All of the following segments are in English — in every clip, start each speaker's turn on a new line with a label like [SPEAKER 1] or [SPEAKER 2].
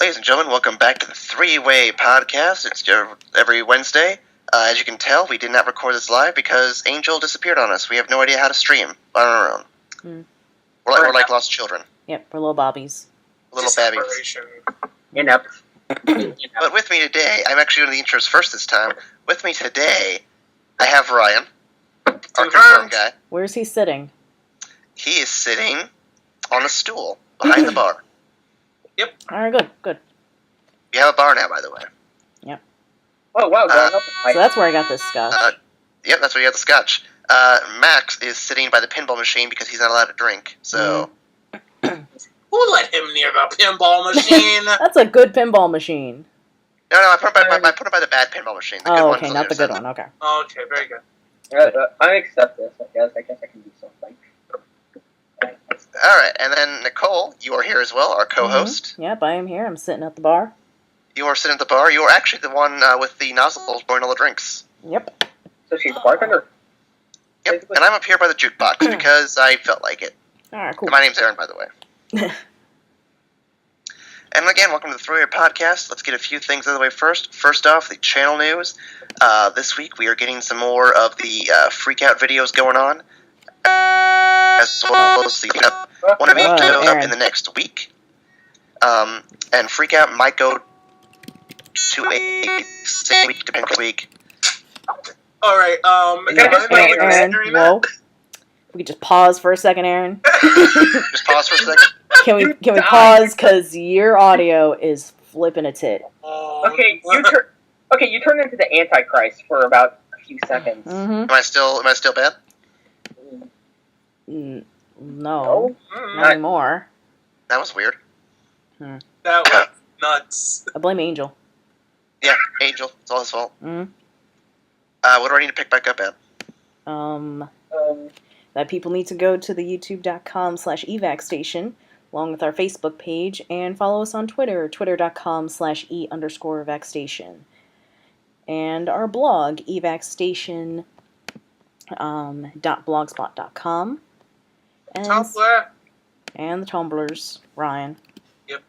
[SPEAKER 1] Ladies and gentlemen, welcome back to the Three-Way Podcast. It's every Wednesday. As you can tell, we did not record this live because Angel disappeared on us. We have no idea how to stream on our own. We're like lost children.
[SPEAKER 2] Yep, we're little bobbies.
[SPEAKER 1] Little babbies.
[SPEAKER 3] Enough.
[SPEAKER 1] But with me today, I'm actually doing the intros first this time. With me today, I have Ryan, our confirmed guy.
[SPEAKER 2] Where's he sitting?
[SPEAKER 1] He is sitting on a stool behind the bar.
[SPEAKER 3] Yep.
[SPEAKER 2] Alright, good.
[SPEAKER 1] We have a bar now, by the way.
[SPEAKER 2] Yep.
[SPEAKER 3] Oh, wow.
[SPEAKER 2] So that's where I got this scotch.
[SPEAKER 1] Yep, that's where you got the scotch. Max is sitting by the pinball machine because he's not allowed to drink, so...
[SPEAKER 3] Who let him near the pinball machine?
[SPEAKER 2] That's a good pinball machine.
[SPEAKER 1] No, I put him by the bad pinball machine. The good
[SPEAKER 2] okay, not the good one, okay.
[SPEAKER 3] Oh, okay, very good. I accept this, I guess. I can do something.
[SPEAKER 1] Alright, and then Nicole, you are here as well, our co-host.
[SPEAKER 2] Mm-hmm. Yep, I am here. I'm sitting at the bar.
[SPEAKER 1] You are sitting at the bar. You are actually the one with the nozzles pouring all the drinks.
[SPEAKER 2] Yep.
[SPEAKER 3] So she's a bartender?
[SPEAKER 1] Yep, and I'm up here by the jukebox because I felt like it.
[SPEAKER 2] Alright, cool.
[SPEAKER 1] And my name's Aaron, by the way. And again, welcome to the Three-Way Podcast. Let's get a few things out of the way first. First off, the channel news. This week we are getting some more of the freak-out videos going on. As well as the one of each go up in the next week. And freak-out might go to a same week, depending on the week.
[SPEAKER 3] Alright,
[SPEAKER 2] Aaron, whoa. We could just pause for a second, Aaron.
[SPEAKER 1] Just pause for a second.
[SPEAKER 2] Can we pause? Because your audio is flipping a tit.
[SPEAKER 3] Okay, you turn into the Antichrist for about a few seconds.
[SPEAKER 2] Mm-hmm.
[SPEAKER 1] Am I still bad?
[SPEAKER 2] No,
[SPEAKER 3] No?
[SPEAKER 2] not anymore.
[SPEAKER 1] That was weird.
[SPEAKER 3] That was nuts.
[SPEAKER 2] I blame Angel.
[SPEAKER 1] Yeah, Angel. It's all his fault.
[SPEAKER 2] Mm-hmm.
[SPEAKER 1] What do I need to pick back up at?
[SPEAKER 2] That people need to go to the youtube.com/evacstation, along with our Facebook page, and follow us on Twitter, twitter.com/e_evacstation. And our blog, evacstation.blogspot.com.
[SPEAKER 3] Tumblr.
[SPEAKER 2] And the Tumblrs, Ryan.
[SPEAKER 3] Yep.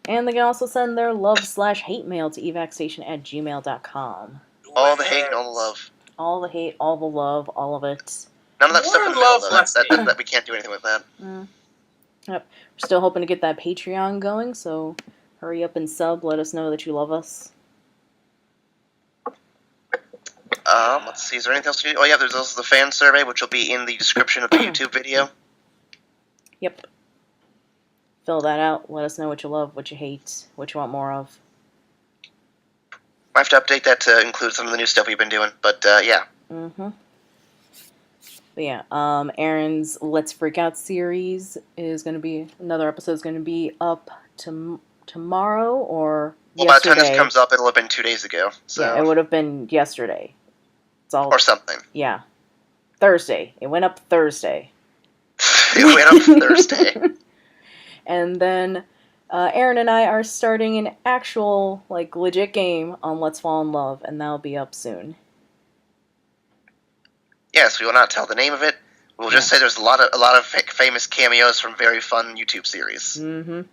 [SPEAKER 2] And they can also send their love/hate mail to evacstation@gmail.com.
[SPEAKER 1] All the hate and all the love.
[SPEAKER 2] All the hate, all the love, all of it.
[SPEAKER 1] None of that stuff in the middle, though.
[SPEAKER 3] less
[SPEAKER 1] That we can't do anything with that.
[SPEAKER 2] Yep. We're still hoping to get that Patreon going, so hurry up and sub. Let us know that you love us.
[SPEAKER 1] Let's see. Is there anything else to do? Oh, yeah, there's also the fan survey, which will be in the description of the YouTube video.
[SPEAKER 2] Yep. Fill that out. Let us know what you love, what you hate, what you want more of.
[SPEAKER 1] I have to update that to include some of the new stuff we've been doing, but, yeah.
[SPEAKER 2] Mm-hmm. But yeah, Aaron's Let's Freak Out series is going to be, another episode is going to be up tomorrow or
[SPEAKER 1] well, by the time
[SPEAKER 2] yesterday.
[SPEAKER 1] this comes up, it'll have been 2 days ago. So.
[SPEAKER 2] Yeah, it would have been yesterday. It's all,
[SPEAKER 1] or something.
[SPEAKER 2] Yeah. Thursday. It went up Thursday.
[SPEAKER 1] It went up Thursday.
[SPEAKER 2] And then Aaron and I are starting an actual, like, legit game on Let's Fall in Love, and that'll be up soon.
[SPEAKER 1] Yes, we will not tell the name of it. We will just say there's a lot of famous cameos from very fun YouTube series.
[SPEAKER 2] Mm-hmm.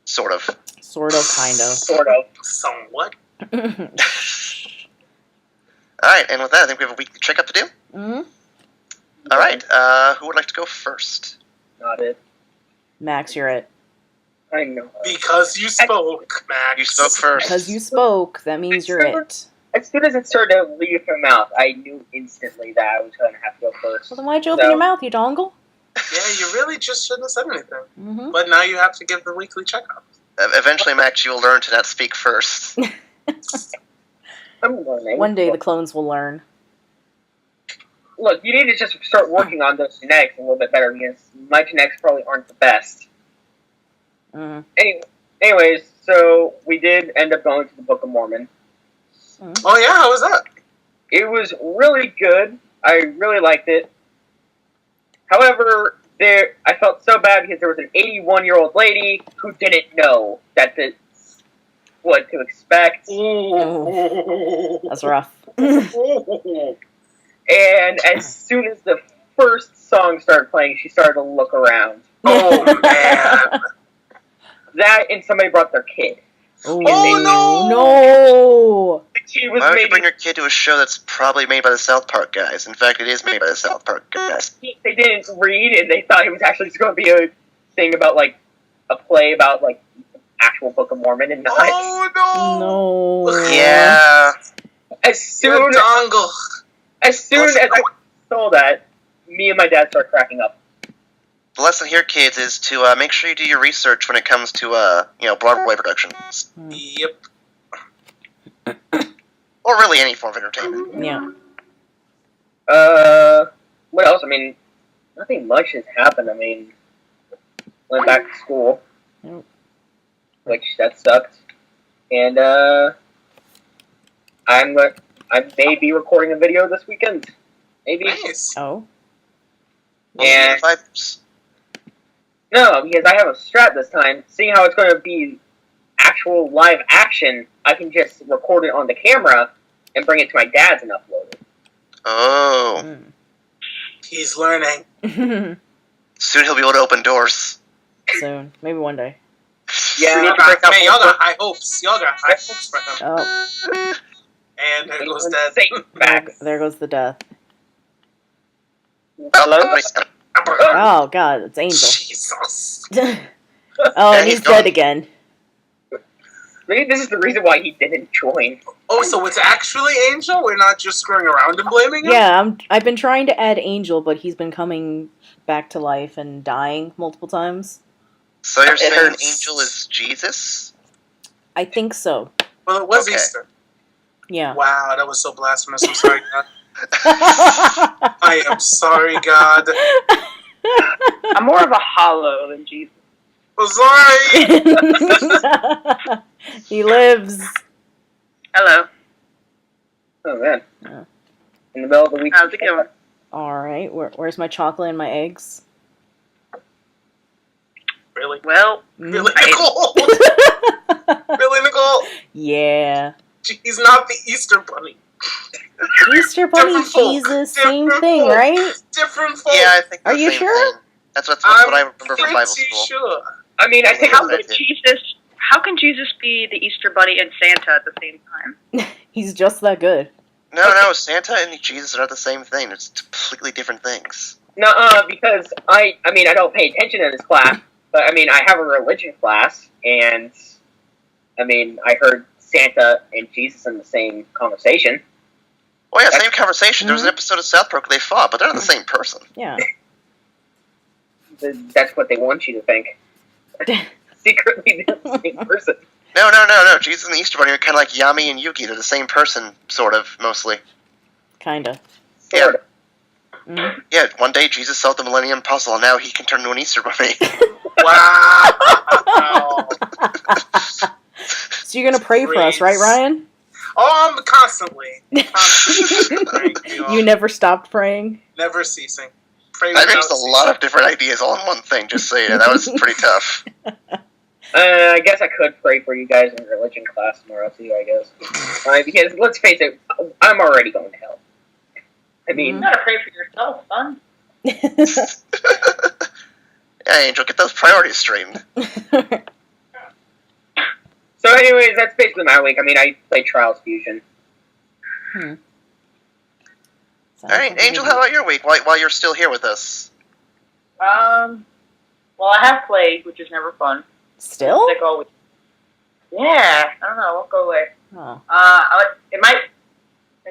[SPEAKER 1] Sort of.
[SPEAKER 2] Sort of, kind of.
[SPEAKER 3] Sort of. Somewhat.
[SPEAKER 1] Alright, and with that, I think we have a weekly checkup to do.
[SPEAKER 2] Mm-hmm.
[SPEAKER 1] Alright, who would like to go first?
[SPEAKER 3] Not it.
[SPEAKER 2] Max, you're it.
[SPEAKER 3] I know. Because you spoke, Max.
[SPEAKER 1] You spoke first.
[SPEAKER 2] Because you spoke, that means you're it.
[SPEAKER 3] As soon as it started to leave my mouth, I knew instantly that I was going to have to go first.
[SPEAKER 2] Well, then why'd you open your mouth, you dongle?
[SPEAKER 3] Yeah, you really just shouldn't have said anything.
[SPEAKER 2] Mm-hmm.
[SPEAKER 3] But now you have to give the weekly checkup.
[SPEAKER 1] Eventually, Max, you will learn to not speak first.
[SPEAKER 3] I'm learning.
[SPEAKER 2] One day the clones will learn.
[SPEAKER 3] Look, you need to just start working on those genetics a little bit better because my genetics probably aren't the best.
[SPEAKER 2] Mm-hmm.
[SPEAKER 3] Anyways, so we did end up going to the Book of Mormon.
[SPEAKER 2] Mm-hmm.
[SPEAKER 3] Oh yeah, how was that? It was really good. I really liked it. However, I felt so bad because there was an 81-year-old lady who didn't know that what to expect.
[SPEAKER 2] That's rough.
[SPEAKER 3] And as soon as the first song started playing, she started to look around.
[SPEAKER 4] Oh, man.
[SPEAKER 3] That and somebody brought their kid.
[SPEAKER 4] Oh,
[SPEAKER 2] no!
[SPEAKER 3] She was
[SPEAKER 1] Why would you
[SPEAKER 3] maybe
[SPEAKER 1] bring your kid to a show that's probably made by the South Park guys? In fact, it is made by the South Park guys.
[SPEAKER 3] they didn't read and they thought it was actually just going to be a thing about like a play about like actual Book of Mormon and not.
[SPEAKER 4] Oh, no!
[SPEAKER 2] No.
[SPEAKER 1] Yeah.
[SPEAKER 3] As soon
[SPEAKER 4] Your dongle.
[SPEAKER 3] as I saw that, me and my dad started cracking up.
[SPEAKER 1] The lesson here, kids, is to make sure you do your research when it comes to Broadway productions,
[SPEAKER 4] Yep.
[SPEAKER 1] or really any form of entertainment.
[SPEAKER 2] Yeah.
[SPEAKER 3] What else? I mean, nothing much has happened. I mean, went back to school,
[SPEAKER 2] Nope.
[SPEAKER 3] which that sucked, and I may be recording a video this weekend, maybe.
[SPEAKER 4] Nice.
[SPEAKER 2] Oh.
[SPEAKER 3] And
[SPEAKER 1] Vibes.
[SPEAKER 3] no, because I have a strap this time. Seeing how it's going to be actual live action, I can just record it on the camera and bring it to my dad's and upload it.
[SPEAKER 1] Oh.
[SPEAKER 4] He's learning.
[SPEAKER 1] Soon he'll be able to open doors.
[SPEAKER 2] Soon. Maybe one day.
[SPEAKER 3] Yeah,
[SPEAKER 4] Man, y'all got high hopes. Y'all got high hopes for him.
[SPEAKER 2] Oh.
[SPEAKER 4] And there goes that.
[SPEAKER 2] There goes the death.
[SPEAKER 3] Hello?
[SPEAKER 2] Oh, God. It's Angel.
[SPEAKER 4] Jesus.
[SPEAKER 2] Oh, and he's dead again.
[SPEAKER 3] Maybe this is the reason why he didn't join.
[SPEAKER 4] Oh, so it's actually Angel? We're not just screwing around and blaming him?
[SPEAKER 2] Yeah, I've been trying to add Angel, but he's been coming back to life and dying multiple times.
[SPEAKER 1] So you're saying
[SPEAKER 3] hurts.
[SPEAKER 1] Angel is Jesus?
[SPEAKER 2] I think so.
[SPEAKER 4] Well, it was
[SPEAKER 1] Okay.
[SPEAKER 4] Easter.
[SPEAKER 2] Yeah.
[SPEAKER 4] Wow, that was so blasphemous. I'm sorry, God. I am sorry, God.
[SPEAKER 5] I'm more of a hollow than Jesus.
[SPEAKER 4] I'm sorry.
[SPEAKER 2] He lives.
[SPEAKER 5] Hello.
[SPEAKER 3] Oh, man.
[SPEAKER 2] Yeah.
[SPEAKER 3] In the middle of the week.
[SPEAKER 5] How's it going?
[SPEAKER 2] All right. Where's my chocolate and my eggs?
[SPEAKER 4] Really?
[SPEAKER 5] Well,
[SPEAKER 4] Really, Nicole? Really, Nicole?
[SPEAKER 2] Yeah.
[SPEAKER 4] He's not the Easter Bunny.
[SPEAKER 2] Easter Bunny,
[SPEAKER 4] Different folk.
[SPEAKER 2] Jesus, same
[SPEAKER 4] Different
[SPEAKER 2] thing,
[SPEAKER 4] folk.
[SPEAKER 2] right?
[SPEAKER 4] Different folk.
[SPEAKER 1] Yeah, I think
[SPEAKER 2] Are
[SPEAKER 1] the
[SPEAKER 2] you
[SPEAKER 1] same
[SPEAKER 2] sure?
[SPEAKER 1] thing. That's what I remember from Bible
[SPEAKER 4] pretty
[SPEAKER 1] school.
[SPEAKER 4] sure.
[SPEAKER 3] I mean, I think
[SPEAKER 1] Yeah.
[SPEAKER 5] how can Jesus be the Easter Bunny and Santa at the same time?
[SPEAKER 2] He's just that good.
[SPEAKER 1] No, Santa and Jesus are not the same thing. It's completely different things.
[SPEAKER 3] no, because I mean, I don't pay attention in this class, but I mean, I have a religion class, and I mean, I heard Santa and Jesus in the same conversation.
[SPEAKER 1] Well, yeah, same conversation. There was an episode of South Park where they fought, but they're not the same person.
[SPEAKER 2] Yeah.
[SPEAKER 3] That's what they want you to think. Secretly, they're the same person.
[SPEAKER 1] No. Jesus and the Easter Bunny are kind of like Yami and Yugi. They're the same person, sort of, mostly.
[SPEAKER 2] Kinda.
[SPEAKER 3] Sort of.
[SPEAKER 2] Mm-hmm.
[SPEAKER 1] Yeah, one day Jesus solved the Millennium Puzzle, and now he can turn into an Easter Bunny.
[SPEAKER 4] Wow.
[SPEAKER 2] So you're gonna pray for us, right, Ryan?
[SPEAKER 4] Oh, I'm constantly praying for you all.
[SPEAKER 2] You never stopped praying?
[SPEAKER 4] Never ceasing. Pray
[SPEAKER 1] That
[SPEAKER 4] without
[SPEAKER 1] makes a lot of different ideas all in one thing, just saying. That was pretty tough.
[SPEAKER 3] I guess I could pray for you guys in religion class tomorrow too. I guess, because let's face it, I'm already going to hell. I mean,
[SPEAKER 5] You gotta pray for yourself, son.
[SPEAKER 1] Yeah, Angel, get those priorities straightened.
[SPEAKER 3] so anyways, that's basically my week. I mean, I played Trials Fusion.
[SPEAKER 1] Alright, Angel, how about your week while you're still here with us?
[SPEAKER 5] Well, I have played, which is never fun.
[SPEAKER 2] Still?
[SPEAKER 5] Sick all week. Yeah, I don't know. I won't go away.
[SPEAKER 2] Oh.
[SPEAKER 5] It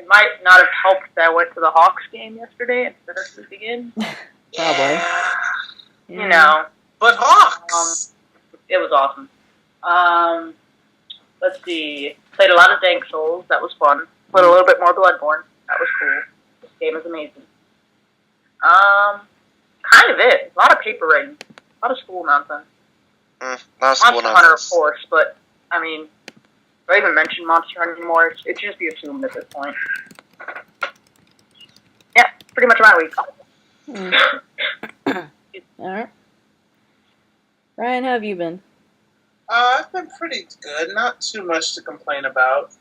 [SPEAKER 5] might not have helped that I went to the Hawks game yesterday instead of sleeping in.
[SPEAKER 2] Probably.
[SPEAKER 5] You know,
[SPEAKER 4] But Hawks!
[SPEAKER 5] it was awesome. Let's see. Played a lot of Dank Souls. That was fun. Played a little bit more Bloodborne. That was cool. This game is amazing. Kind of it. A lot of paper writing. A lot of school nonsense.
[SPEAKER 1] Not a school
[SPEAKER 5] Monster Hunter, of
[SPEAKER 1] nonsense.
[SPEAKER 5] course, but, I mean, do I even mention Monster Hunter anymore? It should just be assumed at this point. Yeah, pretty much my week.
[SPEAKER 2] Alright. Ryan, how have you been?
[SPEAKER 4] I've been pretty good. Not too much to complain about.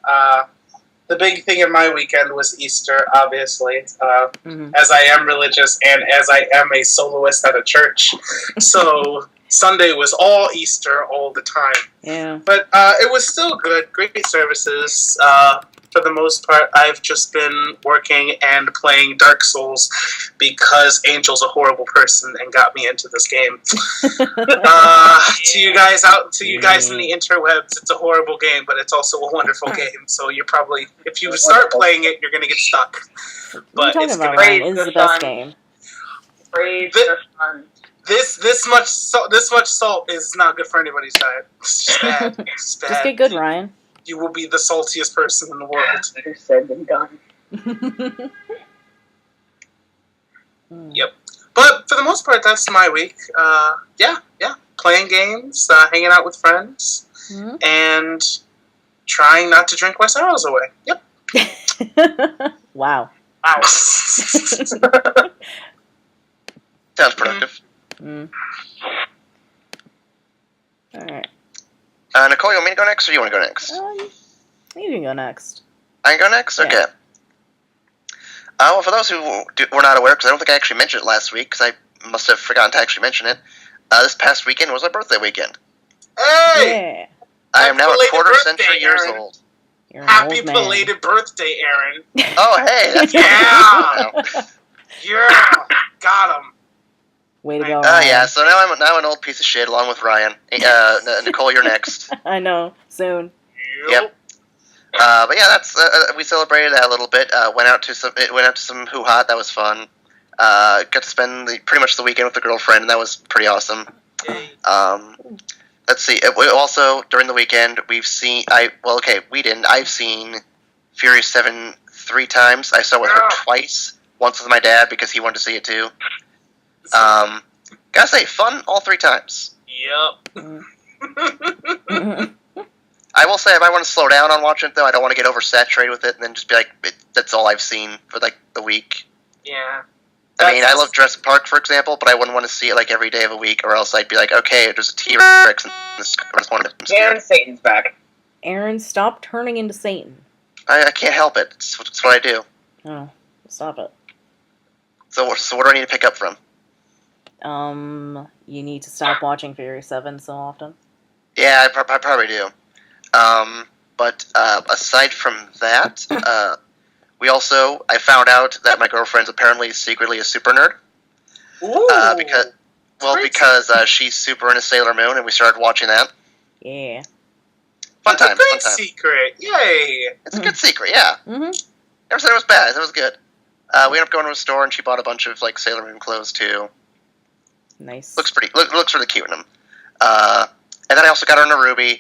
[SPEAKER 4] the big thing in my weekend was Easter, obviously,
[SPEAKER 2] Mm-hmm.
[SPEAKER 4] as I am religious and as I am a soloist at a church. So Sunday was all Easter all the time.
[SPEAKER 2] Yeah.
[SPEAKER 4] But it was still good. Great services. For the most part, I've just been working and playing Dark Souls because Angel's a horrible person and got me into this game. To you guys in the interwebs, it's a horrible game, but it's also a wonderful game. So you're probably, if you start playing it, you're gonna get stuck.
[SPEAKER 2] What are you talking about, Ryan? It is the best game.
[SPEAKER 5] Praise the sun.
[SPEAKER 4] This much salt is not good for anybody's diet. It's just bad. It's bad.
[SPEAKER 2] Just get good, Ryan.
[SPEAKER 4] You will be the saltiest person in the world.
[SPEAKER 3] Better said than done.
[SPEAKER 4] Yep. But for the most part, that's my week. Yeah. Playing games, hanging out with friends, and trying not to drink my sorrows away. Yep.
[SPEAKER 2] Wow.
[SPEAKER 1] Sounds productive.
[SPEAKER 2] Alright.
[SPEAKER 1] Nicole, you want me to go next, or you want to go next?
[SPEAKER 2] You can go next.
[SPEAKER 1] I can go next?
[SPEAKER 2] Yeah.
[SPEAKER 1] Okay. Well, for those who were not aware, because I don't think I actually mentioned it last week, because I must have forgotten to actually mention it, this past weekend was my birthday weekend.
[SPEAKER 4] Hey!
[SPEAKER 2] Yeah.
[SPEAKER 1] I am now a
[SPEAKER 4] Belated
[SPEAKER 1] quarter
[SPEAKER 4] birthday,
[SPEAKER 1] century years
[SPEAKER 4] Aaron.
[SPEAKER 1] old.
[SPEAKER 2] You're an
[SPEAKER 4] Happy
[SPEAKER 2] old man.
[SPEAKER 4] belated birthday, Aaron.
[SPEAKER 1] Oh, hey, that's
[SPEAKER 4] Yeah!
[SPEAKER 1] cool.
[SPEAKER 4] Yeah! Got him.
[SPEAKER 2] Way to go, Ryan.
[SPEAKER 1] Yeah, so now I'm an old piece of shit along with Ryan. Nicole, you're next.
[SPEAKER 2] I know. Soon.
[SPEAKER 1] Yep. But yeah, that's we celebrated that a little bit. Went out to some hoo-ha. That was fun. Got to spend pretty much the weekend with the girlfriend, and that was pretty awesome. Let's see. We also during the weekend we didn't. I've seen Furious 7 3 times. I saw it with her twice. Once with my dad because he wanted to see it too. Gotta say, fun all 3 times.
[SPEAKER 4] Yep.
[SPEAKER 1] I will say, if I want to slow down on watching it, though, I don't want to get oversaturated with it and then just be like, that's all I've seen for, like, the week.
[SPEAKER 4] Yeah.
[SPEAKER 1] I mean, I love Jurassic Park, for example, but I wouldn't want to see it, like, every day of a week, or else I'd be like, okay, there's a T-Rex in this corner.
[SPEAKER 3] And Satan's back.
[SPEAKER 2] Aaron, stop turning into Satan.
[SPEAKER 1] I can't help it. It's what I do.
[SPEAKER 2] Oh, stop it.
[SPEAKER 1] So what do I need to pick up from?
[SPEAKER 2] You need to stop watching Fury 7 so often.
[SPEAKER 1] Yeah, I probably do. But aside from that, I found out that my girlfriend's apparently secretly a super nerd.
[SPEAKER 4] Ooh.
[SPEAKER 1] Because she's super into Sailor Moon, and we started watching that.
[SPEAKER 2] Yeah.
[SPEAKER 1] Fun
[SPEAKER 4] That's
[SPEAKER 1] time.
[SPEAKER 4] a great secret. Yay.
[SPEAKER 1] It's a good secret, yeah.
[SPEAKER 2] Mm-hmm.
[SPEAKER 1] Never said it was bad. It was good. We ended up going to a store, and she bought a bunch of like Sailor Moon clothes too.
[SPEAKER 2] Nice.
[SPEAKER 1] Looks really cute in them. And then I also got her into Ruby,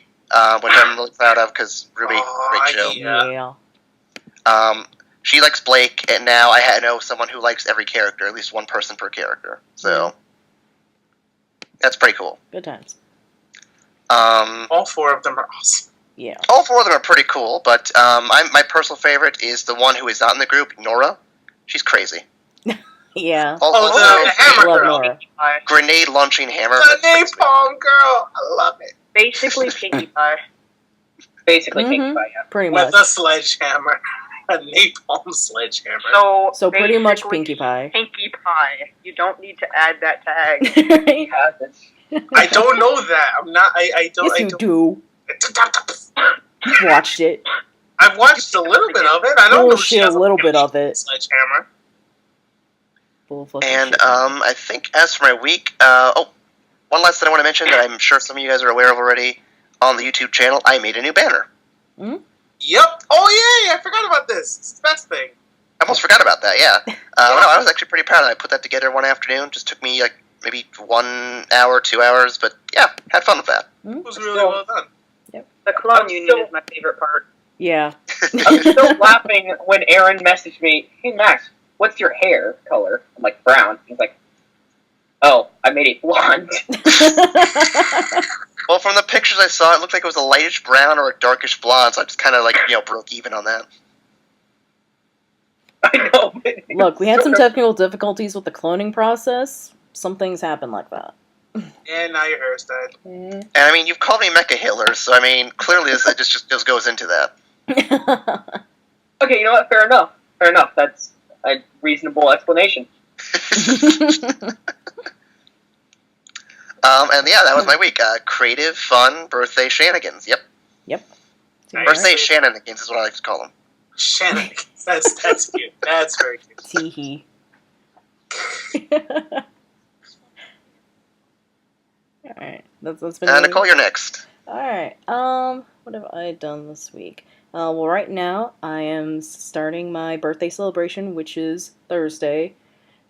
[SPEAKER 1] which I'm really proud of because Ruby, great show.
[SPEAKER 2] Yeah.
[SPEAKER 1] She likes Blake, and now I know someone who likes every character, at least one person per character. So that's pretty cool.
[SPEAKER 2] Good times.
[SPEAKER 4] All 4 of them are awesome.
[SPEAKER 2] Yeah.
[SPEAKER 1] All 4 of them are pretty cool, but my personal favorite is the one who is not in the group, Nora. She's crazy.
[SPEAKER 2] Yeah.
[SPEAKER 4] The hammer
[SPEAKER 2] Love
[SPEAKER 4] girl.
[SPEAKER 2] Nora.
[SPEAKER 1] Grenade launching hammer.
[SPEAKER 4] The napalm girl. I love it.
[SPEAKER 5] Basically Pinkie Pie.
[SPEAKER 3] Basically,
[SPEAKER 2] Mhm.
[SPEAKER 3] Pinkie Pie, yeah.
[SPEAKER 2] Pretty much.
[SPEAKER 4] With a sledgehammer. A napalm sledgehammer.
[SPEAKER 2] So pretty much
[SPEAKER 5] basically
[SPEAKER 2] Pinkie Pie.
[SPEAKER 5] Pinkie Pie. You don't need to add that tag.
[SPEAKER 3] He has it.
[SPEAKER 4] I don't know that. I'm not. I don't.
[SPEAKER 2] Yes, you do. You've watched it.
[SPEAKER 4] I've watched a little bit of it. I don't know. She
[SPEAKER 2] Bullshit,
[SPEAKER 4] has
[SPEAKER 2] a little bit of it.
[SPEAKER 4] Sledgehammer.
[SPEAKER 2] Full fucking
[SPEAKER 1] And
[SPEAKER 2] shit.
[SPEAKER 1] I think as for my week, one last thing I want to mention that I'm sure some of you guys are aware of already on the YouTube channel, I made a new banner.
[SPEAKER 4] Yep. Oh yay! I forgot about this. It's the best thing.
[SPEAKER 1] I almost forgot about that. Yeah. No, I was actually pretty proud of it. I put that together one afternoon. Just took me like maybe 1 hour, 2 hours, but yeah, had fun with that.
[SPEAKER 4] It was really well done.
[SPEAKER 5] The clone
[SPEAKER 3] I'm
[SPEAKER 5] union
[SPEAKER 3] still-
[SPEAKER 5] is my favorite part.
[SPEAKER 2] Yeah.
[SPEAKER 3] I'm still laughing when Aaron messaged me, "Hey Max, what's your hair color?" I'm like, "Brown." He's like, "Oh, I made it blonde."
[SPEAKER 1] Well, from the pictures I saw, it looked like it was a lightish brown or a darkish blonde, so I just kind of broke even on that.
[SPEAKER 3] I know. But
[SPEAKER 2] Look, we had some
[SPEAKER 3] sort of-
[SPEAKER 2] technical difficulties with the cloning process. Some things happen like that.
[SPEAKER 4] And now your hair's dead.
[SPEAKER 1] And I mean, you've called me Mecha Hitler, so I mean, clearly it just goes into that.
[SPEAKER 3] Okay, you know what? Fair enough. Fair enough. That's a reasonable explanation.
[SPEAKER 1] And yeah, that was my week. Creative, fun, birthday shenanigans. Yep.
[SPEAKER 2] Nice.
[SPEAKER 1] Birthday shenanigans is what I like to call them.
[SPEAKER 4] Shenanigans. That's cute. That's very cute.
[SPEAKER 2] Teehee. Alright, that's been
[SPEAKER 1] Nicole, you're next.
[SPEAKER 2] Alright, what have I done this week? Well, right now, I am starting my birthday celebration, which is Thursday.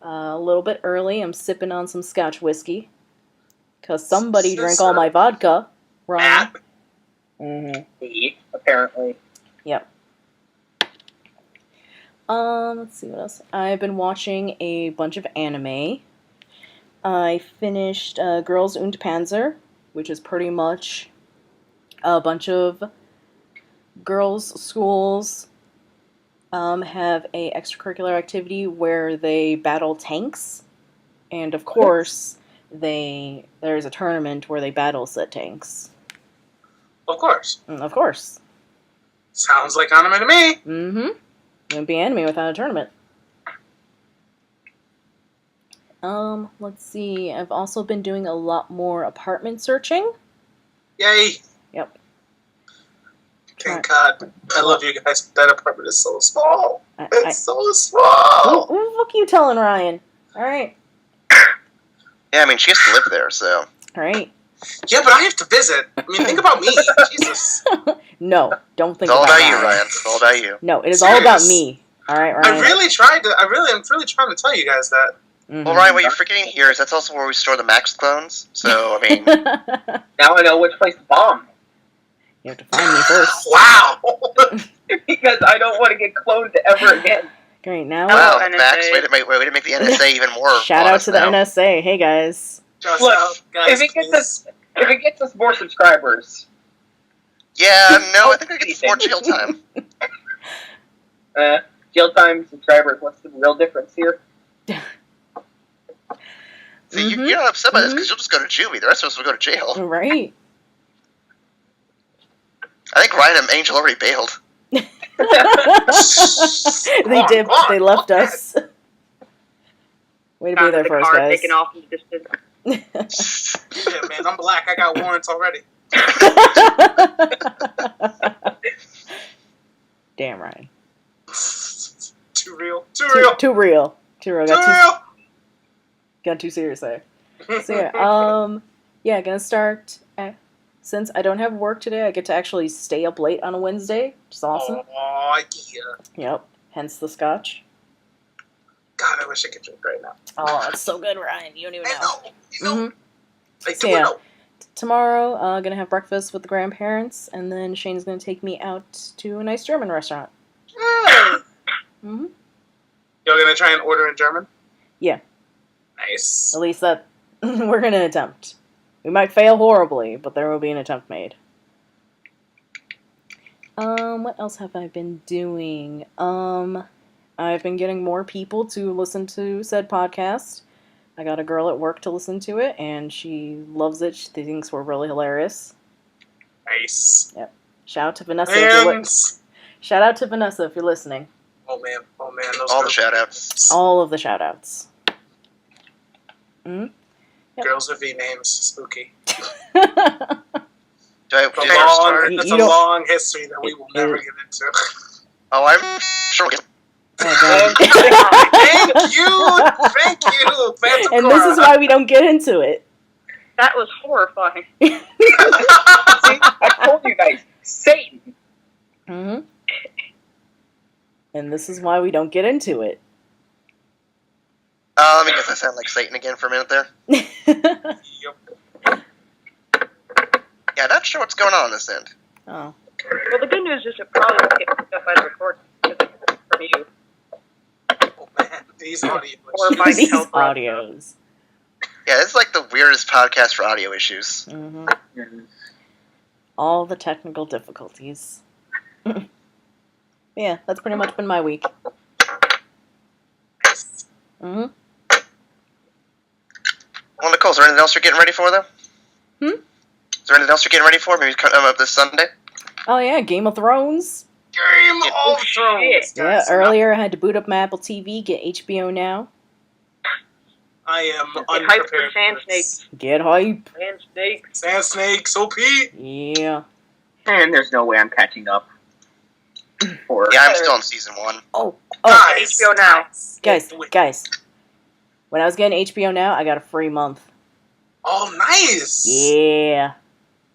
[SPEAKER 2] A little bit early, I'm sipping on some Scotch whiskey. Because somebody drank all my vodka. Ryan.
[SPEAKER 3] Me, apparently.
[SPEAKER 2] Yep. Let's see what else. I've been watching a bunch of anime. I finished Girls und Panzer, which is pretty much a bunch of girls' schools have a extracurricular activity where they battle tanks, and of course there's a tournament where they battle said tanks.
[SPEAKER 4] Of course.
[SPEAKER 2] Of course.
[SPEAKER 4] Sounds like anime to me.
[SPEAKER 2] Mm-hmm. Wouldn't be anime without a tournament. Let's see. I've also been doing a lot more apartment searching.
[SPEAKER 4] Yay.
[SPEAKER 2] Yep.
[SPEAKER 4] Thank God. I love you guys. That apartment is so small. It's so small.
[SPEAKER 2] Who the fuck are you telling, Ryan? Alright.
[SPEAKER 1] Yeah, I mean, she has to live there, so.
[SPEAKER 2] Alright.
[SPEAKER 4] Yeah, but I have to visit. I mean, think about me. Jesus.
[SPEAKER 2] No, don't think
[SPEAKER 1] It's all
[SPEAKER 2] about
[SPEAKER 1] about you,
[SPEAKER 2] Ryan.
[SPEAKER 1] Ryan. It's all about you.
[SPEAKER 2] No, it is all about me. Alright, Ryan?
[SPEAKER 4] I'm really trying to tell you guys that.
[SPEAKER 2] Mm-hmm.
[SPEAKER 1] Well, Ryan, what you're forgetting here is that's also where we store the Max clones. So, I mean,
[SPEAKER 3] Now I know which place to bomb.
[SPEAKER 2] You have to find me first.
[SPEAKER 4] Wow.
[SPEAKER 3] Because I don't want to get cloned ever again.
[SPEAKER 2] Great, now
[SPEAKER 1] wow,
[SPEAKER 5] NSA.
[SPEAKER 1] Max, way to make the NSA even more.
[SPEAKER 2] shout out to the
[SPEAKER 1] now.
[SPEAKER 2] NSA. Hey guys.
[SPEAKER 4] Just
[SPEAKER 3] Look,
[SPEAKER 4] out, guys,
[SPEAKER 3] if it gets us more subscribers,
[SPEAKER 1] Yeah, no, I think I get some more jail time.
[SPEAKER 3] jail time subscribers. What's the real difference here?
[SPEAKER 1] See, you're not upset by this because you'll just go to juvie. The rest of us will go to jail.
[SPEAKER 2] Right.
[SPEAKER 1] I think Ryan and Angel already bailed.
[SPEAKER 2] They dipped. They left us. Way to be there
[SPEAKER 5] the
[SPEAKER 2] for us,
[SPEAKER 5] car
[SPEAKER 2] guys.
[SPEAKER 5] taken off in the distance.
[SPEAKER 4] Shit, man, I'm black. I got warrants already.
[SPEAKER 2] Damn, Ryan.
[SPEAKER 4] Too real. Too real.
[SPEAKER 2] Too real. Too real.
[SPEAKER 4] Too real.
[SPEAKER 2] Got too serious there. So yeah, gonna start. Since I don't have work today, I get to actually stay up late on a Wednesday, which is awesome.
[SPEAKER 4] Oh, yeah.
[SPEAKER 2] Yep. Hence the scotch.
[SPEAKER 4] God, I wish I could drink right now.
[SPEAKER 2] Oh, it's so good, Ryan. You don't even know.
[SPEAKER 4] I know. You know. I
[SPEAKER 2] So
[SPEAKER 4] do
[SPEAKER 2] yeah,
[SPEAKER 4] know.
[SPEAKER 2] tomorrow, gonna have breakfast with the grandparents, and then Shane's gonna take me out to a nice German restaurant.
[SPEAKER 4] You're gonna try and order in German?
[SPEAKER 2] Yeah.
[SPEAKER 4] Nice.
[SPEAKER 2] At least that we're gonna attempt. We might fail horribly, but there will be an attempt made. What else have I been doing? I've been getting more people to listen to said podcast. I got a girl at work to listen to it, and she loves it. She thinks we're really hilarious.
[SPEAKER 4] Nice.
[SPEAKER 2] Yep. Shout out to Vanessa. If you're
[SPEAKER 4] And...
[SPEAKER 2] Shout out to Vanessa if you're listening.
[SPEAKER 4] Oh man. Those
[SPEAKER 1] All the
[SPEAKER 4] girls-
[SPEAKER 1] shout-outs.
[SPEAKER 2] All of the shout outs. Yep.
[SPEAKER 4] Girls with V names. Spooky.
[SPEAKER 1] Do I start?
[SPEAKER 4] It's
[SPEAKER 2] You
[SPEAKER 4] a
[SPEAKER 2] don't-
[SPEAKER 4] long history that we will never get into.
[SPEAKER 1] Oh, I'm sure we'll get...
[SPEAKER 2] Oh,
[SPEAKER 4] Thank you, Phantom
[SPEAKER 2] and this is why we don't get into it.
[SPEAKER 5] That was horrifying.
[SPEAKER 3] See, I told you guys, Satan.
[SPEAKER 2] Mm-hmm. And this is why we don't get into it.
[SPEAKER 1] Let me guess, I sound like Satan again for a minute there.
[SPEAKER 4] Yep.
[SPEAKER 1] Yeah, not sure what's going on this end.
[SPEAKER 2] Oh.
[SPEAKER 5] Well, the good news is it probably won't get picked up by the recording from you.
[SPEAKER 4] Oh man, these audio
[SPEAKER 5] Or
[SPEAKER 4] issues.
[SPEAKER 5] by
[SPEAKER 2] These
[SPEAKER 5] Help.
[SPEAKER 2] audios.
[SPEAKER 1] Yeah, it's like the weirdest podcast for audio issues.
[SPEAKER 2] Mm-hmm. All the technical difficulties. Yeah, that's pretty much been my week. Mm-hmm.
[SPEAKER 1] Well, Nicole, is there anything else you're getting ready for, though? Is there anything else you're getting ready for? Maybe coming up this Sunday?
[SPEAKER 2] Oh yeah, Game of Thrones.
[SPEAKER 4] Game of Thrones.
[SPEAKER 2] Yeah,
[SPEAKER 4] guys.
[SPEAKER 2] earlier I had to boot up my Apple TV, get HBO Now.
[SPEAKER 4] I am
[SPEAKER 5] Get hyped for
[SPEAKER 4] unprepared
[SPEAKER 5] sand
[SPEAKER 4] for this.
[SPEAKER 2] Get hype.
[SPEAKER 5] Sand snakes.
[SPEAKER 4] Sand snakes, OP.
[SPEAKER 2] Yeah.
[SPEAKER 3] And there's no way I'm catching up. Or
[SPEAKER 1] Yeah, I'm still on season 1.
[SPEAKER 2] Oh,
[SPEAKER 4] Guys,
[SPEAKER 5] HBO Now.
[SPEAKER 2] guys. When I was getting HBO Now, I got a free month.
[SPEAKER 4] Oh, nice.
[SPEAKER 2] Yeah.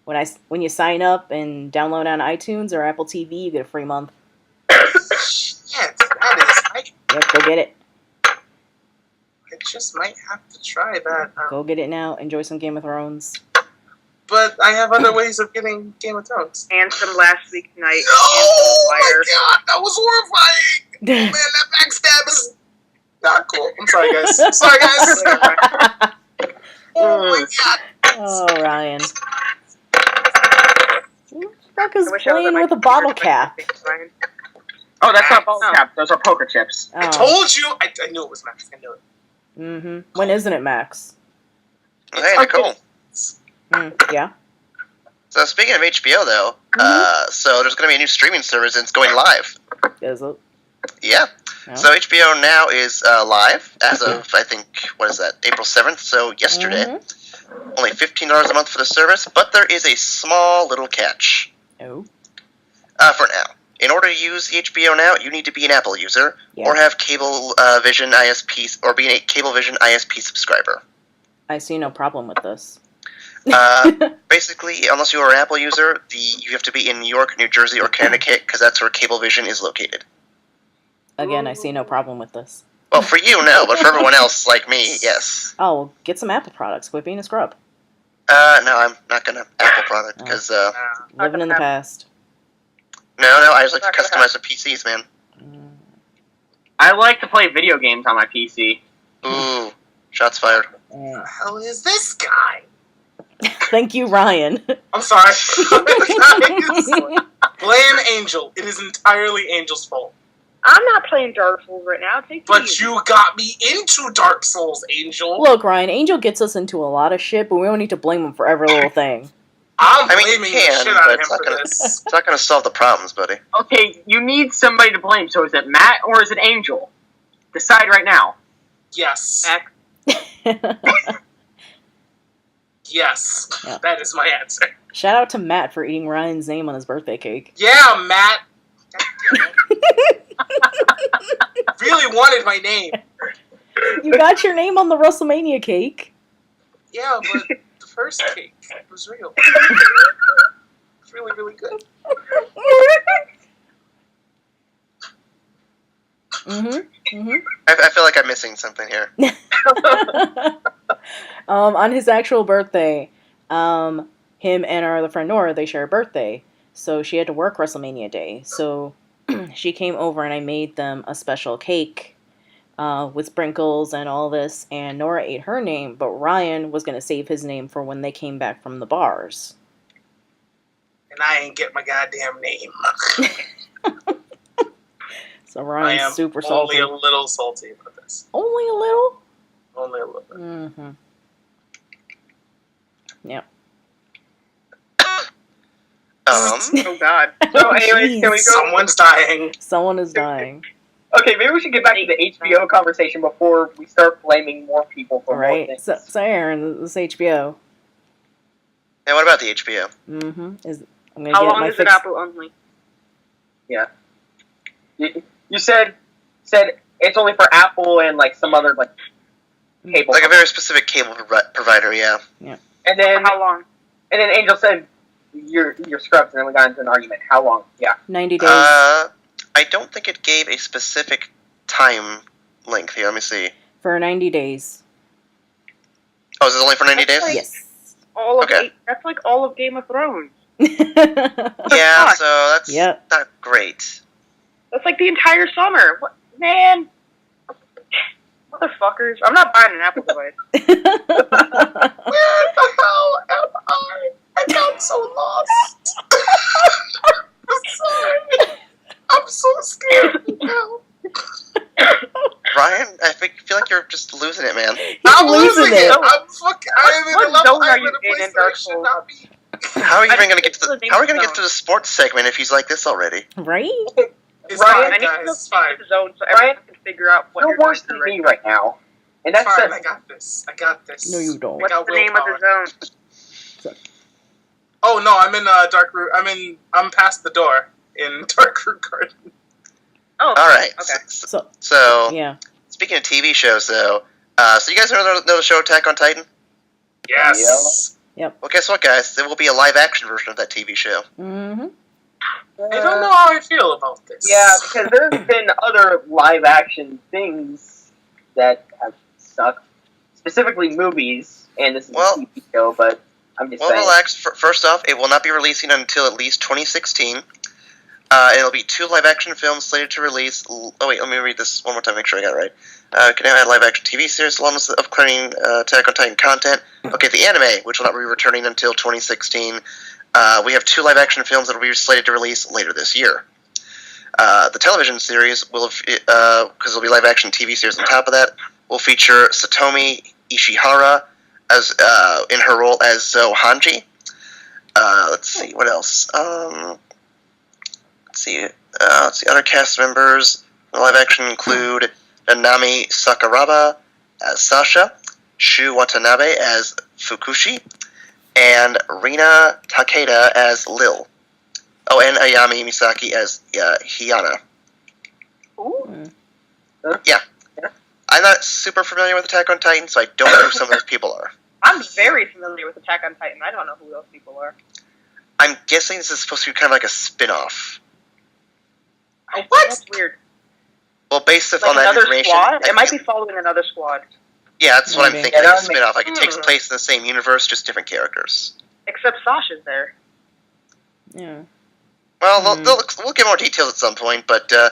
[SPEAKER 2] When you sign up and download on iTunes or Apple TV, you get a free month.
[SPEAKER 4] Shit, that is.
[SPEAKER 2] Yep, go get it.
[SPEAKER 4] I just might have to try that.
[SPEAKER 2] Go get it now. Enjoy some Game of Thrones.
[SPEAKER 4] But I have other ways of getting Game of Thrones.
[SPEAKER 5] And some last week night.
[SPEAKER 4] Oh my
[SPEAKER 5] Wire.
[SPEAKER 4] god, that was horrifying! Oh man, that backstab is not cool. I'm sorry, guys. Sorry, guys. Oh my god.
[SPEAKER 2] Oh, Ryan. Who the fuck is
[SPEAKER 5] I wish I was at
[SPEAKER 2] playing
[SPEAKER 5] my
[SPEAKER 2] with a
[SPEAKER 5] computer
[SPEAKER 2] bottle
[SPEAKER 5] to
[SPEAKER 2] cap?
[SPEAKER 5] make Ryan.
[SPEAKER 3] oh, that's not ball
[SPEAKER 5] Oh.
[SPEAKER 3] cap. Those are poker chips.
[SPEAKER 4] I
[SPEAKER 2] Oh.
[SPEAKER 4] told you. I knew it was Max. I knew it.
[SPEAKER 2] Mm-hmm. When isn't it, Max?
[SPEAKER 1] Hey, Nicole.
[SPEAKER 2] Yeah.
[SPEAKER 1] So speaking of HBO, though, so there's going to be a new streaming service, and it's going live.
[SPEAKER 2] Is it?
[SPEAKER 1] Yeah.
[SPEAKER 2] No?
[SPEAKER 1] So HBO Now is live as of, I think, what is that, April 7th, so yesterday.
[SPEAKER 2] Mm-hmm.
[SPEAKER 1] Only $15 a month for the service, but there is a small little catch.
[SPEAKER 2] Oh.
[SPEAKER 1] For now. In order to use the HBO Now, you need to be an Apple user,
[SPEAKER 2] Yeah.
[SPEAKER 1] or have Cablevision ISP, or be a Cablevision ISP subscriber.
[SPEAKER 2] I see no problem with this.
[SPEAKER 1] Basically, unless you are an Apple user, you have to be in New York, New Jersey, or Connecticut, because that's where Cablevision is located.
[SPEAKER 2] Again, I see no problem with this.
[SPEAKER 1] Well, for you, no, but for everyone else, like me, yes.
[SPEAKER 2] Oh, well, get some Apple products. Quit being a scrub.
[SPEAKER 1] No, I'm not gonna Apple product, because,
[SPEAKER 2] Living in the past.
[SPEAKER 1] no, I just like to customize the PCs, man.
[SPEAKER 3] I like to play video games on my PC.
[SPEAKER 1] Ooh, shots fired.
[SPEAKER 4] Who the hell is this guy?
[SPEAKER 2] Thank you, Ryan.
[SPEAKER 4] I'm sorry. Blame Angel. It is entirely Angel's fault.
[SPEAKER 5] I'm not playing Dark Souls right now. Take it
[SPEAKER 4] But
[SPEAKER 5] easy.
[SPEAKER 4] you got me into Dark Souls, Angel.
[SPEAKER 2] Look, Ryan, Angel gets us into a lot of shit, but we don't need to blame him for every little thing.
[SPEAKER 4] I'm
[SPEAKER 1] I mean, you
[SPEAKER 4] blaming
[SPEAKER 1] can,
[SPEAKER 4] the shit out
[SPEAKER 1] but
[SPEAKER 4] of him
[SPEAKER 1] it's not
[SPEAKER 4] for
[SPEAKER 1] gonna-
[SPEAKER 4] this.
[SPEAKER 1] It's not gonna solve the problems, buddy.
[SPEAKER 3] Okay, you need somebody to blame. So is it Matt or is it Angel? Decide right now.
[SPEAKER 4] Yes.
[SPEAKER 5] Max.
[SPEAKER 4] Yes.
[SPEAKER 2] Yeah.
[SPEAKER 4] That is my answer.
[SPEAKER 2] Shout out to Matt for eating Ryan's name on his birthday cake.
[SPEAKER 4] Yeah, Matt. God damn it. Really wanted my name.
[SPEAKER 2] You got your name on the WrestleMania cake.
[SPEAKER 4] Yeah, but the first cake was real. It's really, really good.
[SPEAKER 1] I feel like I'm missing something here.
[SPEAKER 2] On his actual birthday, him and our other friend Nora, they share a birthday. So she had to work WrestleMania Day. So she came over and I made them a special cake with sprinkles and all this. And Nora ate her name, but Ryan was going to save his name for when they came back from the bars.
[SPEAKER 4] And I ain't get my goddamn name.
[SPEAKER 2] So
[SPEAKER 4] I
[SPEAKER 2] Ryan's
[SPEAKER 4] am
[SPEAKER 2] super salty.
[SPEAKER 4] only a little salty about this.
[SPEAKER 2] Only a little?
[SPEAKER 4] Only a little bit.
[SPEAKER 2] Mm-hmm. Yep.
[SPEAKER 5] Oh God.
[SPEAKER 2] Oh,
[SPEAKER 3] So, anyways, can we
[SPEAKER 2] jeez.
[SPEAKER 3] go?
[SPEAKER 4] Someone's dying.
[SPEAKER 2] Someone is dying.
[SPEAKER 3] Okay, maybe we should get back to the HBO conversation before we start blaming more people for more
[SPEAKER 2] Right?
[SPEAKER 3] things.
[SPEAKER 2] So Aaron, this HBO.
[SPEAKER 1] Yeah, what about the HBO?
[SPEAKER 2] Mm-hmm. I'm gonna
[SPEAKER 5] How
[SPEAKER 2] get
[SPEAKER 5] long
[SPEAKER 2] my
[SPEAKER 5] is it
[SPEAKER 2] fix.
[SPEAKER 5] Apple only?
[SPEAKER 3] You said it's only for Apple and like some other like cable.
[SPEAKER 1] Like a very specific cable provider, yeah.
[SPEAKER 3] and
[SPEAKER 5] For
[SPEAKER 3] then
[SPEAKER 5] how long?
[SPEAKER 3] Angel said you're scrubbed, and then we got into an argument. How long? Yeah.
[SPEAKER 2] 90 days.
[SPEAKER 1] I don't think it gave a specific time length here. Let me see.
[SPEAKER 2] For 90 days.
[SPEAKER 1] Oh, is it only for 90 days?
[SPEAKER 5] That's
[SPEAKER 2] Yes.
[SPEAKER 5] All of
[SPEAKER 1] Okay.
[SPEAKER 5] that's like all of Game of Thrones.
[SPEAKER 1] Yeah, so that's
[SPEAKER 2] Yep.
[SPEAKER 1] not great.
[SPEAKER 5] That's like the entire summer. What, man? Motherfuckers. I'm not buying an Apple device.
[SPEAKER 4] Where the hell am I? I got so lost. I'm sorry. I'm so scared now.
[SPEAKER 1] Ryan, I feel like you're just losing it, man.
[SPEAKER 2] He's
[SPEAKER 4] I'm
[SPEAKER 2] losing it.
[SPEAKER 4] I'm fucking. I'm in
[SPEAKER 5] What
[SPEAKER 4] a level.
[SPEAKER 5] zone are
[SPEAKER 4] I'm
[SPEAKER 5] you
[SPEAKER 4] in a
[SPEAKER 5] in
[SPEAKER 4] place
[SPEAKER 5] in
[SPEAKER 4] that I
[SPEAKER 5] Dark
[SPEAKER 4] should
[SPEAKER 5] Souls?
[SPEAKER 4] not be.
[SPEAKER 1] How are you even going to get to
[SPEAKER 5] the
[SPEAKER 1] the?
[SPEAKER 5] name
[SPEAKER 1] How are we
[SPEAKER 5] of
[SPEAKER 1] going to
[SPEAKER 5] the
[SPEAKER 1] get to the sports segment if he's like this already?
[SPEAKER 2] Right?
[SPEAKER 4] It's
[SPEAKER 3] Ryan,
[SPEAKER 4] fine,
[SPEAKER 5] I need to
[SPEAKER 4] guys.
[SPEAKER 5] know
[SPEAKER 4] It's fine.
[SPEAKER 5] the zone so everyone can figure out what
[SPEAKER 3] You're
[SPEAKER 5] you're going
[SPEAKER 3] worse than
[SPEAKER 5] through
[SPEAKER 3] me
[SPEAKER 5] right
[SPEAKER 3] right now. And
[SPEAKER 4] It's
[SPEAKER 3] that's
[SPEAKER 4] fine.
[SPEAKER 3] just
[SPEAKER 4] I got this. I got this.
[SPEAKER 2] No, you don't.
[SPEAKER 5] What's
[SPEAKER 4] got
[SPEAKER 5] the name of
[SPEAKER 4] willpower.
[SPEAKER 5] the zone?
[SPEAKER 4] Oh no, I'm in Dark Root. I'm past the door in Dark Root Garden.
[SPEAKER 5] Oh,
[SPEAKER 1] All right.
[SPEAKER 5] okay.
[SPEAKER 1] So
[SPEAKER 2] Yeah.
[SPEAKER 1] speaking of TV shows, though, so you guys know the show Attack on Titan?
[SPEAKER 4] Yes.
[SPEAKER 1] Well, guess what, guys? There will be a live-action version of that TV show.
[SPEAKER 2] Mm-hmm.
[SPEAKER 4] I don't know how I feel about this.
[SPEAKER 3] Yeah, because there's been other live action things that have sucked. Specifically movies, and this is
[SPEAKER 1] Well-
[SPEAKER 3] a TV show, but I'm just
[SPEAKER 1] Well,
[SPEAKER 3] saying.
[SPEAKER 1] relax. First off, it will not be releasing until at least 2016. It'll be 2 live-action films slated to release. Oh wait, let me read this one more time, make sure I got it right. Can now add live-action TV series along with upcoming Attack on Titan content. Okay, the anime, which will not be returning until 2016. We have 2 live-action films that will be slated to release later this year. The television series will, because there'll be live-action TV series on top of that, will feature Satomi Ishihara as in her role as Zo Hanji. Let's see what else. Let's see other cast members. The live action include Nanami Sakuraba as Sasha, Shu Watanabe as Fukushi, and Rina Takeda as Lil. Oh, and Ayami Misaki as Hiyana.
[SPEAKER 5] Ooh.
[SPEAKER 1] I'm not super familiar with Attack on Titan, so I don't know who some of those people are.
[SPEAKER 5] I'm very familiar with Attack on Titan. I don't know who those people are.
[SPEAKER 1] I'm guessing this is supposed to be kind of like a spin-off.
[SPEAKER 4] What?
[SPEAKER 5] That's weird.
[SPEAKER 1] Well, based
[SPEAKER 5] Like
[SPEAKER 1] on that
[SPEAKER 5] another
[SPEAKER 1] information,
[SPEAKER 5] squad?
[SPEAKER 1] I
[SPEAKER 5] It might
[SPEAKER 1] think-
[SPEAKER 5] be following another squad.
[SPEAKER 1] Yeah, that's what I'm
[SPEAKER 2] Maybe.
[SPEAKER 1] thinking.
[SPEAKER 3] Yeah,
[SPEAKER 1] Like a
[SPEAKER 3] that would
[SPEAKER 1] spin-off. Like it takes
[SPEAKER 4] Hmm.
[SPEAKER 1] place in the same universe, just different characters.
[SPEAKER 5] Except Sasha's there.
[SPEAKER 2] Yeah.
[SPEAKER 1] Well,
[SPEAKER 2] Hmm.
[SPEAKER 1] we'll get more details at some point, but yeah,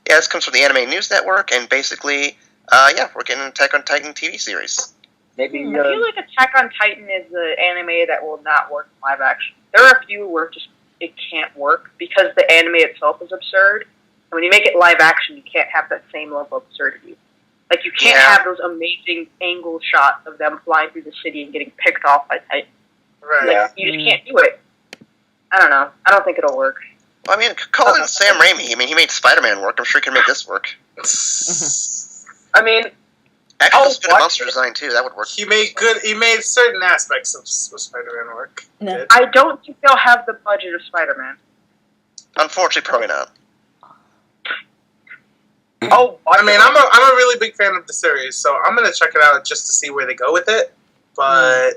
[SPEAKER 1] this comes from the Anime News Network, and basically, yeah, we're getting an Attack on Titan TV series.
[SPEAKER 3] Maybe
[SPEAKER 5] I feel like Attack on Titan is the anime that will not work in live action. There are a few where it can't work because the anime itself is absurd. And when you make it live action, you can't have that same level of absurdity. Like, you can't
[SPEAKER 1] Yeah.
[SPEAKER 5] have those amazing angle shots of them flying through the city and getting picked off by Titan.
[SPEAKER 4] Right.
[SPEAKER 3] Yeah.
[SPEAKER 5] You just can't do it. I don't know. I don't think it'll work.
[SPEAKER 1] Well, I mean, call in Sam Raimi. I mean, he made Spider-Man work. I'm sure he can make this work.
[SPEAKER 3] I mean,
[SPEAKER 1] Actually,
[SPEAKER 3] Oh,
[SPEAKER 1] let's do a
[SPEAKER 3] what?
[SPEAKER 1] monster design too. That would work.
[SPEAKER 4] He made certain aspects of Spider-Man work.
[SPEAKER 2] No.
[SPEAKER 4] Did.
[SPEAKER 5] I don't think they'll have the budget of Spider-Man.
[SPEAKER 1] Unfortunately, probably not.
[SPEAKER 3] oh,
[SPEAKER 4] I mean, I'm a really big fan of the series, so I'm gonna check it out just to see where they go with it. But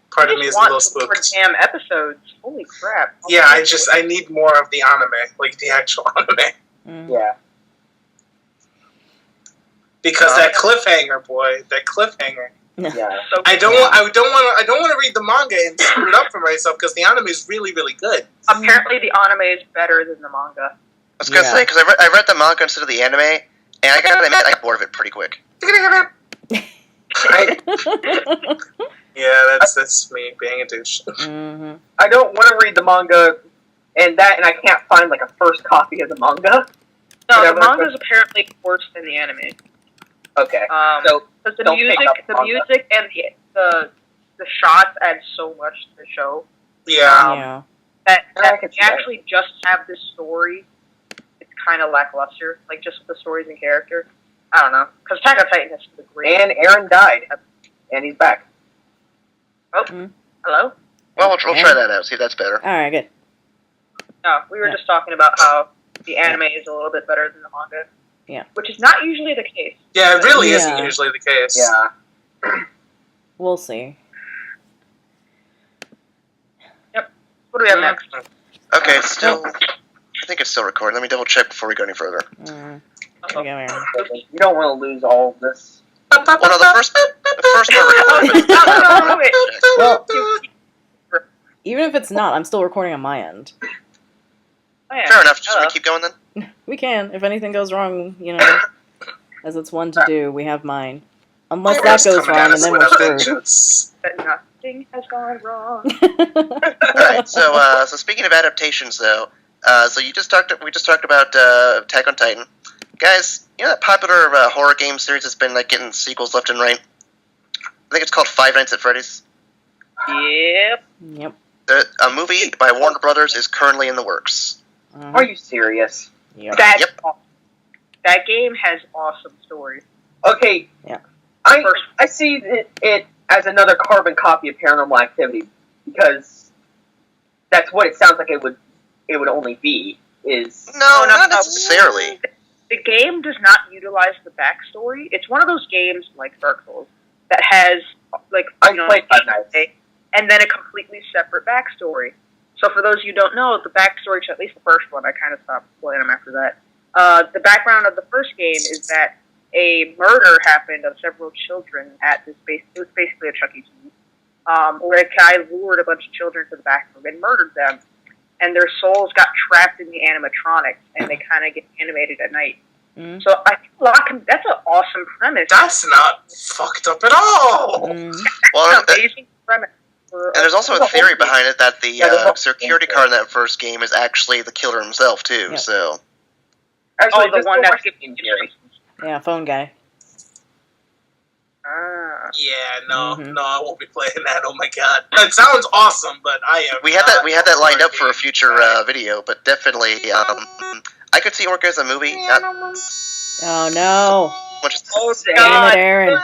[SPEAKER 4] part of me is a little
[SPEAKER 5] some more
[SPEAKER 4] spooked.
[SPEAKER 5] damn episodes. Holy crap.
[SPEAKER 4] Yeah, I need more of the anime, like the actual anime,
[SPEAKER 2] Mm.
[SPEAKER 3] yeah.
[SPEAKER 4] because that cliffhanger, boy, that cliffhanger.
[SPEAKER 3] Yeah.
[SPEAKER 5] So
[SPEAKER 4] I don't want to read the manga and screw it up for myself because the anime is really, really good.
[SPEAKER 5] apparently the anime is better than the manga.
[SPEAKER 1] I was gonna
[SPEAKER 2] Yeah.
[SPEAKER 1] say because I read the manga instead of the anime, and I gotta admit, I got bored of it pretty quick.
[SPEAKER 4] Yeah, that's me being a douche.
[SPEAKER 2] Mm-hmm.
[SPEAKER 3] I don't want to read the manga, and I can't find like a first copy of the manga.
[SPEAKER 5] No,
[SPEAKER 3] Whatever,
[SPEAKER 5] the manga is apparently worse than the anime.
[SPEAKER 3] Okay.
[SPEAKER 5] So because
[SPEAKER 3] don't pick up
[SPEAKER 5] the
[SPEAKER 3] manga.
[SPEAKER 5] music and the shots add so much to the show
[SPEAKER 4] Yeah,
[SPEAKER 2] Yeah.
[SPEAKER 5] that
[SPEAKER 3] I can
[SPEAKER 5] you
[SPEAKER 3] see that.
[SPEAKER 5] actually just have this story. It's kind of lackluster, like just with the stories and character. I don't know, because Attack on Titan has the great.
[SPEAKER 3] And Aaron died, and he's back.
[SPEAKER 5] Hello.
[SPEAKER 1] Well, we'll try that out. See if that's better.
[SPEAKER 2] All right, good.
[SPEAKER 5] No, we were
[SPEAKER 2] Yeah.
[SPEAKER 5] just talking about how the anime is a little bit better than the manga.
[SPEAKER 2] Yeah.
[SPEAKER 5] Which is not usually the case.
[SPEAKER 4] yeah, it really
[SPEAKER 2] Yeah.
[SPEAKER 4] isn't usually the case.
[SPEAKER 3] Yeah.
[SPEAKER 2] We'll see.
[SPEAKER 5] What do we have next?
[SPEAKER 1] Okay, it's still. I think it's still recording. Let me double check before we go any further.
[SPEAKER 2] Mm.
[SPEAKER 5] Uh-oh.
[SPEAKER 2] Okay,
[SPEAKER 3] You don't want to lose all of this.
[SPEAKER 1] Well, no, the first part recorded.
[SPEAKER 5] No, wait.
[SPEAKER 2] Well, even if it's not, I'm still recording on my end.
[SPEAKER 5] Oh, yeah.
[SPEAKER 1] Fair enough. Just
[SPEAKER 5] Hello.
[SPEAKER 1] we keep going then.
[SPEAKER 2] We can. If anything goes wrong, you know, as it's one to do, we have mine. Unless that goes
[SPEAKER 4] Coming at
[SPEAKER 2] wrong, and
[SPEAKER 4] us
[SPEAKER 2] then
[SPEAKER 4] with
[SPEAKER 2] we're
[SPEAKER 4] a
[SPEAKER 2] screwed.
[SPEAKER 4] vengeance.
[SPEAKER 5] That nothing has gone wrong.
[SPEAKER 1] Alright, so speaking of adaptations, though, so we just talked about Attack on Titan, guys. You know that popular horror game series that's been like getting sequels left and right. I think it's called Five Nights at Freddy's.
[SPEAKER 5] Yep.
[SPEAKER 2] Yep.
[SPEAKER 1] A movie by Warner Brothers is currently in the works.
[SPEAKER 3] Are you serious?
[SPEAKER 2] Yeah.
[SPEAKER 5] That's awesome. That game has awesome stories.
[SPEAKER 3] Okay.
[SPEAKER 2] Yeah.
[SPEAKER 3] I see it as another carbon copy of Paranormal Activity because that's what it sounds like it would only be.
[SPEAKER 1] No, not necessarily.
[SPEAKER 5] The game does not utilize the backstory. It's one of those games like Dark Souls that has like
[SPEAKER 3] played Five Nights.
[SPEAKER 5] And then a completely separate backstory. So for those of you who don't know, the backstory to at least the first one, I kind of stopped playing them after that. The background of the first game is that a murder happened of several children at this base. It was basically a Chuck E. Cheese, where a guy lured a bunch of children to the back room and murdered them, and their souls got trapped in the animatronics, and they kind of get animated at night. So I think that's an awesome premise.
[SPEAKER 4] That's not fucked up at all.
[SPEAKER 1] Well,
[SPEAKER 5] That's an amazing premise.
[SPEAKER 1] And there's also a theory behind it that the security card in that first game is actually the killer himself too.
[SPEAKER 2] Yeah.
[SPEAKER 1] So.
[SPEAKER 3] Actually,
[SPEAKER 5] the one that's
[SPEAKER 3] injury.
[SPEAKER 2] Yeah, phone guy.
[SPEAKER 4] Yeah, no, I won't be playing that. Oh my god, that sounds awesome, but I am.
[SPEAKER 1] We had that lined up for a future video, but definitely, I could see it work as a movie.
[SPEAKER 2] Oh no!
[SPEAKER 1] Much
[SPEAKER 2] Damn it, Aaron!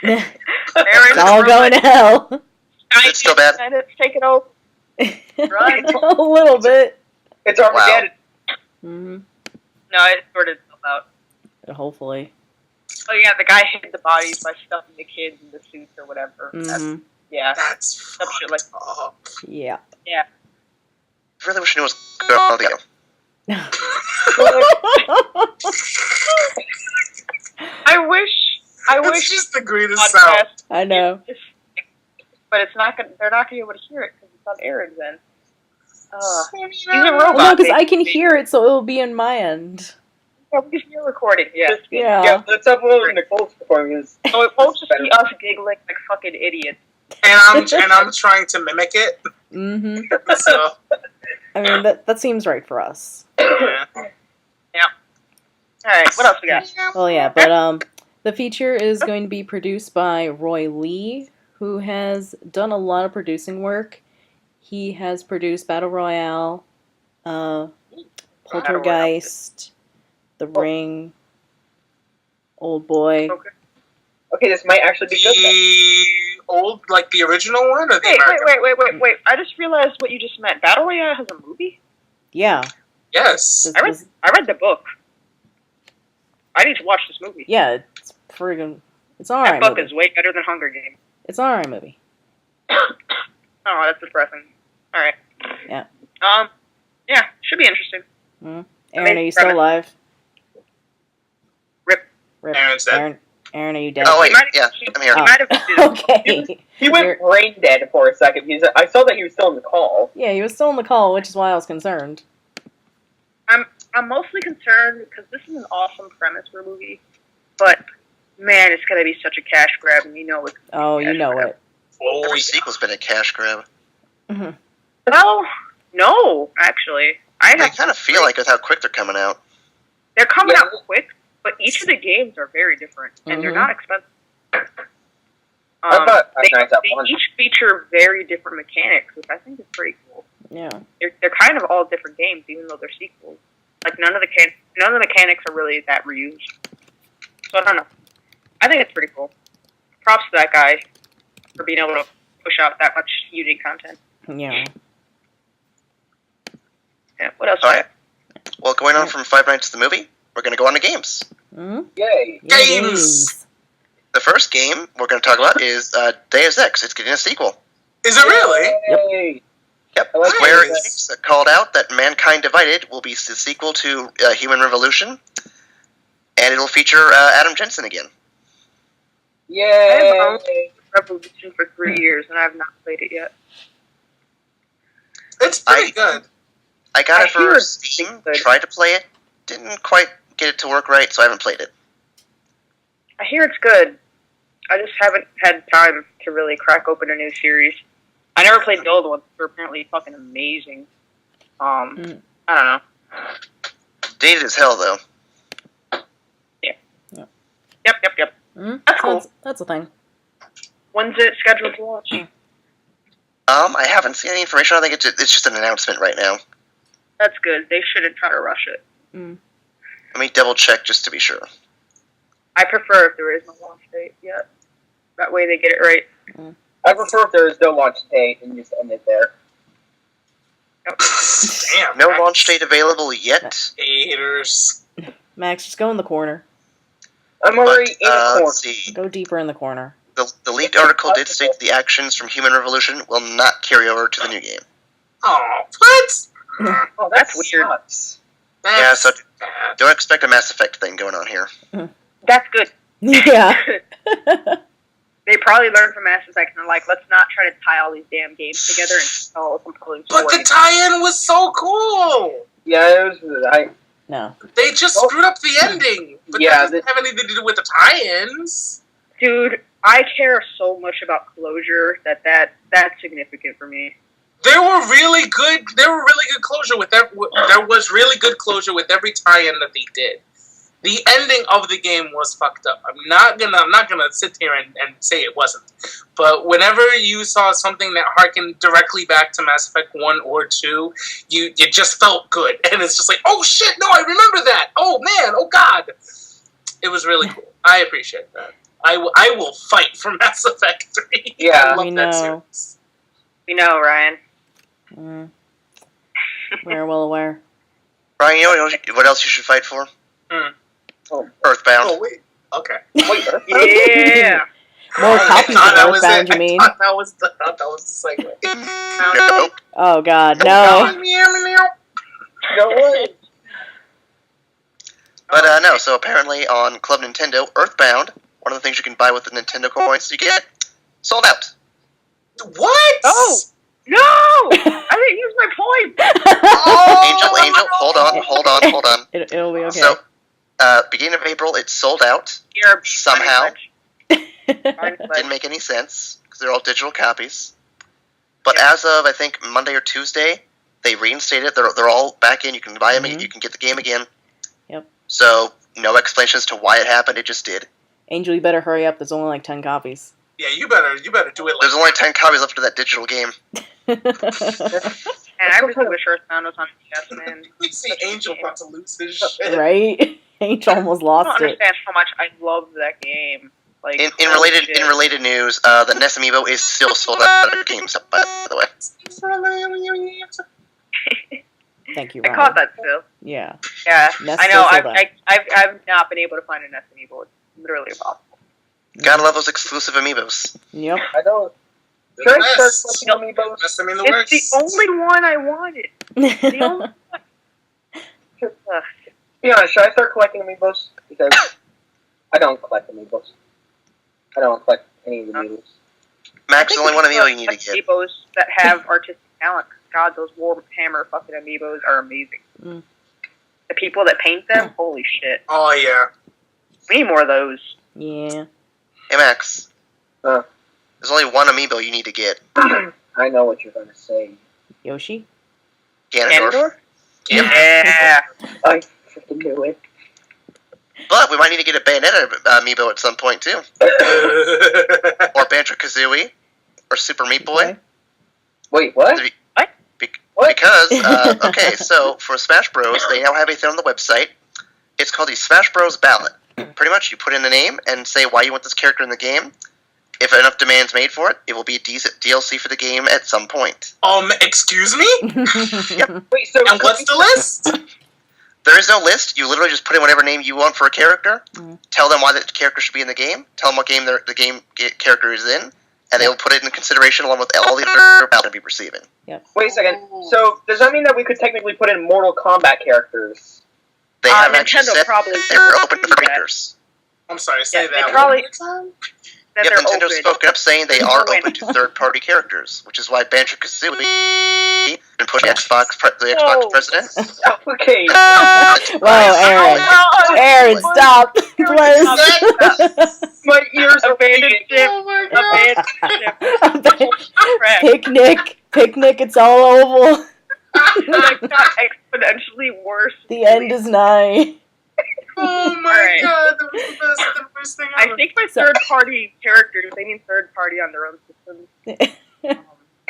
[SPEAKER 5] Aaron's
[SPEAKER 2] It's all going to hell.
[SPEAKER 1] It's still bad.
[SPEAKER 5] It's taken over. Run.
[SPEAKER 2] A little bit.
[SPEAKER 3] It's Armageddon.
[SPEAKER 2] Mm-hmm.
[SPEAKER 5] No, it sorted itself out.
[SPEAKER 2] Hopefully.
[SPEAKER 5] Oh yeah, the guy hid the bodies by stuffing the kids in the suits or whatever.
[SPEAKER 2] Mm-hmm.
[SPEAKER 4] That's
[SPEAKER 5] Some shit like
[SPEAKER 4] up.
[SPEAKER 2] Yeah.
[SPEAKER 5] Yeah.
[SPEAKER 1] I really wish I knew what was going on with you.
[SPEAKER 5] I wish.
[SPEAKER 4] It's just the greatest sound.
[SPEAKER 2] I know.
[SPEAKER 5] But it's not gonna. They're not gonna be able to hear it because it's on Aaron's end. He's a
[SPEAKER 2] Well,
[SPEAKER 5] robot.
[SPEAKER 2] no, because I can hear it, so it'll be in my end.
[SPEAKER 5] Because you're recording. Yeah.
[SPEAKER 2] Yeah.
[SPEAKER 3] Let's upload Nicole's performance.
[SPEAKER 5] So it won't just be us giggling like fucking idiots.
[SPEAKER 4] And I'm trying to mimic it.
[SPEAKER 2] Mm-hmm.
[SPEAKER 4] So
[SPEAKER 2] I mean, that seems right for us.
[SPEAKER 4] yeah.
[SPEAKER 5] All right. What else we got?
[SPEAKER 2] Well, yeah, but the feature is going to be produced by Roy Lee, who has done a lot of producing work. He has produced Battle Royale, Poltergeist, The Ring, Old Boy.
[SPEAKER 3] Okay, this might actually be good.
[SPEAKER 4] The old, like the original one, or the American?
[SPEAKER 5] Wait. I just realized what you just meant. Battle Royale has a movie?
[SPEAKER 2] Yeah.
[SPEAKER 4] Yes.
[SPEAKER 2] This-
[SPEAKER 5] I read the book. I need to watch this movie.
[SPEAKER 2] Yeah, it's friggin'... It's an
[SPEAKER 5] That
[SPEAKER 2] alright
[SPEAKER 5] book
[SPEAKER 2] movie.
[SPEAKER 5] is way better than Hunger Games.
[SPEAKER 2] It's an alright movie.
[SPEAKER 5] Oh, that's depressing. All right.
[SPEAKER 2] Yeah.
[SPEAKER 5] Yeah, should be interesting.
[SPEAKER 2] Mm-hmm. Aaron, are you still alive?
[SPEAKER 5] Rip.
[SPEAKER 4] Aaron's dead.
[SPEAKER 2] Aaron, are you dead?
[SPEAKER 1] Oh wait,
[SPEAKER 5] He
[SPEAKER 1] yeah, I'm here.
[SPEAKER 5] might have
[SPEAKER 2] Okay.
[SPEAKER 3] He went brain dead for a second. I saw that he was still in the call.
[SPEAKER 2] Yeah, he was still on the call, which is why I was concerned.
[SPEAKER 5] I'm mostly concerned because this is an awesome premise for a movie, but man, it's gonna be such a cash grab, and you know it's.
[SPEAKER 2] Oh, you know it.
[SPEAKER 4] Oh,
[SPEAKER 1] Every
[SPEAKER 4] yeah.
[SPEAKER 1] sequel's been a cash grab.
[SPEAKER 2] Mm-hmm.
[SPEAKER 5] Well, no, actually,
[SPEAKER 1] I kind of feel like with how quick they're coming out.
[SPEAKER 5] they're coming out quick, but each of the games are very different, and they're not expensive. They each feature very different mechanics, which I think is pretty cool.
[SPEAKER 2] Yeah.
[SPEAKER 5] They're kind of all different games, even though they're sequels. Like none of the mechanics are really that reused. So I don't know. I think it's pretty cool. Props to that guy for being able to push out that much unique content.
[SPEAKER 2] Yeah.
[SPEAKER 5] Yeah. What else?
[SPEAKER 1] Alright. Well, going on from Five Nights to the movie, we're going to go on to games.
[SPEAKER 2] Mm-hmm.
[SPEAKER 3] Yay!
[SPEAKER 4] Games!
[SPEAKER 1] The first game we're going to talk about is Deus Ex. It's getting a sequel.
[SPEAKER 4] Is it really?
[SPEAKER 3] Yay.
[SPEAKER 1] Yep.
[SPEAKER 3] I like
[SPEAKER 1] Square
[SPEAKER 3] Deus
[SPEAKER 1] Enix called out that Mankind Divided will be the sequel to Human Revolution, and it'll feature Adam Jensen again.
[SPEAKER 3] Yay!
[SPEAKER 5] I have Revolution for 3 years, and I have not played it yet.
[SPEAKER 4] It's pretty good.
[SPEAKER 1] I got
[SPEAKER 5] I
[SPEAKER 1] it
[SPEAKER 5] hear
[SPEAKER 1] for
[SPEAKER 5] it's
[SPEAKER 1] Steam,
[SPEAKER 5] good.
[SPEAKER 1] tried to play it, didn't quite get it to work right, so I haven't played it.
[SPEAKER 5] I hear it's good. I just haven't had time to really crack open a new series. I never played the old ones. They're apparently fucking amazing. I don't know.
[SPEAKER 1] Dated as hell, though.
[SPEAKER 5] Yep.
[SPEAKER 2] Mm-hmm.
[SPEAKER 5] That's cool.
[SPEAKER 2] That's a thing.
[SPEAKER 5] When's it scheduled to launch?
[SPEAKER 1] I haven't seen any information. I think it's just an announcement right now.
[SPEAKER 5] That's good. They shouldn't try to rush it.
[SPEAKER 2] Mm.
[SPEAKER 1] Let me double check just to be sure.
[SPEAKER 5] I prefer if there is no launch date yet. That way they get it right.
[SPEAKER 3] I prefer if there is no launch date and just end it there.
[SPEAKER 4] Damn.
[SPEAKER 1] No
[SPEAKER 4] Max.
[SPEAKER 1] launch date available yet.
[SPEAKER 4] Haters.
[SPEAKER 2] Max, just go in the corner.
[SPEAKER 3] I'm already in a corner.
[SPEAKER 1] Let's see.
[SPEAKER 2] Go deeper in the corner.
[SPEAKER 1] The leaked article did state that the actions from Human Revolution will not carry over to the new game.
[SPEAKER 4] Oh, what?
[SPEAKER 3] Oh,
[SPEAKER 5] That's weird.
[SPEAKER 3] sucks.
[SPEAKER 1] Yeah, so
[SPEAKER 4] bad.
[SPEAKER 1] don't expect a Mass Effect thing going on here.
[SPEAKER 5] That's good.
[SPEAKER 2] Yeah.
[SPEAKER 5] They probably learned from Mass Effect and they're like, let's not try to tie all these damn games together and tell a compelling
[SPEAKER 4] But
[SPEAKER 5] story.
[SPEAKER 4] the tie-in was so cool.
[SPEAKER 3] Yeah, it was.
[SPEAKER 2] No.
[SPEAKER 4] They just screwed up the ending. But
[SPEAKER 3] Yeah,
[SPEAKER 4] that doesn't have anything to do with the tie-ins.
[SPEAKER 5] Dude, I care so much about closure that's significant for me.
[SPEAKER 4] There were really good. Closure with that. There was really good closure with every tie-in that they did. The ending of the game was fucked up. I'm not gonna sit here and say it wasn't. But whenever you saw something that harkened directly back to Mass Effect 1 or 2, you just felt good. And it's just like, oh shit, no, I remember that. Oh man, oh god. It was really cool. I appreciate that. I will fight for Mass Effect 3.
[SPEAKER 3] Yeah,
[SPEAKER 4] I love
[SPEAKER 2] we
[SPEAKER 4] that
[SPEAKER 2] know.
[SPEAKER 4] series.
[SPEAKER 5] We know, Ryan.
[SPEAKER 2] We're well aware.
[SPEAKER 1] Brian, you know what else you should fight for?
[SPEAKER 3] Oh.
[SPEAKER 1] Earthbound.
[SPEAKER 4] Oh wait. Okay.
[SPEAKER 3] Wait,
[SPEAKER 5] Yeah.
[SPEAKER 2] More copies of
[SPEAKER 4] that was
[SPEAKER 2] Earthbound,
[SPEAKER 4] it.
[SPEAKER 2] you mean?
[SPEAKER 4] I thought that was the segue.
[SPEAKER 1] Nope.
[SPEAKER 2] Oh god, no.
[SPEAKER 3] no way.
[SPEAKER 1] But no, so apparently on Club Nintendo, Earthbound, one of the things you can buy with the Nintendo coins you get, sold out.
[SPEAKER 4] What?
[SPEAKER 5] Oh! No! I didn't use my point!
[SPEAKER 1] Angel, hold on.
[SPEAKER 2] It'll be okay.
[SPEAKER 1] So, beginning of April, it sold out.
[SPEAKER 5] You're
[SPEAKER 1] Somehow.
[SPEAKER 5] Fine,
[SPEAKER 1] Didn't make any sense, because they're all digital copies. But as of, I think, Monday or Tuesday, they reinstated it. They're all back in. You can buy them. You can get the game again.
[SPEAKER 2] Yep.
[SPEAKER 1] So, no explanation as to why it happened. It just did.
[SPEAKER 2] Angel, you better hurry up. There's only like 10 copies.
[SPEAKER 4] Yeah, you better do it.
[SPEAKER 1] There's only 10 copies left of that digital game.
[SPEAKER 5] And I really wish Earthbound was on DS, man.
[SPEAKER 4] You see Angel about to lose his shit.
[SPEAKER 2] Right? Angel almost
[SPEAKER 5] I
[SPEAKER 2] lost
[SPEAKER 5] don't
[SPEAKER 2] it.
[SPEAKER 5] understand how much I love that game. Like,
[SPEAKER 1] In
[SPEAKER 5] holy
[SPEAKER 1] related
[SPEAKER 5] shit.
[SPEAKER 1] in related news, the NES Amiibo is still sold out at GameStop, by the way.
[SPEAKER 2] Thank you,
[SPEAKER 5] I
[SPEAKER 2] Ryan.
[SPEAKER 5] caught that still.
[SPEAKER 2] Yeah.
[SPEAKER 5] Yeah,
[SPEAKER 2] NES
[SPEAKER 5] I know.
[SPEAKER 2] still sold out.
[SPEAKER 5] I've not been able to find a NES Amiibo. It's literally impossible.
[SPEAKER 1] Gotta love those exclusive Amiibos.
[SPEAKER 2] Yep.
[SPEAKER 3] I don't.
[SPEAKER 4] The
[SPEAKER 3] Should I
[SPEAKER 4] best.
[SPEAKER 3] start collecting amiibos?
[SPEAKER 4] Best in the
[SPEAKER 5] It's
[SPEAKER 4] works.
[SPEAKER 5] the only one I wanted. The only one. Ugh.
[SPEAKER 3] Be honest, should I start collecting amiibos? Because I don't collect amiibos. I don't collect any of the amiibos.
[SPEAKER 1] Max, there's only one Amiibo you need to get.
[SPEAKER 5] Amiibos that have artistic talent. God, those Warhammer fucking amiibos are amazing.
[SPEAKER 2] Mm.
[SPEAKER 5] The people that paint them, holy shit.
[SPEAKER 4] Oh yeah.
[SPEAKER 5] We need more of those.
[SPEAKER 2] Yeah.
[SPEAKER 1] Hey, Max.
[SPEAKER 3] Huh.
[SPEAKER 1] There's only one Amiibo you need to get.
[SPEAKER 3] I know what you're gonna say.
[SPEAKER 2] Yoshi?
[SPEAKER 1] Ganondorf.
[SPEAKER 5] Ganondorf?
[SPEAKER 1] Yep.
[SPEAKER 5] Yeah.
[SPEAKER 3] I freaking knew it.
[SPEAKER 1] But we might need to get a Bayonetta Amiibo at some point, too. Or Banjo-Kazooie. Or Super Meat Boy.
[SPEAKER 2] Okay.
[SPEAKER 3] Wait, what? What?
[SPEAKER 1] Because, okay, so for Smash Bros, they now have a thing on the website. It's called the Smash Bros Ballot. Pretty much, you put in the name and say why you want this character in the game. If enough demand's made for it, it will be DLC for the game at some point.
[SPEAKER 4] Excuse me?
[SPEAKER 3] Wait, so
[SPEAKER 4] And what's the list?
[SPEAKER 1] There is no list. You literally just put in whatever name you want for a character. Tell them why the character should be in the game. Tell them what game the game character is in. And they will put it in consideration along with all the other ballots to be receiving.
[SPEAKER 3] Wait a second. So does that mean that we could technically put in Mortal Kombat characters?
[SPEAKER 1] They have actually
[SPEAKER 5] Nintendo
[SPEAKER 1] said
[SPEAKER 5] probably
[SPEAKER 1] they're open
[SPEAKER 5] do
[SPEAKER 1] for
[SPEAKER 5] that.
[SPEAKER 1] characters.
[SPEAKER 4] I'm sorry, say
[SPEAKER 5] Yeah, they
[SPEAKER 4] that
[SPEAKER 5] probably-
[SPEAKER 4] one more time.
[SPEAKER 5] That
[SPEAKER 1] Yep,
[SPEAKER 5] they're
[SPEAKER 1] Nintendo's
[SPEAKER 5] open.
[SPEAKER 1] spoken up saying they are
[SPEAKER 5] Open.
[SPEAKER 1] open to third-party characters, which is why Banjo-Kazooie been pushing the Xbox
[SPEAKER 5] Whoa.
[SPEAKER 1] president.
[SPEAKER 3] Okay.
[SPEAKER 2] Whoa, Aaron. Aaron, stop. Please.
[SPEAKER 3] My ears are
[SPEAKER 5] Abandoned
[SPEAKER 3] bleeding.
[SPEAKER 5] ship.
[SPEAKER 4] Oh my god.
[SPEAKER 5] Abandoned ship. Crap.
[SPEAKER 2] Picnic, it's all oval.
[SPEAKER 5] That got exponentially worse.
[SPEAKER 2] The end is nigh.
[SPEAKER 4] Oh my
[SPEAKER 5] Alright.
[SPEAKER 4] god, that was the best thing ever.
[SPEAKER 5] I think by third-party characters, they mean third-party on their own systems.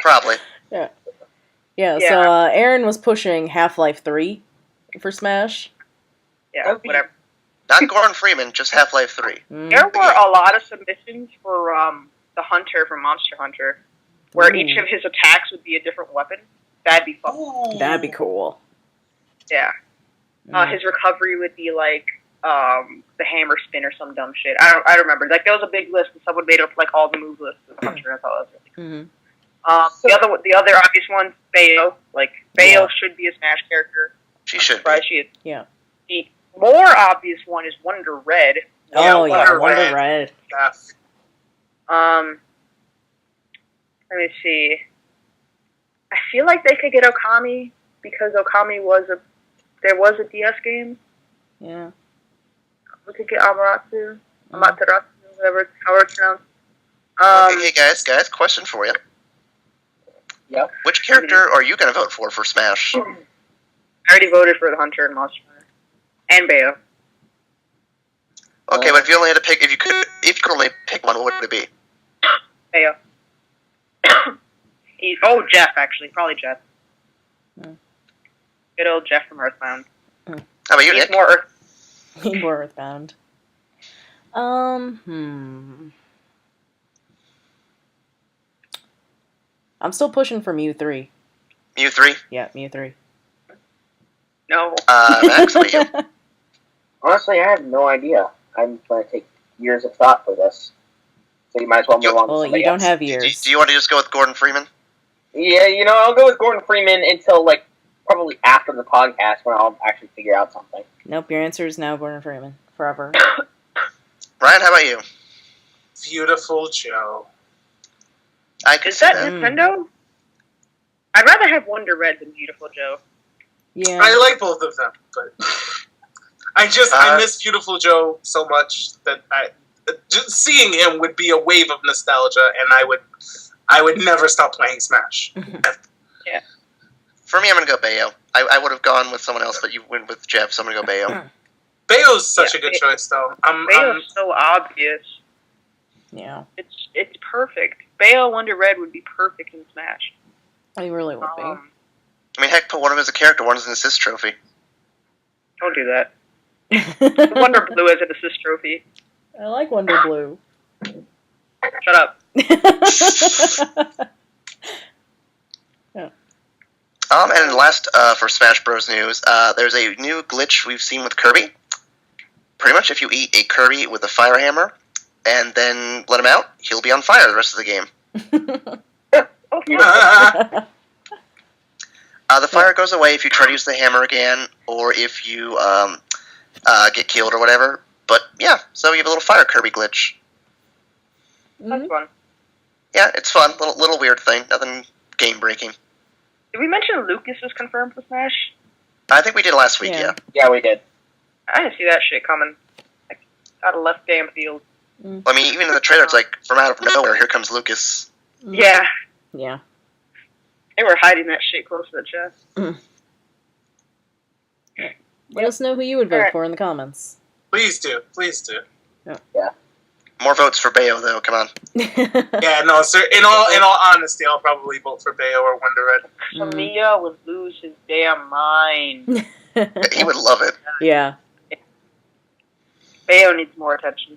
[SPEAKER 1] Probably.
[SPEAKER 2] Yeah,
[SPEAKER 5] Yeah.
[SPEAKER 2] so Aaron was pushing Half-Life 3 for Smash.
[SPEAKER 5] Yeah, whatever.
[SPEAKER 1] Not Gordon Freeman, just Half-Life 3.
[SPEAKER 5] There were a lot of submissions for the Hunter from Monster Hunter, where each of his attacks would be a different weapon. That'd be fun.
[SPEAKER 2] That'd be cool.
[SPEAKER 5] Yeah. His recovery would be like the hammer spin or some dumb shit. I don't remember. Like there was a big list, and someone made up like all the move lists of the Hunter. I thought that was really cool. The other obvious one, Bayo. Like Bayo should be a Smash character.
[SPEAKER 1] She should.
[SPEAKER 5] Right? She is.
[SPEAKER 2] Yeah.
[SPEAKER 5] The more obvious one is Wonder Red.
[SPEAKER 2] Wonder Red.
[SPEAKER 5] Let me see. I feel like they could get Okami because Okami was there was a DS game.
[SPEAKER 2] Yeah.
[SPEAKER 5] We could get Amaterasu, however it's pronounced.
[SPEAKER 1] Hey guys, question for you.
[SPEAKER 3] Yeah.
[SPEAKER 1] Which character are you going to vote for Smash?
[SPEAKER 5] I already voted for the Hunter and Monster Hunter. And Bayo.
[SPEAKER 1] Okay, but if you only had to pick, if you could only pick one, what would it be?
[SPEAKER 5] Bayo. Jeff, actually. Probably Jeff. Good old Jeff from Earthbound.
[SPEAKER 1] How about you, Nick?
[SPEAKER 2] He's more Earthbound. I'm still pushing for Mew 3.
[SPEAKER 1] Mew 3?
[SPEAKER 2] Yeah, Mew 3.
[SPEAKER 5] No.
[SPEAKER 1] Max, what about you?
[SPEAKER 3] Honestly, I have no idea. I'm going to take years of thought for this. So you might as well move on to
[SPEAKER 2] Well,
[SPEAKER 3] somebody
[SPEAKER 2] you don't
[SPEAKER 3] else.
[SPEAKER 2] have years.
[SPEAKER 1] Do you want to just go with Gordon Freeman?
[SPEAKER 3] Yeah, I'll go with Gordon Freeman until, like, probably after the podcast when I'll actually figure out something.
[SPEAKER 2] Nope, your answer is now Gordon Freeman. Forever.
[SPEAKER 1] Ryan, how about you?
[SPEAKER 4] Beautiful Joe.
[SPEAKER 1] I could
[SPEAKER 5] Is
[SPEAKER 1] see
[SPEAKER 5] that
[SPEAKER 1] that.
[SPEAKER 5] Nintendo? I'd rather have Wonder Red than Beautiful Joe.
[SPEAKER 2] Yeah.
[SPEAKER 4] I like both of them, but I miss Beautiful Joe so much that just seeing him would be a wave of nostalgia, and I would never stop playing Smash.
[SPEAKER 5] Yeah.
[SPEAKER 1] For me, I'm going to go Bayo. I would have gone with someone else, but you went with Jeff, so I'm going to go Bayo.
[SPEAKER 4] Bayo's such a good choice, though.
[SPEAKER 5] Bayo's so obvious.
[SPEAKER 2] Yeah.
[SPEAKER 5] It's perfect. Bayo Wonder Red would be perfect in Smash.
[SPEAKER 2] He really would be.
[SPEAKER 1] I mean, heck, put one of them as a character, one as an assist trophy.
[SPEAKER 5] Don't do that. Wonder Blue as an assist trophy.
[SPEAKER 2] I like Wonder Blue.
[SPEAKER 5] Shut up.
[SPEAKER 1] And last, for Smash Bros. News, there's a new glitch we've seen with Kirby. Pretty much, if you eat a Kirby with a fire hammer, and then let him out, he'll be on fire the rest of the game. The fire goes away if you try to use the hammer again, or if you get killed or whatever. But yeah, so you have a little fire Kirby glitch.
[SPEAKER 5] That's fun.
[SPEAKER 1] Yeah, it's fun. Little weird thing. Nothing game breaking.
[SPEAKER 5] Did we mention Lucas was confirmed for Smash?
[SPEAKER 1] I think we did last week. Yeah.
[SPEAKER 3] Yeah, we did.
[SPEAKER 5] I didn't see that shit coming. Out of left damn field.
[SPEAKER 1] I mean, even in the trailer, it's like from out of nowhere, here comes Lucas.
[SPEAKER 5] Yeah.
[SPEAKER 2] Yeah.
[SPEAKER 5] They were hiding that shit close to the chest.
[SPEAKER 2] Let us know who you would vote for in the comments.
[SPEAKER 4] Please do.
[SPEAKER 3] Yeah.
[SPEAKER 1] More votes for Bayo, though. Come on.
[SPEAKER 4] Yeah, no, sir. In all honesty, I'll probably vote for Bayo or Wonder Red.
[SPEAKER 5] Samia would lose his damn mind.
[SPEAKER 1] He would love it.
[SPEAKER 2] Yeah.
[SPEAKER 5] Bayo needs more attention.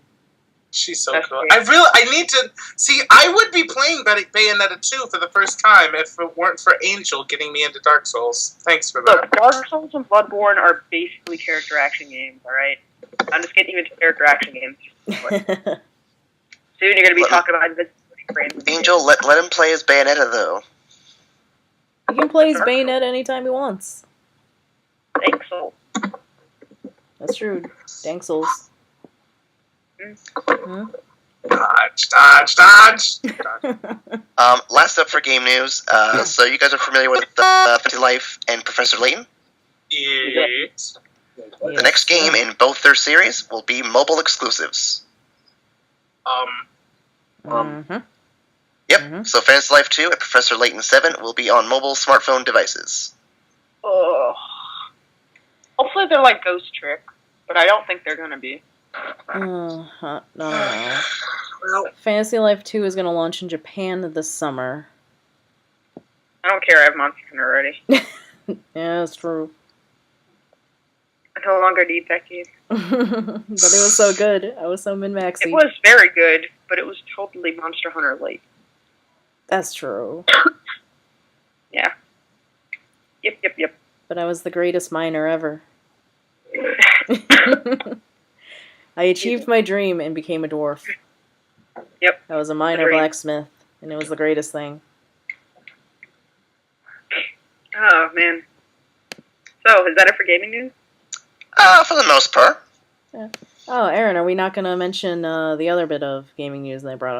[SPEAKER 4] She's so
[SPEAKER 5] That's
[SPEAKER 4] cool.
[SPEAKER 5] great.
[SPEAKER 4] I need to see. I would be playing Bayonetta 2 for the first time if it weren't for Angel getting me into Dark Souls. Thanks for that.
[SPEAKER 5] Look, Dark Souls and Bloodborne are basically character action games, alright? I'm just getting you into character action games. Soon you're going to be talking about invisibility frames.
[SPEAKER 1] Angel, let him play as Bayonetta, though.
[SPEAKER 2] He can play his Bayonet anytime he wants.
[SPEAKER 5] Dark Souls.
[SPEAKER 2] That's true. Dank Souls.
[SPEAKER 4] Dodge.
[SPEAKER 1] Last up for game news. So you guys are familiar with Fantasy Life and Professor Layton?
[SPEAKER 4] Yes.
[SPEAKER 1] The next game in both their series will be mobile exclusives. Yep. So Fantasy Life 2 and Professor Layton 7 will be on mobile smartphone devices.
[SPEAKER 5] Ugh. Hopefully they're like Ghost Trick, but I don't think they're going to be.
[SPEAKER 2] No.
[SPEAKER 4] Well,
[SPEAKER 2] Fantasy Life 2 is going to launch in Japan this summer.
[SPEAKER 5] I don't care. I have Monster Hunter already.
[SPEAKER 2] Yeah, that's true.
[SPEAKER 5] I no longer need that game.
[SPEAKER 2] But it was so good. I was so min-maxy.
[SPEAKER 5] It was very good, but it was totally Monster Hunter late.
[SPEAKER 2] That's true.
[SPEAKER 5] Yeah. Yep.
[SPEAKER 2] But I was the greatest miner ever. I achieved my dream and became a dwarf.
[SPEAKER 5] Yep.
[SPEAKER 2] I was a miner blacksmith, and it was the greatest thing.
[SPEAKER 5] Oh, man. So, is that it for gaming news?
[SPEAKER 1] For the most part.
[SPEAKER 2] Yeah. Oh, Aaron, are we not going to mention the other bit of gaming news that I brought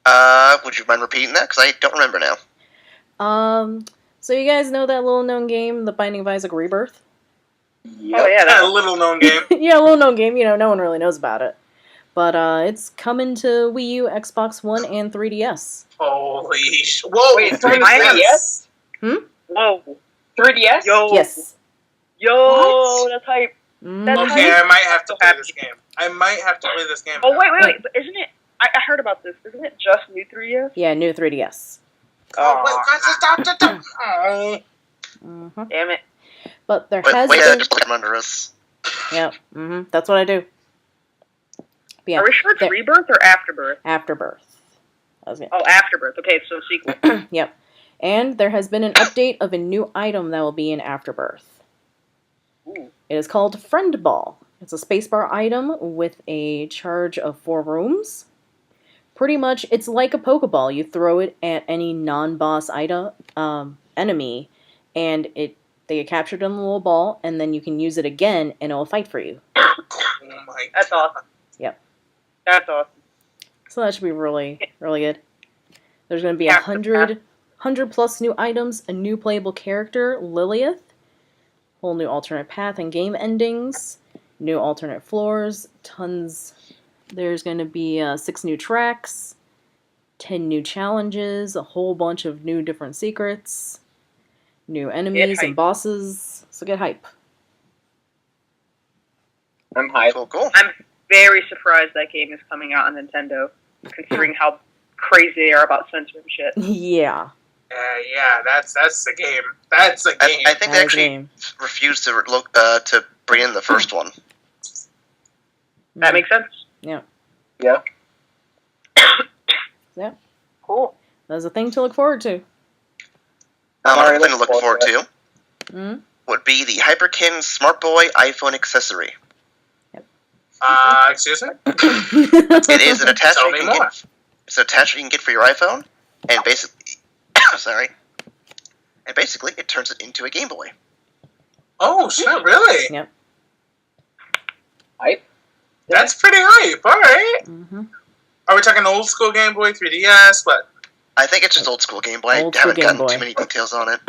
[SPEAKER 2] up?
[SPEAKER 1] Would you mind repeating that? Because I don't remember now.
[SPEAKER 2] So you guys know that little-known game, The Binding of Isaac Rebirth?
[SPEAKER 3] Yep.
[SPEAKER 5] Oh, yeah.
[SPEAKER 4] A little known game.
[SPEAKER 2] Yeah, a little-known game. You know, no one really knows about it. But it's coming to Wii U, Xbox One, and 3DS.
[SPEAKER 4] Holy whoa!
[SPEAKER 3] Wait,
[SPEAKER 4] 3DS?
[SPEAKER 5] Whoa.
[SPEAKER 3] 3DS?
[SPEAKER 5] Yo.
[SPEAKER 2] Yes.
[SPEAKER 5] Yo,
[SPEAKER 4] What?
[SPEAKER 5] that's hype.
[SPEAKER 2] Mhm.
[SPEAKER 5] That's
[SPEAKER 4] Okay,
[SPEAKER 5] hype.
[SPEAKER 4] I might have to play this game.
[SPEAKER 5] Oh, wait. But isn't it... I heard about this. Isn't it just new 3DS?
[SPEAKER 2] Yeah, new 3DS.
[SPEAKER 4] Oh,
[SPEAKER 2] Mm-hmm.
[SPEAKER 5] Damn it.
[SPEAKER 2] But there
[SPEAKER 1] Wait,
[SPEAKER 2] has
[SPEAKER 1] wait,
[SPEAKER 2] been...
[SPEAKER 1] just put them under us.
[SPEAKER 2] Yep, that's what I do. But yeah,
[SPEAKER 5] Are we sure it's
[SPEAKER 2] there-
[SPEAKER 5] Rebirth or Afterbirth?
[SPEAKER 2] Afterbirth. Okay.
[SPEAKER 5] Oh, Afterbirth. Okay, so sequel.
[SPEAKER 2] Yep. And there has been an update of a new item that will be in Afterbirth.
[SPEAKER 3] Ooh.
[SPEAKER 2] It is called Friend Ball. It's a spacebar item with a charge of 4 rooms. Pretty much, it's like a Pokeball. You throw it at any non-boss enemy, and they get captured in the little ball, and then you can use it again, and it will fight for you.
[SPEAKER 4] Oh my
[SPEAKER 5] That's awesome.
[SPEAKER 2] Yep.
[SPEAKER 5] That's awesome.
[SPEAKER 2] So that should be really, really good. There's going to be
[SPEAKER 5] After
[SPEAKER 2] 100 plus new items, a new playable character, Lilith, whole new alternate path and game endings, new alternate floors, tons. There's going to be 6 new tracks, 10 new challenges, a whole bunch of new different secrets, new enemies and
[SPEAKER 5] hype.
[SPEAKER 2] bosses. So get hype.
[SPEAKER 3] I'm hyped.
[SPEAKER 1] Cool.
[SPEAKER 5] I'm very surprised that game is coming out on Nintendo, considering how crazy they are about censoring shit.
[SPEAKER 2] Yeah.
[SPEAKER 4] Yeah, that's the game. That's a game.
[SPEAKER 1] I think they
[SPEAKER 2] That
[SPEAKER 1] actually
[SPEAKER 2] game.
[SPEAKER 1] refused to bring in the first one.
[SPEAKER 5] That makes sense.
[SPEAKER 2] Yeah.
[SPEAKER 3] Yeah.
[SPEAKER 2] Yeah.
[SPEAKER 5] Cool.
[SPEAKER 2] That's a thing to look forward to.
[SPEAKER 1] Another
[SPEAKER 3] Alright,
[SPEAKER 1] thing to look forward to
[SPEAKER 2] Mm?
[SPEAKER 1] would be the Hyperkin Smart Boy iPhone accessory.
[SPEAKER 4] Excuse me?
[SPEAKER 1] It is an attachment
[SPEAKER 4] Tell
[SPEAKER 1] you
[SPEAKER 4] me
[SPEAKER 1] can
[SPEAKER 4] more.
[SPEAKER 1] get. It's an attachment you can get for your iPhone, and basically, it turns it into a Game Boy.
[SPEAKER 4] Oh, shit, really?
[SPEAKER 2] Yep.
[SPEAKER 3] Hype?
[SPEAKER 4] That's pretty hype, alright.
[SPEAKER 2] Mm-hmm.
[SPEAKER 4] Are we talking old school Game Boy, 3DS, what?
[SPEAKER 1] I think it's just old school Game Boy.
[SPEAKER 2] Old
[SPEAKER 1] I
[SPEAKER 2] school
[SPEAKER 1] haven't
[SPEAKER 2] Game
[SPEAKER 1] gotten
[SPEAKER 2] Boy.
[SPEAKER 1] too many details on it.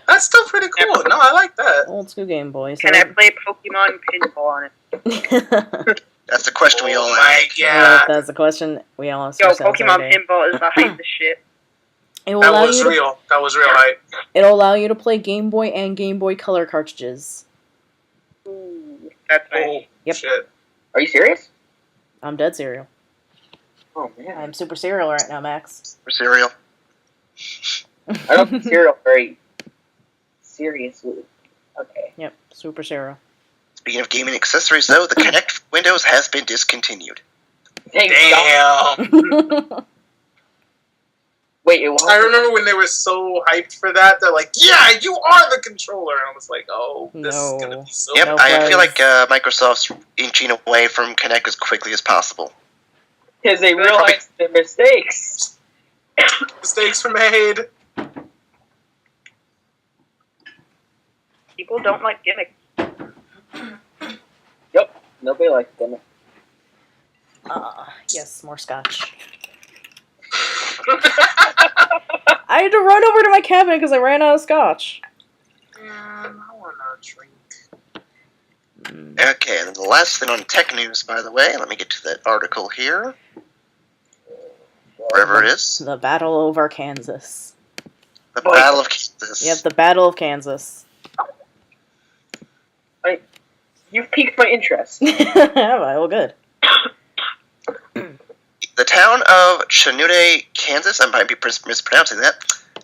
[SPEAKER 4] That's still pretty cool. No, I like that.
[SPEAKER 2] Old school Game Boy. So
[SPEAKER 5] Can I play Pokemon Pinball on it?
[SPEAKER 1] That's the question we all
[SPEAKER 4] Oh my
[SPEAKER 1] ask.
[SPEAKER 2] Yeah,
[SPEAKER 4] god.
[SPEAKER 2] that's the question we all ask
[SPEAKER 5] Yo,
[SPEAKER 2] ourselves every
[SPEAKER 5] Pokemon
[SPEAKER 2] day.
[SPEAKER 5] Pinball is the hype of shit.
[SPEAKER 2] It will
[SPEAKER 4] That
[SPEAKER 2] allow
[SPEAKER 4] was
[SPEAKER 2] you to,
[SPEAKER 4] real. That was real hype.
[SPEAKER 2] it'll allow you to play Game Boy and Game Boy Color cartridges.
[SPEAKER 5] Ooh, that's nice.
[SPEAKER 4] Oh,
[SPEAKER 2] Yep.
[SPEAKER 4] shit.
[SPEAKER 3] Are you serious?
[SPEAKER 2] I'm dead serial.
[SPEAKER 3] Oh, man.
[SPEAKER 2] I'm super serial right now, Max.
[SPEAKER 1] For cereal.
[SPEAKER 3] I don't take cereal very seriously. Okay.
[SPEAKER 2] Yep, super serial.
[SPEAKER 1] Speaking of gaming accessories, though, the Kinect Windows has been discontinued.
[SPEAKER 3] Thank God.
[SPEAKER 4] Damn.
[SPEAKER 3] Wait, it was.
[SPEAKER 4] I remember when they were so hyped for that. They're like, "Yeah, you are the controller," and I was like, "Oh, this is gonna be so."
[SPEAKER 1] Yep,
[SPEAKER 2] No
[SPEAKER 1] I feel
[SPEAKER 2] bugs.
[SPEAKER 1] like Microsoft's inching away from Kinect as quickly as possible.
[SPEAKER 3] Because they realized their mistakes.
[SPEAKER 4] Mistakes were made.
[SPEAKER 5] People don't like gimmicks.
[SPEAKER 3] Yep. Nobody likes them.
[SPEAKER 2] Yes, more scotch. I had to run over to my cabinet because I ran out of scotch.
[SPEAKER 4] I want a drink.
[SPEAKER 1] Okay, and then the last thing on tech news, by the way, let me get to that article here. Wherever it is.
[SPEAKER 2] The Battle over Kansas.
[SPEAKER 1] The Battle of Kansas.
[SPEAKER 2] Yep, the Battle of Kansas.
[SPEAKER 3] You've piqued my interest.
[SPEAKER 2] Well, good.
[SPEAKER 1] The town of Chattanooga, Kansas, I might be mispronouncing that,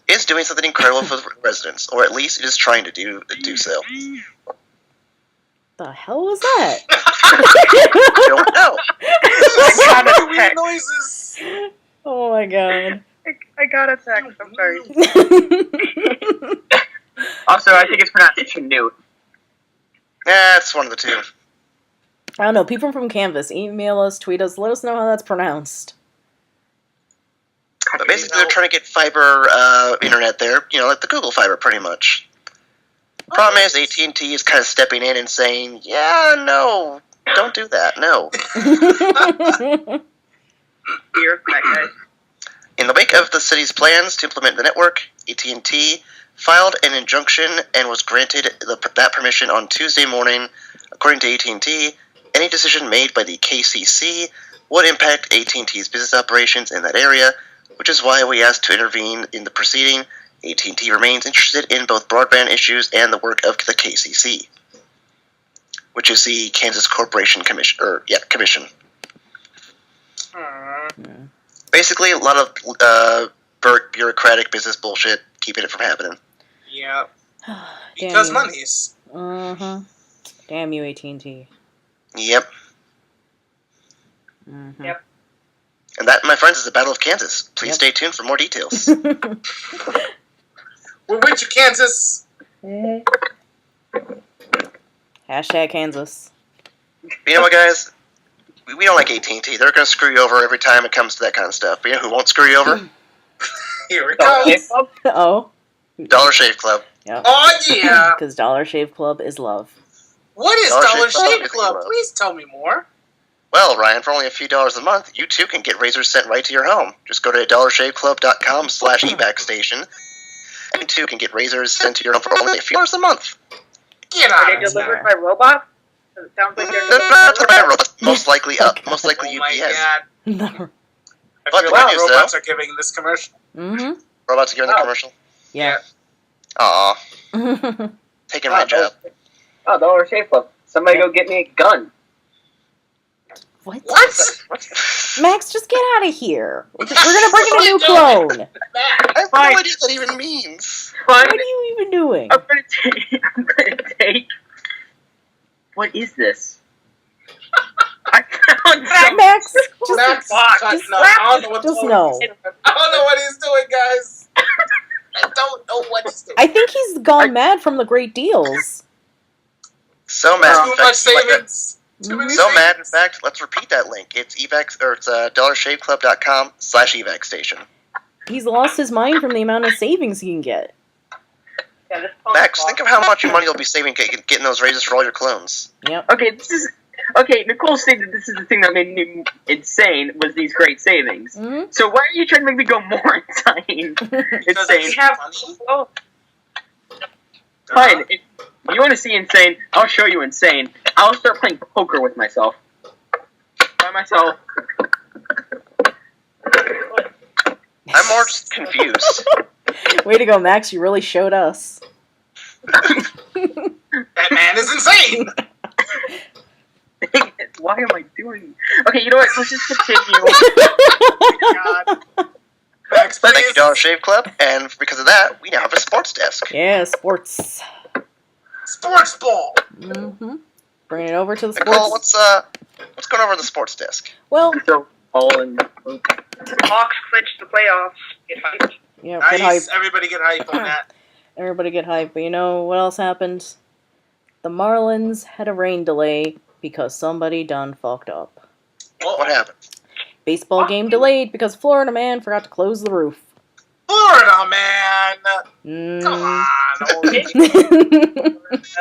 [SPEAKER 1] is doing something incredible for the residents, or at least it is trying to do so.
[SPEAKER 2] The hell was that?
[SPEAKER 1] I don't know.
[SPEAKER 5] I got a
[SPEAKER 4] Weird
[SPEAKER 5] text.
[SPEAKER 4] noises.
[SPEAKER 2] Oh my god.
[SPEAKER 5] I got a text. I'm sorry.
[SPEAKER 3] Also, I think it's pronounced Canute.
[SPEAKER 1] It's one of the two.
[SPEAKER 2] I don't know. People from Canvas, email us, tweet us, let us know how that's pronounced.
[SPEAKER 1] But basically, they're trying to get fiber internet there, like the Google fiber, pretty much. The problem is AT&T is kind of stepping in and saying, yeah, no, don't do that, no.
[SPEAKER 5] Here, that guy.
[SPEAKER 1] In the wake of the city's plans to implement the network, AT&T filed an injunction and was granted that permission on Tuesday morning. According to AT&T, any decision made by the KCC would impact AT&T's business operations in that area, which is why we asked to intervene in the proceeding. AT&T remains interested in both broadband issues and the work of the KCC, which is the Kansas Corporation Commission. Basically, a lot of bureaucratic business bullshit keeping it from happening.
[SPEAKER 4] Yeah.
[SPEAKER 2] Damn
[SPEAKER 4] Because
[SPEAKER 2] you.
[SPEAKER 4] monies.
[SPEAKER 2] Uh-huh. Damn you, AT&T.
[SPEAKER 1] Yep.
[SPEAKER 2] Mm-hmm.
[SPEAKER 5] Yep.
[SPEAKER 1] And that, my friends, is the Battle of Kansas. Please
[SPEAKER 2] Yep.
[SPEAKER 1] stay tuned for more details.
[SPEAKER 4] We're with you, Kansas.
[SPEAKER 2] Hashtag Kansas.
[SPEAKER 1] But you know what, guys? We don't like AT&T. They're going to screw you over every time it comes to that kind of stuff. But you know who won't screw you over?
[SPEAKER 4] Here it
[SPEAKER 3] Dollarshave
[SPEAKER 4] goes.
[SPEAKER 3] Club?
[SPEAKER 2] Oh.
[SPEAKER 1] Dollarshave Club.
[SPEAKER 2] Yep.
[SPEAKER 4] Oh, yeah.
[SPEAKER 2] Because Dollarshave Club is love.
[SPEAKER 4] What is
[SPEAKER 1] Dollar
[SPEAKER 4] Dollar
[SPEAKER 1] Shave Club
[SPEAKER 4] Shave
[SPEAKER 1] is
[SPEAKER 4] Club?
[SPEAKER 1] love.
[SPEAKER 4] Please tell me more.
[SPEAKER 1] Well, Ryan, for only a few dollars a month, you too can get razors sent right to your home. Just go to dollarshaveclub.com/evacstation, and you too can get razors sent to your home for only a few dollars a month.
[SPEAKER 4] Get
[SPEAKER 5] Are
[SPEAKER 4] out
[SPEAKER 5] they
[SPEAKER 4] of
[SPEAKER 5] delivered
[SPEAKER 4] here.
[SPEAKER 5] by robots? It sounds like they're
[SPEAKER 1] No, not the railroad. Most likely
[SPEAKER 4] Oh
[SPEAKER 1] UPS.
[SPEAKER 4] my god.
[SPEAKER 2] No.
[SPEAKER 4] I
[SPEAKER 1] But
[SPEAKER 4] feel
[SPEAKER 1] the
[SPEAKER 4] like
[SPEAKER 1] good news,
[SPEAKER 4] robots are giving this commercial.
[SPEAKER 2] Mm-hmm.
[SPEAKER 1] Robots are giving the
[SPEAKER 3] Oh.
[SPEAKER 1] commercial.
[SPEAKER 2] Yeah.
[SPEAKER 1] Aw, taking my job.
[SPEAKER 3] Oh, Dollarshave Club. Somebody go get me a gun.
[SPEAKER 2] What?
[SPEAKER 4] What?
[SPEAKER 2] Max, just get out of here. We're gonna bring in a new clone.
[SPEAKER 1] I have no idea what that even means.
[SPEAKER 2] What are you even doing?
[SPEAKER 3] I'm gonna take. What is this? I found some.
[SPEAKER 2] Max,
[SPEAKER 4] Max,
[SPEAKER 2] just
[SPEAKER 4] I don't know what's
[SPEAKER 2] just
[SPEAKER 4] going
[SPEAKER 2] no.
[SPEAKER 4] on. I don't know what he's doing, guys. I don't know what he's doing.
[SPEAKER 2] I think he's gone mad from the great deals.
[SPEAKER 1] So mad.
[SPEAKER 4] Too
[SPEAKER 1] In
[SPEAKER 4] much
[SPEAKER 1] fact,
[SPEAKER 4] savings. Too many
[SPEAKER 1] So mad, in
[SPEAKER 4] savings.
[SPEAKER 1] fact, let's repeat that link. It's dollarshaveclub.com/evacstation.
[SPEAKER 2] He's lost his mind from the amount of savings he can get.
[SPEAKER 5] Yeah, this phone
[SPEAKER 1] Max,
[SPEAKER 5] is
[SPEAKER 1] think of how much money you'll be saving getting those razors for all your clones.
[SPEAKER 2] Yep.
[SPEAKER 3] Okay, Nicole stated this is the thing that made me insane was these great savings.
[SPEAKER 2] Mm-hmm.
[SPEAKER 3] So why are you trying to make me go more insane?
[SPEAKER 4] Because
[SPEAKER 3] Insane.
[SPEAKER 5] We have oh,
[SPEAKER 3] Fine. If you want to see insane, I'll show you insane. I'll start playing poker with myself. By myself.
[SPEAKER 1] I'm more just confused.
[SPEAKER 2] Way to go, Max. You really showed us.
[SPEAKER 4] That man is insane.
[SPEAKER 3] Why am I doing? Okay, you know what? Let's just continue.
[SPEAKER 4] God. Max,
[SPEAKER 1] Thank you,
[SPEAKER 4] please.
[SPEAKER 1] Dollar Shave Club, and because of that, we now have a sports desk.
[SPEAKER 2] Yeah, sports.
[SPEAKER 4] Sports ball.
[SPEAKER 2] Mm-hmm. Bring it over to the
[SPEAKER 1] Nicole,
[SPEAKER 2] sports.
[SPEAKER 1] what's going over the sports desk?
[SPEAKER 2] Well,
[SPEAKER 3] So all in.
[SPEAKER 5] Hawks clinched the playoffs. Get hyped.
[SPEAKER 2] yeah, get hype.
[SPEAKER 4] Nice. Everybody get hype on that.
[SPEAKER 2] Everybody get hype. But you know what else happened? The Marlins had a rain delay because somebody done fucked up.
[SPEAKER 1] What happened?
[SPEAKER 2] Baseball game delayed because Florida man forgot to close the roof.
[SPEAKER 4] Florida, man. Come
[SPEAKER 2] Mm.
[SPEAKER 4] on. Old man.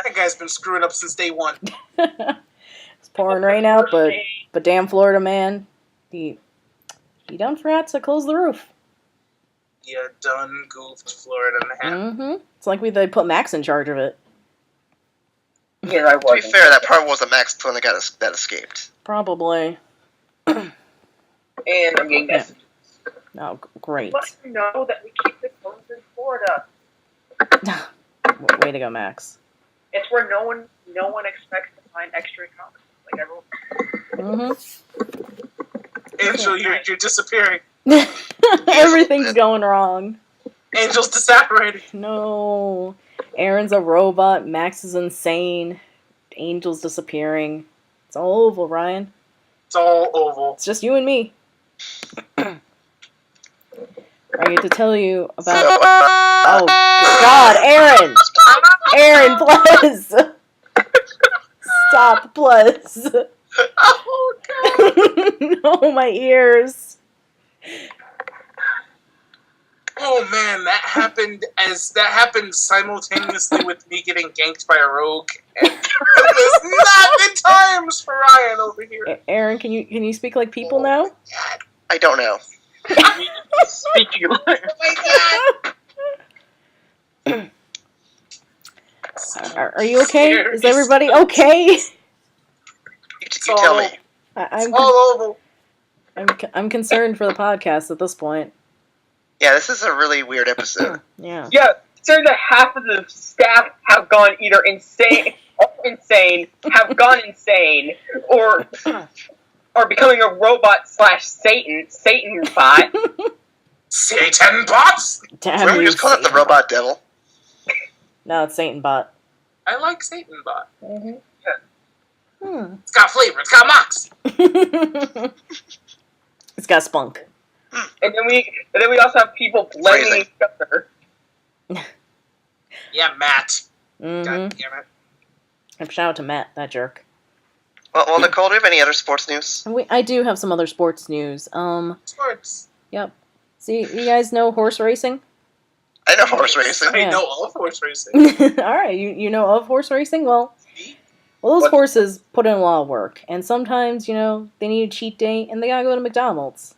[SPEAKER 4] That guy's been screwing up since day one.
[SPEAKER 2] It's pouring rain out, but damn Florida man, he done forgot to close the roof.
[SPEAKER 4] You done goofed, Florida man.
[SPEAKER 2] Mm-hmm. It's like they put Max in charge of it.
[SPEAKER 3] Yeah, I
[SPEAKER 1] To be
[SPEAKER 3] wasn't.
[SPEAKER 1] fair, that probably was a Max clone that escaped.
[SPEAKER 2] Probably.
[SPEAKER 3] And I'm getting messages.
[SPEAKER 2] Oh, great.
[SPEAKER 5] Let you know that we keep the clones in Florida.
[SPEAKER 2] Way to go, Max.
[SPEAKER 5] It's where no one expects to find extra comics. Like everyone.
[SPEAKER 2] Mm-hmm.
[SPEAKER 4] Angel, you're disappearing.
[SPEAKER 2] Everything's going wrong.
[SPEAKER 4] Angel's disapparating.
[SPEAKER 2] No. Aaron's a robot. Max is insane. Angel's disappearing. It's all oval, Ryan.
[SPEAKER 4] It's all oval.
[SPEAKER 2] It's just you and me. I get to tell you about... Oh, God, Aaron! Aaron, please! Stop, please.
[SPEAKER 4] Oh, God.
[SPEAKER 2] No, my ears.
[SPEAKER 4] Oh, man, that happened simultaneously with me getting ganked by a rogue. And it was not good times for Ryan over here.
[SPEAKER 2] Aaron, can you speak like people now?
[SPEAKER 1] I don't know.
[SPEAKER 3] Speaking of
[SPEAKER 4] Oh, my God.
[SPEAKER 2] Are you okay? Is everybody okay?
[SPEAKER 1] You tell me.
[SPEAKER 2] I'm
[SPEAKER 4] All oval.
[SPEAKER 2] I'm concerned for the podcast at this point.
[SPEAKER 1] Yeah, this is a really weird episode.
[SPEAKER 2] Yeah.
[SPEAKER 3] Yeah, turns out half of the staff have gone either insane, have gone insane, or are becoming a robot / Satan bot.
[SPEAKER 4] SatanBot?
[SPEAKER 2] Damn
[SPEAKER 1] Remember we
[SPEAKER 2] you,
[SPEAKER 1] just called it the
[SPEAKER 2] Satan.
[SPEAKER 1] Robot Devil?
[SPEAKER 2] No, it's SatanBot.
[SPEAKER 4] I like SatanBot.
[SPEAKER 2] Hmm.
[SPEAKER 4] It's got flavor. It's got mox.
[SPEAKER 2] It's got spunk.
[SPEAKER 3] And then we also have people blaming
[SPEAKER 1] Phrasing.
[SPEAKER 3] each other.
[SPEAKER 4] Yeah, Matt.
[SPEAKER 2] Mm-hmm.
[SPEAKER 4] God damn it.
[SPEAKER 2] And shout out to Matt, that jerk.
[SPEAKER 1] Well, Nicole, do we have any other sports news?
[SPEAKER 2] I do have some other sports news.
[SPEAKER 4] Sports.
[SPEAKER 2] Yep. See, you guys know horse racing?
[SPEAKER 1] I know horse racing.
[SPEAKER 4] I
[SPEAKER 2] Yeah.
[SPEAKER 4] know all of horse racing.
[SPEAKER 2] All right, you know of horse racing? Well, those
[SPEAKER 3] What?
[SPEAKER 2] horses put in a lot of work, and sometimes, they need a cheat day, and they gotta go to McDonald's.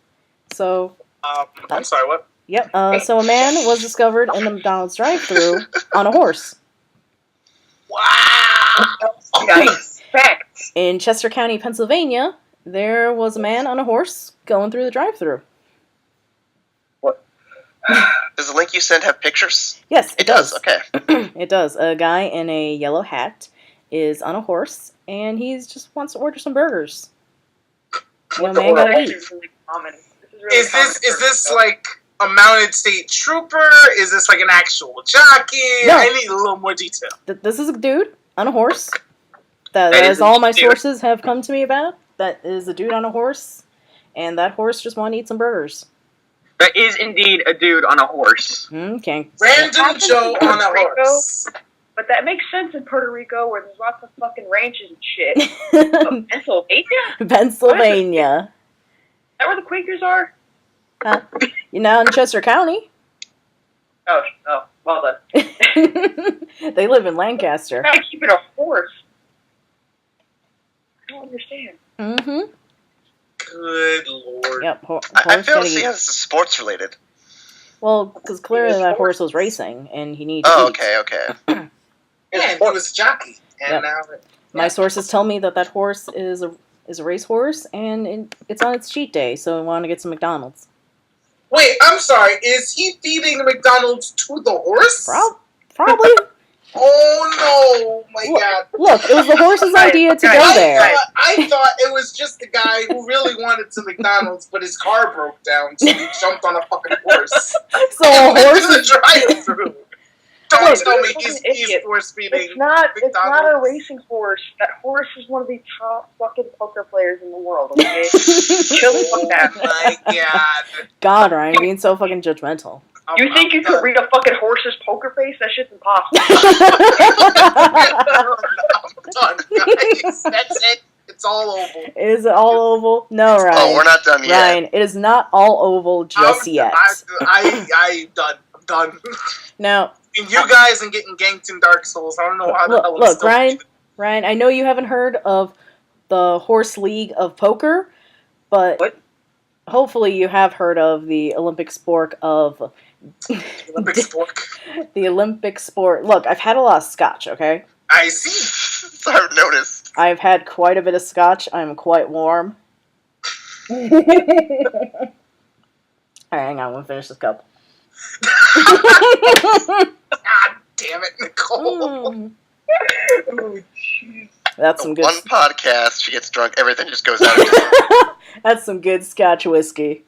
[SPEAKER 2] So,
[SPEAKER 4] I'm sorry, what?
[SPEAKER 2] yep. So a man was discovered in the McDonald's drive-thru on a horse
[SPEAKER 4] Wow!
[SPEAKER 3] I expect.
[SPEAKER 2] in Chester County, Pennsylvania. There was a man on a horse going through the drive-thru.
[SPEAKER 1] Does the link you sent have pictures?
[SPEAKER 2] Yes,
[SPEAKER 1] It does. Okay.
[SPEAKER 2] It does. A guy in a yellow hat is on a horse, and he just wants to order some burgers.
[SPEAKER 3] What's
[SPEAKER 2] man
[SPEAKER 3] the
[SPEAKER 2] gotta
[SPEAKER 3] order?
[SPEAKER 2] eat.
[SPEAKER 5] This is really common. This is really
[SPEAKER 4] Is
[SPEAKER 5] common
[SPEAKER 4] this
[SPEAKER 5] for-
[SPEAKER 4] like a mounted state trooper? Is this like an actual jockey?
[SPEAKER 2] No.
[SPEAKER 4] I need a little more detail.
[SPEAKER 2] This is a dude on a horse. That
[SPEAKER 3] That
[SPEAKER 2] is
[SPEAKER 3] is
[SPEAKER 2] all
[SPEAKER 3] a
[SPEAKER 2] my
[SPEAKER 3] dude.
[SPEAKER 2] sources have come to me about. That is a dude on a horse, and that horse just wanted to eat some burgers.
[SPEAKER 3] That is indeed a dude on a horse.
[SPEAKER 2] Okay.
[SPEAKER 4] Random
[SPEAKER 5] happens
[SPEAKER 4] Joe
[SPEAKER 5] in
[SPEAKER 4] on a
[SPEAKER 5] Puerto Rico.
[SPEAKER 4] horse.
[SPEAKER 5] But that makes sense in Puerto Rico where there's lots of fucking ranches and shit. But Pennsylvania? Is
[SPEAKER 2] Pennsylvania.
[SPEAKER 5] that where the Quakers are?
[SPEAKER 2] You're now in Chester County.
[SPEAKER 5] Oh, well done.
[SPEAKER 2] They live in Lancaster.
[SPEAKER 5] Try keeping a horse. I don't understand.
[SPEAKER 2] Mm-hmm.
[SPEAKER 4] Good lord.
[SPEAKER 2] Yep.
[SPEAKER 1] I
[SPEAKER 2] Horse
[SPEAKER 1] fail
[SPEAKER 2] gotta
[SPEAKER 1] to see
[SPEAKER 2] eat.
[SPEAKER 1] how this is sports related.
[SPEAKER 2] Well, because clearly
[SPEAKER 5] It was
[SPEAKER 2] that horse was
[SPEAKER 5] horses.
[SPEAKER 2] racing, and he needed to
[SPEAKER 1] Oh,
[SPEAKER 2] eat.
[SPEAKER 1] okay.
[SPEAKER 4] Yeah, he was a jockey. And
[SPEAKER 2] Yep.
[SPEAKER 4] now...
[SPEAKER 2] My sources tell me that horse is a racehorse, and it's on its cheat day, so I want to get some McDonald's.
[SPEAKER 4] Wait, I'm sorry. Is he feeding the McDonald's to the horse?
[SPEAKER 2] Probably.
[SPEAKER 4] Oh no! My
[SPEAKER 2] Look,
[SPEAKER 4] God.
[SPEAKER 2] Look, it was the horse's idea to
[SPEAKER 5] Okay.
[SPEAKER 2] go there.
[SPEAKER 4] I thought it was just the guy who really wanted some McDonald's, but his car broke down, so he jumped on a fucking horse.
[SPEAKER 2] So a
[SPEAKER 4] And went
[SPEAKER 2] horse
[SPEAKER 4] to the
[SPEAKER 2] is
[SPEAKER 4] drive-through. Don't
[SPEAKER 5] Look,
[SPEAKER 4] tell me
[SPEAKER 5] you're a
[SPEAKER 4] he's
[SPEAKER 5] fucking idiot.
[SPEAKER 4] force feeding.
[SPEAKER 5] It's not a
[SPEAKER 4] McDonald's.
[SPEAKER 5] racing horse. That horse is one of the top fucking poker players in the world, okay? Chill the fuck out.
[SPEAKER 4] Oh my God.
[SPEAKER 2] God, Ryan, being so fucking judgmental.
[SPEAKER 5] You think you could read a fucking horse's poker face? That shit's impossible.
[SPEAKER 4] I'm done, guys. That's it. It's all oval.
[SPEAKER 2] Is it all oval? No, Ryan.
[SPEAKER 1] Oh, we're not done yet.
[SPEAKER 2] Ryan, it is not all oval just yet.
[SPEAKER 4] I'm done. I'm done.
[SPEAKER 2] Now,
[SPEAKER 4] And you guys and getting ganked in Dark Souls. I don't know how the hell I'm
[SPEAKER 2] look,
[SPEAKER 4] still
[SPEAKER 2] Ryan, I know you haven't heard of the Horse League of Poker, but
[SPEAKER 3] What?
[SPEAKER 2] hopefully you have heard of the Olympic sport of...
[SPEAKER 4] Olympic sport.
[SPEAKER 2] The Olympic sport... Look, I've had a lot of scotch, okay?
[SPEAKER 4] I see.
[SPEAKER 1] I've noticed.
[SPEAKER 2] I've had quite a bit of scotch. I'm quite warm. Alright, hang on, we'll finish this cup.
[SPEAKER 4] God damn it, Nicole.
[SPEAKER 2] Mm,
[SPEAKER 5] Oh, jeez.
[SPEAKER 2] that's some good...
[SPEAKER 1] One podcast, she gets drunk, everything just goes out.
[SPEAKER 2] That's some good scotch whiskey.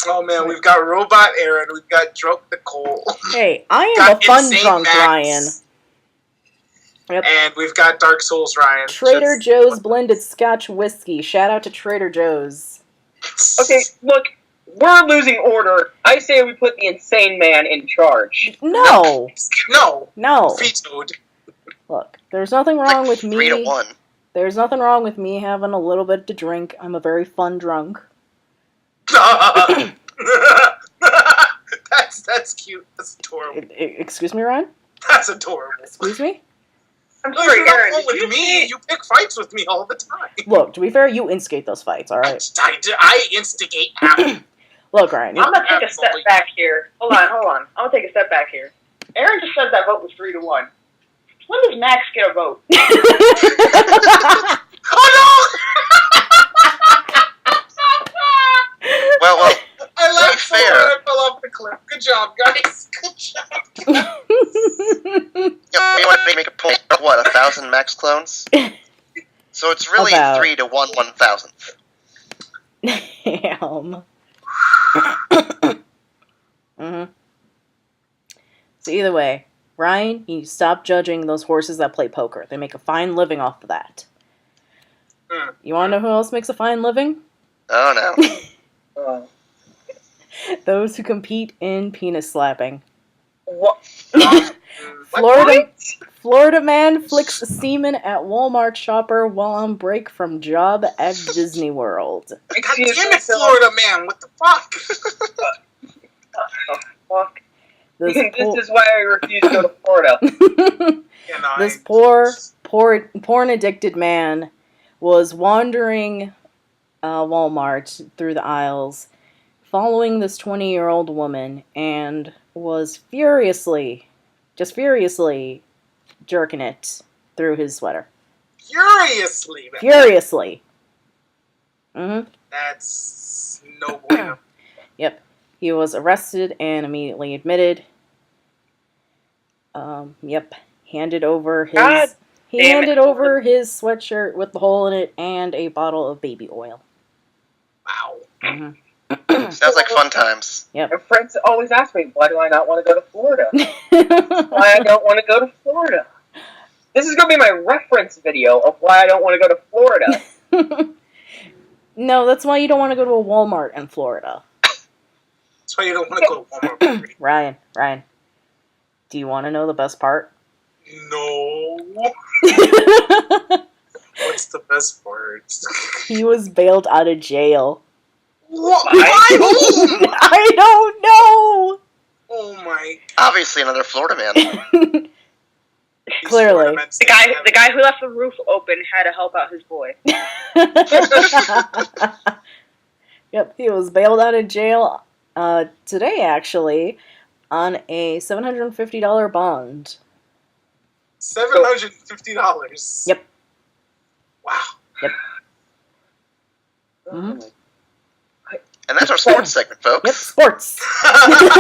[SPEAKER 4] Oh man, we've got Robot Aaron, we've got Drunk Nicole.
[SPEAKER 2] Hey, I am
[SPEAKER 4] Got
[SPEAKER 2] a fun
[SPEAKER 4] Insane
[SPEAKER 2] drunk
[SPEAKER 4] Max.
[SPEAKER 2] Ryan. Yep.
[SPEAKER 4] And we've got Dark Souls Ryan.
[SPEAKER 2] Trader Joe's blended Scotch whiskey. Shout out to Trader Joe's.
[SPEAKER 3] Okay, look, we're losing order. I say we put the insane man in charge.
[SPEAKER 2] No.
[SPEAKER 4] No. Vetoed.
[SPEAKER 2] Look, there's nothing wrong with me.
[SPEAKER 1] 3-1.
[SPEAKER 2] There's nothing wrong with me having a little bit to drink. I'm a very fun drunk.
[SPEAKER 4] That's cute. That's adorable.
[SPEAKER 2] Excuse me, Ryan?
[SPEAKER 4] That's adorable.
[SPEAKER 2] Excuse me?
[SPEAKER 3] I'm
[SPEAKER 4] No,
[SPEAKER 3] sorry,
[SPEAKER 4] you're not
[SPEAKER 3] Aaron.
[SPEAKER 4] fun with me. You pick fights with me all the time.
[SPEAKER 2] Look, to be fair, you instigate those fights, alright?
[SPEAKER 4] I instigate happen.
[SPEAKER 2] Look, Ryan.
[SPEAKER 5] I'm gonna take a step back here. Hold on. I'm gonna take a step back here. Aaron just said that vote was 3-1. When does Max get a vote?
[SPEAKER 4] Oh no!
[SPEAKER 1] Well,
[SPEAKER 4] I laughed so
[SPEAKER 1] fair.
[SPEAKER 4] hard I fell off the cliff. Good job, guys. Good job.
[SPEAKER 1] you want to make a point of what, 1,000 max clones? So it's really
[SPEAKER 2] About.
[SPEAKER 1] 3 to 1 1,000th.
[SPEAKER 2] Damn. So either way, Ryan, you stop judging those horses that play poker. They make a fine living off of that. You want to know who else makes a fine living?
[SPEAKER 1] Oh no.
[SPEAKER 2] Those who compete in penis slapping.
[SPEAKER 3] What?
[SPEAKER 2] Florida man flicks semen at Walmart shopper while on break from job at Disney World.
[SPEAKER 4] God damn it, Florida man! What the fuck?
[SPEAKER 3] Fuck.
[SPEAKER 2] This
[SPEAKER 3] This is why I refuse to go to Florida.
[SPEAKER 2] This porn addicted man was wandering Walmart through the aisles, following this 20-year-old woman, and was furiously jerking it through his sweater.
[SPEAKER 4] Furiously, man.
[SPEAKER 2] Furiously. Mm-hmm.
[SPEAKER 4] That's no bueno.
[SPEAKER 2] Yep. He was arrested and immediately admitted. Yep. Handed over his his sweatshirt with the hole in it and a bottle of baby oil.
[SPEAKER 4] Wow.
[SPEAKER 2] Mm-hmm.
[SPEAKER 1] Sounds like fun times.
[SPEAKER 2] Yep.
[SPEAKER 3] My friends always ask me, why do I not want to go to Florida? Why I don't want to go to Florida. This is going to be my reference video of why I don't want to go to Florida.
[SPEAKER 2] No, that's why you don't want to go to a Walmart in Florida.
[SPEAKER 4] That's why you don't want to go to Walmart.
[SPEAKER 2] Ryan, do you want to know the best part?
[SPEAKER 4] No. What's the best part?
[SPEAKER 2] He was bailed out of jail.
[SPEAKER 4] What? Why?
[SPEAKER 2] I don't know!
[SPEAKER 4] Oh my.
[SPEAKER 1] Obviously another Florida man.
[SPEAKER 2] Clearly.
[SPEAKER 5] The guy who left the roof open had to help out his boy.
[SPEAKER 2] Yep, he was bailed out of jail today, actually, on a $750 bond.
[SPEAKER 4] $750?
[SPEAKER 2] Yep.
[SPEAKER 4] Wow.
[SPEAKER 2] Yep. Mm-hmm.
[SPEAKER 1] And that's our sports segment, folks.
[SPEAKER 2] Yep, sports.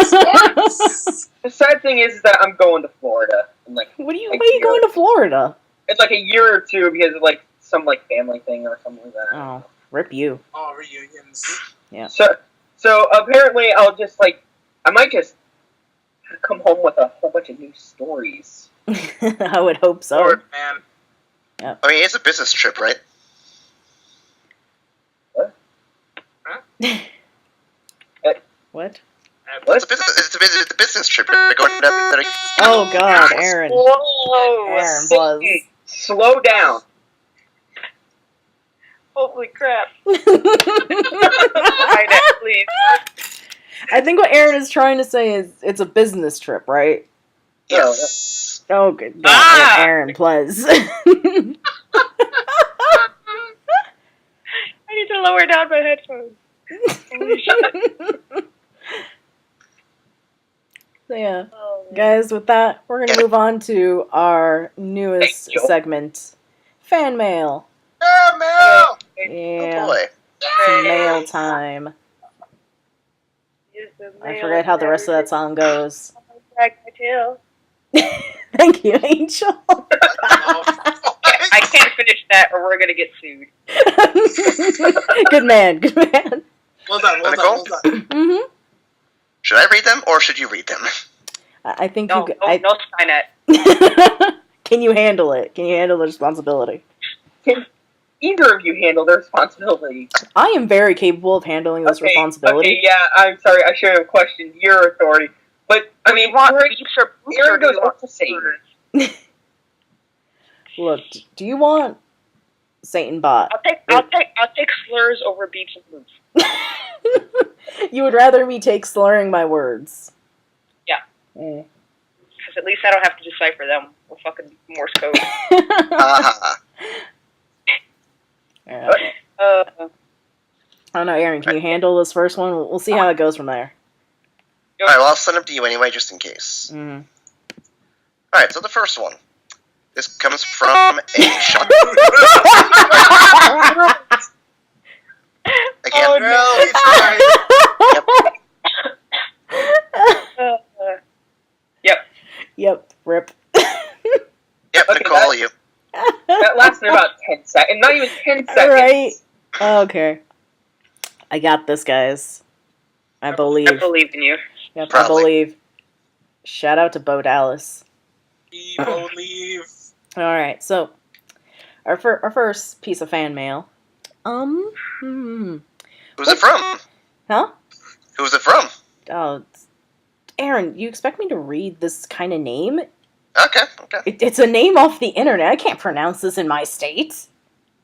[SPEAKER 4] Sports!
[SPEAKER 3] The sad thing is that I'm going to Florida. In like
[SPEAKER 2] What are you going to Florida?
[SPEAKER 3] It's like a year or two because of like some like family thing or something like that.
[SPEAKER 2] Oh, rip you.
[SPEAKER 4] Oh, reunions.
[SPEAKER 2] Yeah.
[SPEAKER 3] So apparently I might just come home with a whole bunch of new stories.
[SPEAKER 2] I would hope so.
[SPEAKER 4] Lord, man.
[SPEAKER 2] Yep.
[SPEAKER 1] I mean, it's a business trip, right?
[SPEAKER 2] What?
[SPEAKER 1] It's a business trip. You're going to
[SPEAKER 2] Oh God, Aaron.
[SPEAKER 3] Whoa!
[SPEAKER 2] Aaron, Buzz.
[SPEAKER 3] Slow down.
[SPEAKER 5] Holy crap. Please.
[SPEAKER 2] I think what Aaron is trying to say is it's a business trip, right?
[SPEAKER 1] Yes.
[SPEAKER 2] Oh, good. Aaron, please.
[SPEAKER 5] I need to lower down my headphones.
[SPEAKER 2] So yeah, guys, with that, we're going to move on to our newest segment, Fan Mail.
[SPEAKER 4] Fan mail!
[SPEAKER 2] Yeah,
[SPEAKER 1] Oh boy.
[SPEAKER 2] it's mail time. I forget how the rest of that song goes.
[SPEAKER 5] Drag my tail.
[SPEAKER 2] Thank you, Angel.
[SPEAKER 3] I can't finish that or we're gonna get sued.
[SPEAKER 2] Good man, good man.
[SPEAKER 4] Well done.
[SPEAKER 2] Mm-hmm.
[SPEAKER 1] Should I read them, or should you read them?
[SPEAKER 2] I think
[SPEAKER 5] No,
[SPEAKER 2] you.
[SPEAKER 5] no Skynet.
[SPEAKER 2] Can you handle it? Can you handle the responsibility?
[SPEAKER 3] Can either of you handle the responsibility?
[SPEAKER 2] I am very capable of handling this responsibility.
[SPEAKER 3] Okay, yeah, I'm sorry, I should have questioned your authority. But, I mean,
[SPEAKER 5] want beeps or boops, or
[SPEAKER 3] Aaron
[SPEAKER 5] do
[SPEAKER 3] goes
[SPEAKER 5] you want
[SPEAKER 3] up to Satan.
[SPEAKER 2] Look, do you want SatanBot?
[SPEAKER 5] I'll take slurs over beeps and boops.
[SPEAKER 2] You would rather me take slurring my words.
[SPEAKER 5] Yeah.
[SPEAKER 2] Mm.
[SPEAKER 5] Because at least I don't have to decipher them with fucking Morse code.
[SPEAKER 2] Yeah.
[SPEAKER 5] Uh,
[SPEAKER 2] I don't know, Aaron, can you handle this first one? We'll see how it goes from there.
[SPEAKER 1] Alright, well, I'll send them to you anyway, just in case.
[SPEAKER 2] Mm.
[SPEAKER 1] Alright, so the first one. This comes from a shot. Again.
[SPEAKER 3] Oh,
[SPEAKER 4] Well, he tried.
[SPEAKER 2] Yep, rip.
[SPEAKER 1] Yep,
[SPEAKER 3] Okay,
[SPEAKER 1] Nicole, you.
[SPEAKER 3] That lasted about 10 seconds. Not even 10 seconds.
[SPEAKER 2] Right. Okay. I got this, guys. I believe.
[SPEAKER 5] I believe in you.
[SPEAKER 2] Yep, I
[SPEAKER 1] Probably.
[SPEAKER 2] believe. Shout out to Bo Dallas.
[SPEAKER 4] We believe.
[SPEAKER 2] Alright, so our first piece of fan mail.
[SPEAKER 1] Who's it from?
[SPEAKER 2] Huh?
[SPEAKER 1] Who's it from?
[SPEAKER 2] Oh, Aaron, you expect me to read this kind of name?
[SPEAKER 1] Okay.
[SPEAKER 2] It's a name off the internet. I can't pronounce this in my state.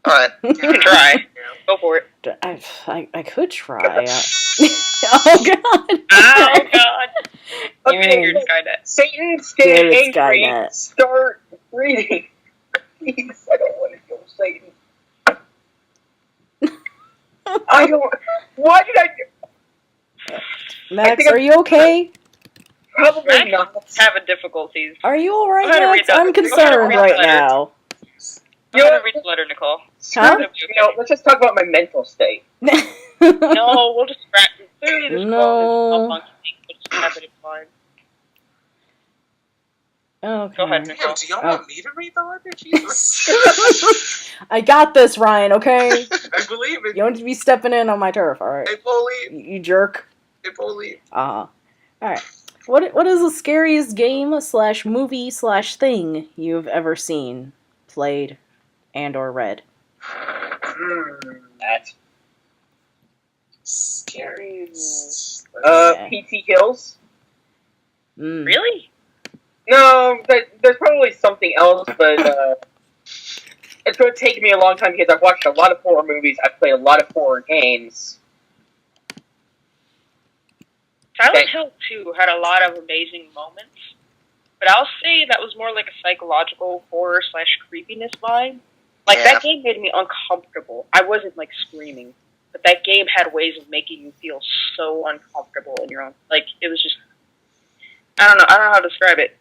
[SPEAKER 1] Alright.
[SPEAKER 5] You can try. Go for it.
[SPEAKER 2] I could try. Oh, God.
[SPEAKER 5] Oh, God. You
[SPEAKER 3] Okay,
[SPEAKER 5] figured Skynet.
[SPEAKER 3] Satan,
[SPEAKER 2] Damn
[SPEAKER 3] stay
[SPEAKER 2] it,
[SPEAKER 3] angry.
[SPEAKER 2] Skynet.
[SPEAKER 3] Start reading. Please, I don't want to kill Satan. I don't. Why did I do?
[SPEAKER 2] Max,
[SPEAKER 3] think
[SPEAKER 2] are you okay?
[SPEAKER 3] Probably
[SPEAKER 5] Max
[SPEAKER 3] not.
[SPEAKER 5] having difficulties.
[SPEAKER 2] Are you alright,
[SPEAKER 5] Go ahead and
[SPEAKER 2] Max?
[SPEAKER 5] read that.
[SPEAKER 2] I'm
[SPEAKER 5] Go ahead and
[SPEAKER 2] concerned
[SPEAKER 5] read
[SPEAKER 2] right
[SPEAKER 5] that letter.
[SPEAKER 2] now.
[SPEAKER 5] I'm gonna read the letter, Nicole.
[SPEAKER 2] Huh?
[SPEAKER 5] It'll be
[SPEAKER 3] You know, let's just talk about my mental state.
[SPEAKER 5] No, we'll just scratch it. Clearly, this
[SPEAKER 2] No.
[SPEAKER 5] call is malfunctioning. We'll just have it fine.
[SPEAKER 2] Okay.
[SPEAKER 5] Go ahead,
[SPEAKER 4] Damn,
[SPEAKER 5] Nicole.
[SPEAKER 4] do y'all want me to read the letter? Jesus.
[SPEAKER 2] I got this, Ryan, okay?
[SPEAKER 4] I believe it.
[SPEAKER 2] You don't need to be stepping in on my turf, alright?
[SPEAKER 4] I believe.
[SPEAKER 2] You jerk.
[SPEAKER 4] I believe.
[SPEAKER 2] Alright. What is the scariest game / movie / thing you've ever seen, played, and or read?
[SPEAKER 3] That.
[SPEAKER 4] Scary.
[SPEAKER 2] Yeah.
[SPEAKER 3] PT Hills.
[SPEAKER 2] Mm.
[SPEAKER 5] Really?
[SPEAKER 3] No, there's probably something else, but it's going to take me a long time because I've watched a lot of horror movies. I've played a lot of horror games.
[SPEAKER 5] Silent Hill 2 had a lot of amazing moments, but I'll say that was more like a psychological horror / creepiness vibe. Like,
[SPEAKER 1] Yeah.
[SPEAKER 5] that game made me uncomfortable. I wasn't, like, screaming, but that game had ways of making you feel so uncomfortable in your own... Like, it was just... I don't know how to describe it.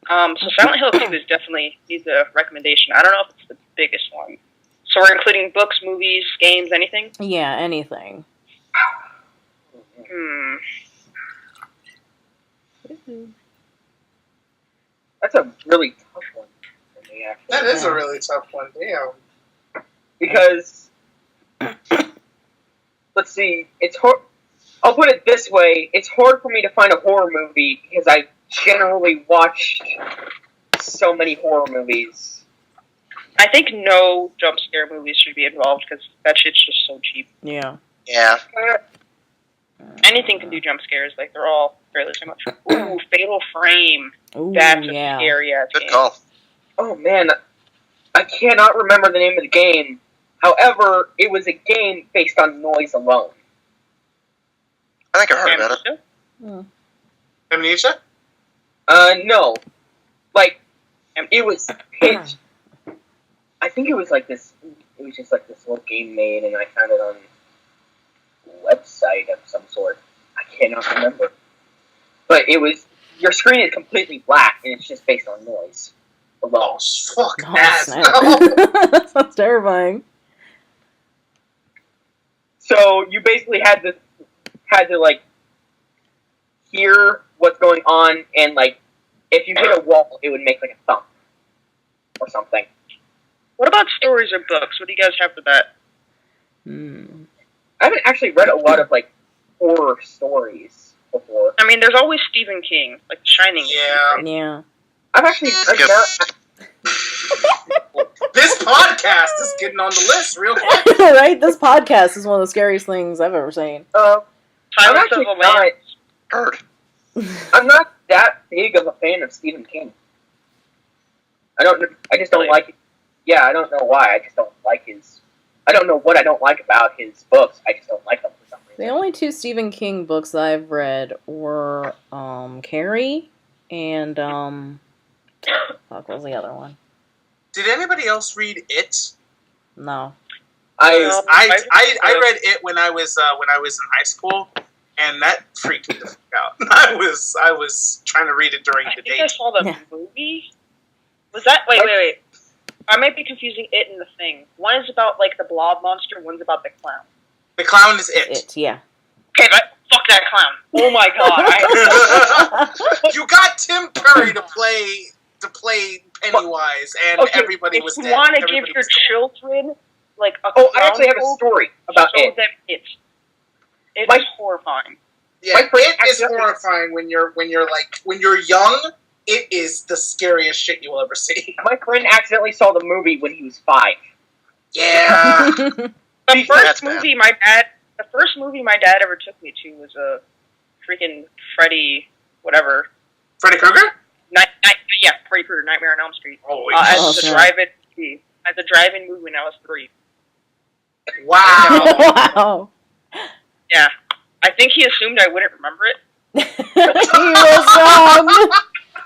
[SPEAKER 5] So Silent Hill 2 is definitely needs a recommendation. I don't know if it's the biggest one. So we're including books, movies, games, anything?
[SPEAKER 2] Yeah, anything.
[SPEAKER 3] That's a really tough one for me, actually.
[SPEAKER 4] That is a really tough one. Damn.
[SPEAKER 3] Because, let's see, it's hard. I'll put it this way: it's hard for me to find a horror movie because I generally watched so many horror movies.
[SPEAKER 5] I think no jump scare movies should be involved because that shit's just so cheap.
[SPEAKER 2] Yeah.
[SPEAKER 1] Yeah.
[SPEAKER 5] Anything can do jump scares, like they're all fairly similar. Ooh, Fatal Frame.
[SPEAKER 2] Ooh,
[SPEAKER 5] That's
[SPEAKER 2] yeah.
[SPEAKER 5] a scary ass
[SPEAKER 1] Good
[SPEAKER 5] game.
[SPEAKER 1] call.
[SPEAKER 3] Oh man, I cannot remember the name of the game. However, it was a game based on noise alone.
[SPEAKER 1] I think I heard about it.
[SPEAKER 4] Amnesia?
[SPEAKER 3] No. Like, it was pitch. I think it was like this. It was just like this little game made, and I found it on a website of some sort. I cannot remember. But it was. Your screen is completely black, and it's just based on noise alone.
[SPEAKER 4] Oh, fuck
[SPEAKER 2] Oh,
[SPEAKER 4] that.
[SPEAKER 2] snap.
[SPEAKER 4] No.
[SPEAKER 2] That sounds terrifying.
[SPEAKER 3] So you basically had to like hear what's going on, and like if you hit a wall, it would make like a thump or something.
[SPEAKER 5] What about stories or books? What do you guys have for that?
[SPEAKER 3] I haven't actually read a lot of like horror stories before.
[SPEAKER 5] I mean, there's always Stephen King, like Shining.
[SPEAKER 4] Yeah.
[SPEAKER 2] Yeah.
[SPEAKER 3] I've actually
[SPEAKER 4] This podcast is getting on the list real quick.
[SPEAKER 2] Right? This podcast is one of the scariest things I've ever seen.
[SPEAKER 3] I'm
[SPEAKER 5] Silence
[SPEAKER 3] actually
[SPEAKER 5] of the
[SPEAKER 3] not.
[SPEAKER 5] Lambs.
[SPEAKER 1] Heard.
[SPEAKER 3] I'm not that big of a fan of Stephen King. I just don't like it. Yeah, I don't know why. I just don't like his. I don't know what I don't like about his books. I just don't like them for some reason.
[SPEAKER 2] The only two Stephen King books I've read were Carrie and fuck, what was the other one?
[SPEAKER 4] Did anybody else read It?
[SPEAKER 2] No.
[SPEAKER 4] I read It when I was in high school, and that freaked me the fuck out. I was trying to read it during the
[SPEAKER 5] I think
[SPEAKER 4] day.
[SPEAKER 5] I saw the movie. Was that wait? I might be confusing It and The Thing. One is about like the blob monster. One's about the clown.
[SPEAKER 4] The clown is It.
[SPEAKER 2] Yeah.
[SPEAKER 5] Okay, fuck that clown. Oh my god.
[SPEAKER 4] You got Tim Curry to play Pennywise, and everybody was dead.
[SPEAKER 5] If you want to give your children like a
[SPEAKER 3] I actually have a story about
[SPEAKER 5] show
[SPEAKER 3] it.
[SPEAKER 5] them it's horrifying.
[SPEAKER 4] Yeah, It is horrifying when you're young. It is the scariest shit you will ever see.
[SPEAKER 3] My friend accidentally saw the movie when he was 5.
[SPEAKER 4] Yeah.
[SPEAKER 5] The first movie my dad ever took me to was a freaking Freddy whatever.
[SPEAKER 4] Freddy Krueger?
[SPEAKER 5] Freddy Krueger, Nightmare on Elm Street.
[SPEAKER 4] Holy
[SPEAKER 5] as a drive-in movie when I was 3.
[SPEAKER 4] Wow.
[SPEAKER 2] Wow.
[SPEAKER 5] Yeah. I think he assumed I wouldn't remember it.
[SPEAKER 2] He was wrong.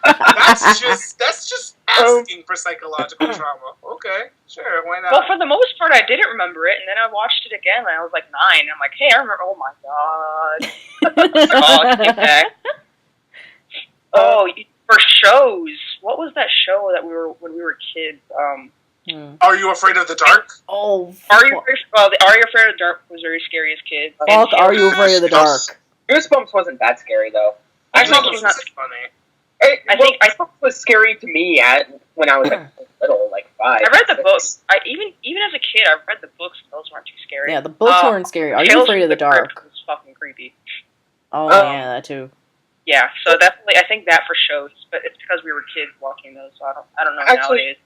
[SPEAKER 4] That's just asking for psychological trauma. Okay, sure, why not?
[SPEAKER 5] Well, for the most part, I didn't remember it, and then I watched it again, and I was like 9. And I'm like, hey, I remember. Oh my god! Oh, it came back. For shows, what was that show that when we were kids?
[SPEAKER 4] Are You Afraid of the Dark?
[SPEAKER 2] Oh.
[SPEAKER 5] Are You Afraid of the Dark was very scary as kids.
[SPEAKER 2] Fuck, Are You Afraid of the Dark?
[SPEAKER 3] Goosebumps wasn't that scary though.
[SPEAKER 4] Actually, it was not funny.
[SPEAKER 3] I think it was scary to me when I was little, like 5.
[SPEAKER 5] I read the books. Even as a kid, I read the books. Those weren't too scary.
[SPEAKER 2] Yeah, the books weren't scary. Are You Afraid of the Dark?
[SPEAKER 5] Was fucking creepy.
[SPEAKER 2] Oh yeah, that too.
[SPEAKER 5] Yeah, so definitely, I think that for shows, but it's because we were kids watching those, so I don't know nowadays.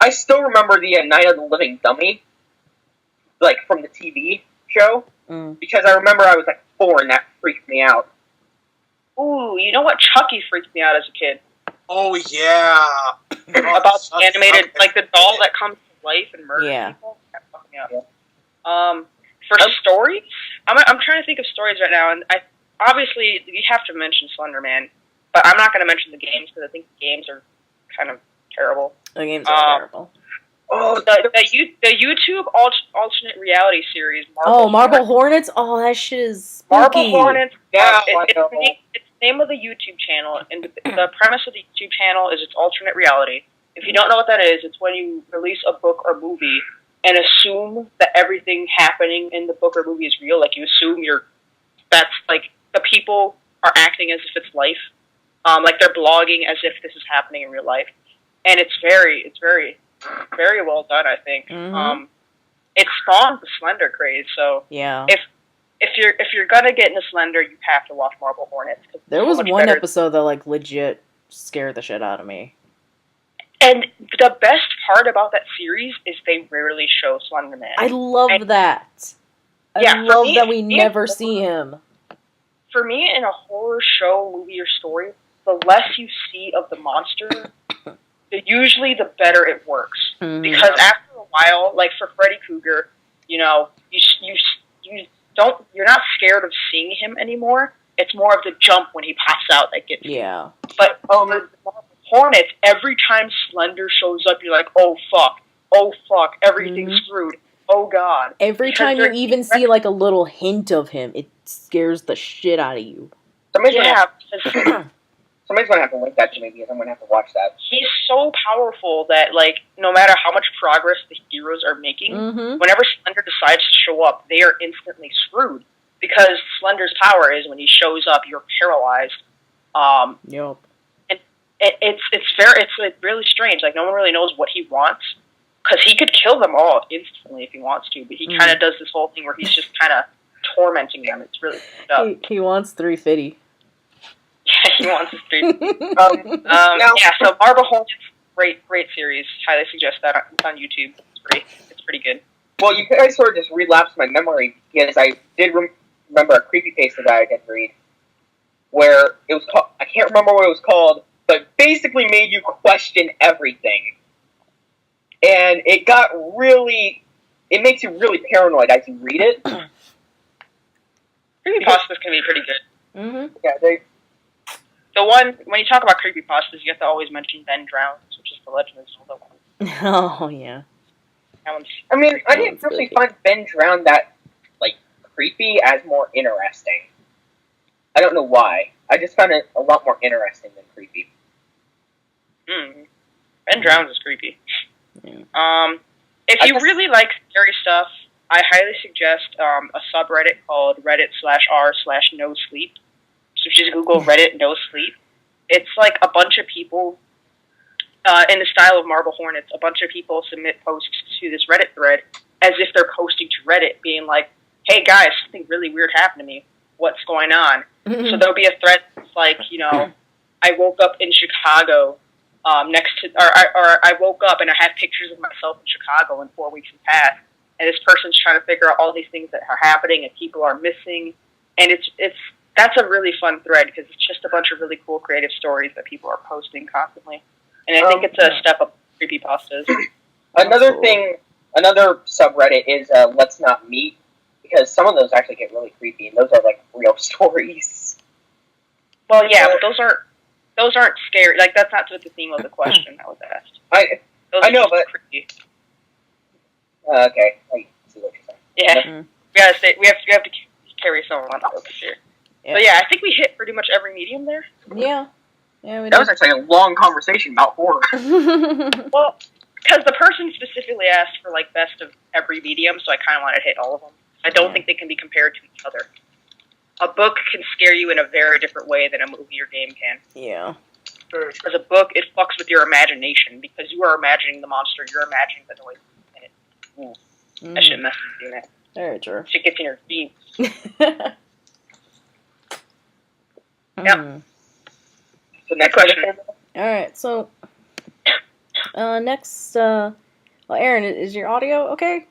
[SPEAKER 3] I still remember the Night of the Living Dummy, like from the TV show, because I remember I was like 4 and that freaked me out.
[SPEAKER 5] Ooh, you know what? Chucky freaked me out as a kid.
[SPEAKER 4] Oh yeah,
[SPEAKER 5] about the animated, like the doll that comes to life and murders people. That fucked me up.
[SPEAKER 3] Yeah.
[SPEAKER 5] For stories, I'm trying to think of stories right now, and obviously you have to mention Slender Man, but I'm not going to mention the games because I think the games are kind of terrible.
[SPEAKER 2] The games are terrible.
[SPEAKER 5] Oh, the YouTube alternate reality series.
[SPEAKER 2] Marble Hornets. Oh, that shit is spooky.
[SPEAKER 5] Marble Hornets.
[SPEAKER 3] Yeah,
[SPEAKER 5] it's the name of the YouTube channel, and the premise of the YouTube channel is it's alternate reality. If you don't know what that is, it's when you release a book or movie and assume that everything happening in the book or movie is real. Like you assume that's like the people are acting as if it's life. Like they're blogging as if this is happening in real life, and it's very very well done, I think.
[SPEAKER 2] Mm-hmm.
[SPEAKER 5] It spawned the Slender craze, so
[SPEAKER 2] yeah.
[SPEAKER 5] If you're gonna get into Slender, you have to watch Marble Hornets.
[SPEAKER 2] There was one episode that like legit scared the shit out of me.
[SPEAKER 5] And the best part about that series is they rarely show Slender Man.
[SPEAKER 2] I love that. I love that we never see him. For
[SPEAKER 5] me, in a horror show, movie, or story, the less you see of the monster, usually the better it works. Mm-hmm. Because after a while, like for Freddy Krueger, you're not scared of seeing him anymore. It's more of the jump when he passes out that gets you.
[SPEAKER 2] Yeah.
[SPEAKER 5] But Hornets, every time Slender shows up, you're like, oh fuck, everything's screwed. Oh god.
[SPEAKER 2] Every time you even see like a little hint of him, it scares the shit out of you.
[SPEAKER 3] Somebody's gonna have to link that to me because I'm gonna have to watch that.
[SPEAKER 5] He's so powerful that, like, no matter how much progress the heroes are making, whenever Slender decides to show up, they are instantly screwed. Because Slender's power is when he shows up, you're paralyzed.
[SPEAKER 2] Yep.
[SPEAKER 5] And it's really strange. Like, no one really knows what he wants. because he could kill them all instantly if he wants to, but he kind of does this whole thing where he's just kind of tormenting them. It's really fucked up.
[SPEAKER 2] He wants 350.
[SPEAKER 5] Yeah, he wants his 350. Yeah, so Marble Hornets, great series. Highly suggest that. It's on YouTube. It's pretty good.
[SPEAKER 3] Well, you guys sort of just relapsed my memory because I did remember a creepypasta that I did read where it was called, I can't remember what it was called, but basically made you question everything. And it makes you really paranoid as you read it.
[SPEAKER 5] Creepypastas can be pretty good.
[SPEAKER 2] Mm-hmm.
[SPEAKER 3] Yeah,
[SPEAKER 5] When you talk about creepypastas, you have to always mention Ben Drowns, which is the Legend of Zelda one.
[SPEAKER 2] Oh, yeah.
[SPEAKER 5] That one's...
[SPEAKER 3] I mean, I didn't really find Ben Drown that, creepy as more interesting. I don't know why. I just found it a lot more interesting than creepy.
[SPEAKER 5] Ben Drowns is creepy.
[SPEAKER 2] Yeah.
[SPEAKER 5] If you really like scary stuff, I highly suggest a subreddit called reddit/r/no-sleep. So just Google Reddit no sleep. It's like a bunch of people, in the style of Marble Hornets, a bunch of people submit posts to this Reddit thread as if they're posting to Reddit, being like, hey guys, something really weird happened to me. What's going on? So there'll be a thread that's like, I woke up in Chicago, I woke up and I have pictures of myself in Chicago and 4 weeks have passed, and this person's trying to figure out all these things that are happening and people are missing, and that's a really fun thread because it's just a bunch of really cool creative stories that people are posting constantly, and I think it's a step up creepypastas.
[SPEAKER 3] Another subreddit is Let's Not Meet, because some of those actually get really creepy, and those are real stories.
[SPEAKER 5] Well, yeah, but those aren't scary. That's not the theme of the question that was asked.
[SPEAKER 3] I know, but
[SPEAKER 5] creepy.
[SPEAKER 3] Okay, I see what you're saying.
[SPEAKER 5] Yeah, we have to carry someone on focus here. Yeah. But yeah, I think we hit pretty much every medium there.
[SPEAKER 2] Yeah. We
[SPEAKER 3] that was actually a long conversation about horror.
[SPEAKER 5] Well, because the person specifically asked for best of every medium, so I kind of wanted to hit all of them. I don't think they can be compared to each other. A book can scare you in a very different way than a movie or game can.
[SPEAKER 2] Yeah.
[SPEAKER 5] As a book, it fucks with your imagination because you are imagining the monster, you're imagining the noise in it. That shit messes with you, man.
[SPEAKER 2] Very true.
[SPEAKER 5] Shit gets in your feet.
[SPEAKER 3] Yep. So next question.
[SPEAKER 2] Alright, so next, Aaron, is your audio okay?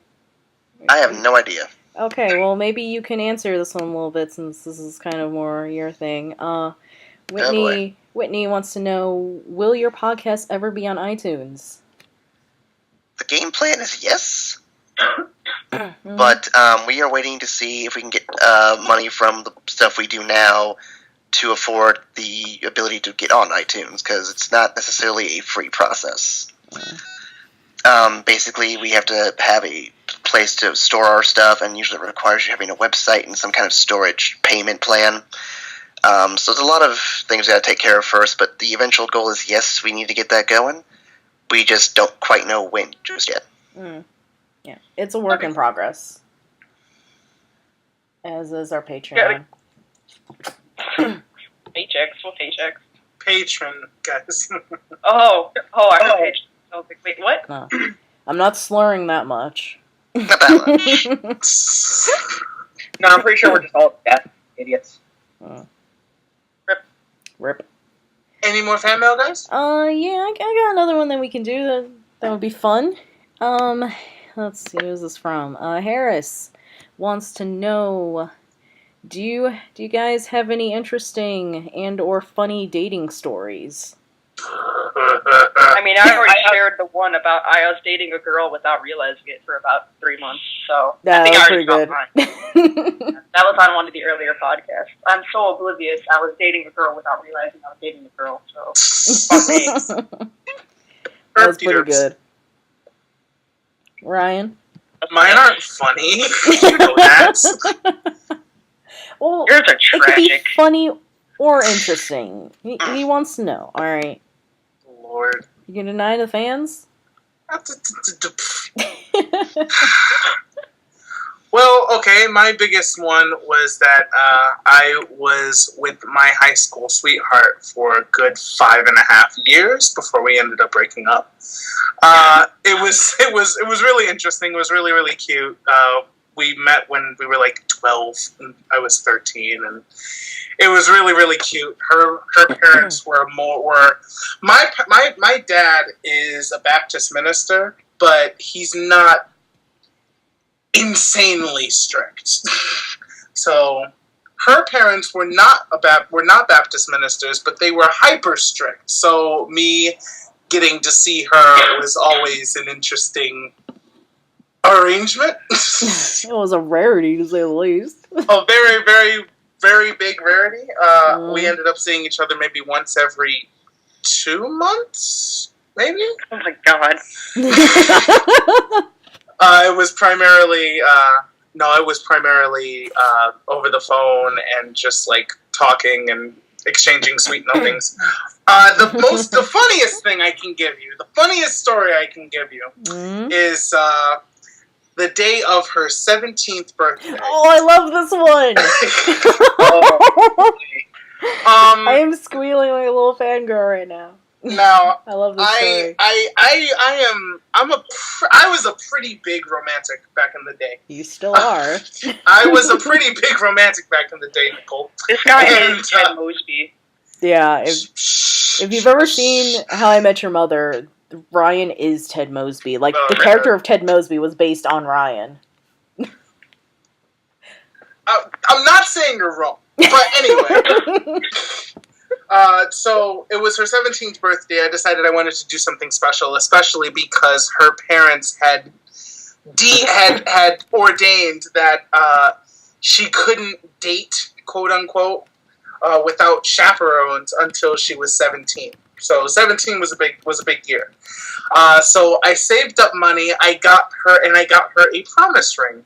[SPEAKER 1] I have no idea.
[SPEAKER 2] Okay, well, maybe you can answer this one a little bit since this is kind of more your thing. Whitney wants to know, will your podcast ever be on iTunes?
[SPEAKER 1] The game plan is yes. But we are waiting to see if we can get money from the stuff we do now to afford the ability to get on iTunes, because it's not necessarily a free process. Basically, we have to have a place to store our stuff, and usually it requires you having a website and some kind of storage payment plan. So there's a lot of things we got to take care of first, but the eventual goal is, yes, we need to get that going. We just don't quite know when just yet.
[SPEAKER 2] Yeah, it's a work in progress. As is our Patreon.
[SPEAKER 5] Paychecks.
[SPEAKER 4] Patron, guys.
[SPEAKER 5] I heard patron. I was like, wait, what?
[SPEAKER 2] No. I'm not slurring that much.
[SPEAKER 1] Not that much.
[SPEAKER 3] No, I'm pretty sure we're just all deaf idiots.
[SPEAKER 2] Rip.
[SPEAKER 4] Any more fan mail, guys?
[SPEAKER 2] Yeah, I got another one that we can do that would be fun. Let's see, who's this from? Harris wants to know, do you guys have any interesting and or funny dating stories?
[SPEAKER 5] I mean, I already shared the one about I was dating a girl without realizing it for about 3 months, so I think I already got mine. That was on one of the earlier podcasts. I'm so oblivious. I was dating a girl without realizing I was dating a girl, so fuck me.
[SPEAKER 2] That was pretty good. Ryan?
[SPEAKER 4] Mine aren't funny. You know that.
[SPEAKER 2] Well,
[SPEAKER 5] yours are tragic.
[SPEAKER 2] It could be funny or interesting. He wants to know. All right.
[SPEAKER 4] Lord.
[SPEAKER 2] You can deny the fans?
[SPEAKER 4] Well, okay, my biggest one was that I was with my high school sweetheart for a good 5.5 years before we ended up breaking up. It was really interesting. It was really, really cute. We met when we were like 12 and I was 13, and it was really, really cute. Her parents were my dad is a Baptist minister, but he's not insanely strict. So her parents were not Baptist ministers, but they were hyper strict. So me getting to see her was always an interesting arrangement.
[SPEAKER 2] It was a rarity, to say the least.
[SPEAKER 4] A very, very, very big rarity. We ended up seeing each other maybe once every 2 months, maybe.
[SPEAKER 5] Oh my god.
[SPEAKER 4] It was primarily over the phone and just like talking and exchanging sweet nothings. The funniest thing I can give you, the funniest story I can give you, is the day of her 17th birthday.
[SPEAKER 2] Oh, I love this one. I am squealing like a little fangirl right now.
[SPEAKER 4] Now,
[SPEAKER 2] I love this story.
[SPEAKER 4] I was a pretty big romantic back in the day.
[SPEAKER 2] You still are.
[SPEAKER 4] I was a pretty big romantic back in the day, Nicole.
[SPEAKER 5] This guy is Ted Mosby.
[SPEAKER 2] Yeah, if you've ever seen How I Met Your Mother, Ryan is Ted Mosby. Like, the character of Ted Mosby was based on Ryan.
[SPEAKER 4] I'm not saying you're wrong, but anyway. So it was her 17th birthday. I decided I wanted to do something special, especially because her parents had ordained that she couldn't date, quote unquote, without chaperones until she was 17. So 17 was a big year. So I saved up money. I got her a promise ring.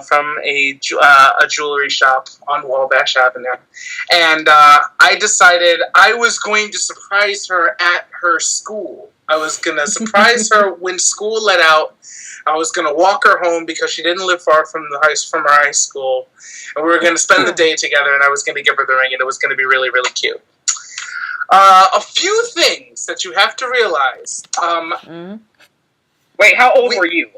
[SPEAKER 4] From a jewelry shop on Wabash Avenue. And I decided I was going to surprise her at her school. I was going to surprise her when school let out. I was going to walk her home because she didn't live far from her high school. And we were going to spend the day together, and I was going to give her the ring, and it was going to be really, really cute. A few things that you have to realize.
[SPEAKER 3] Wait, how old were you?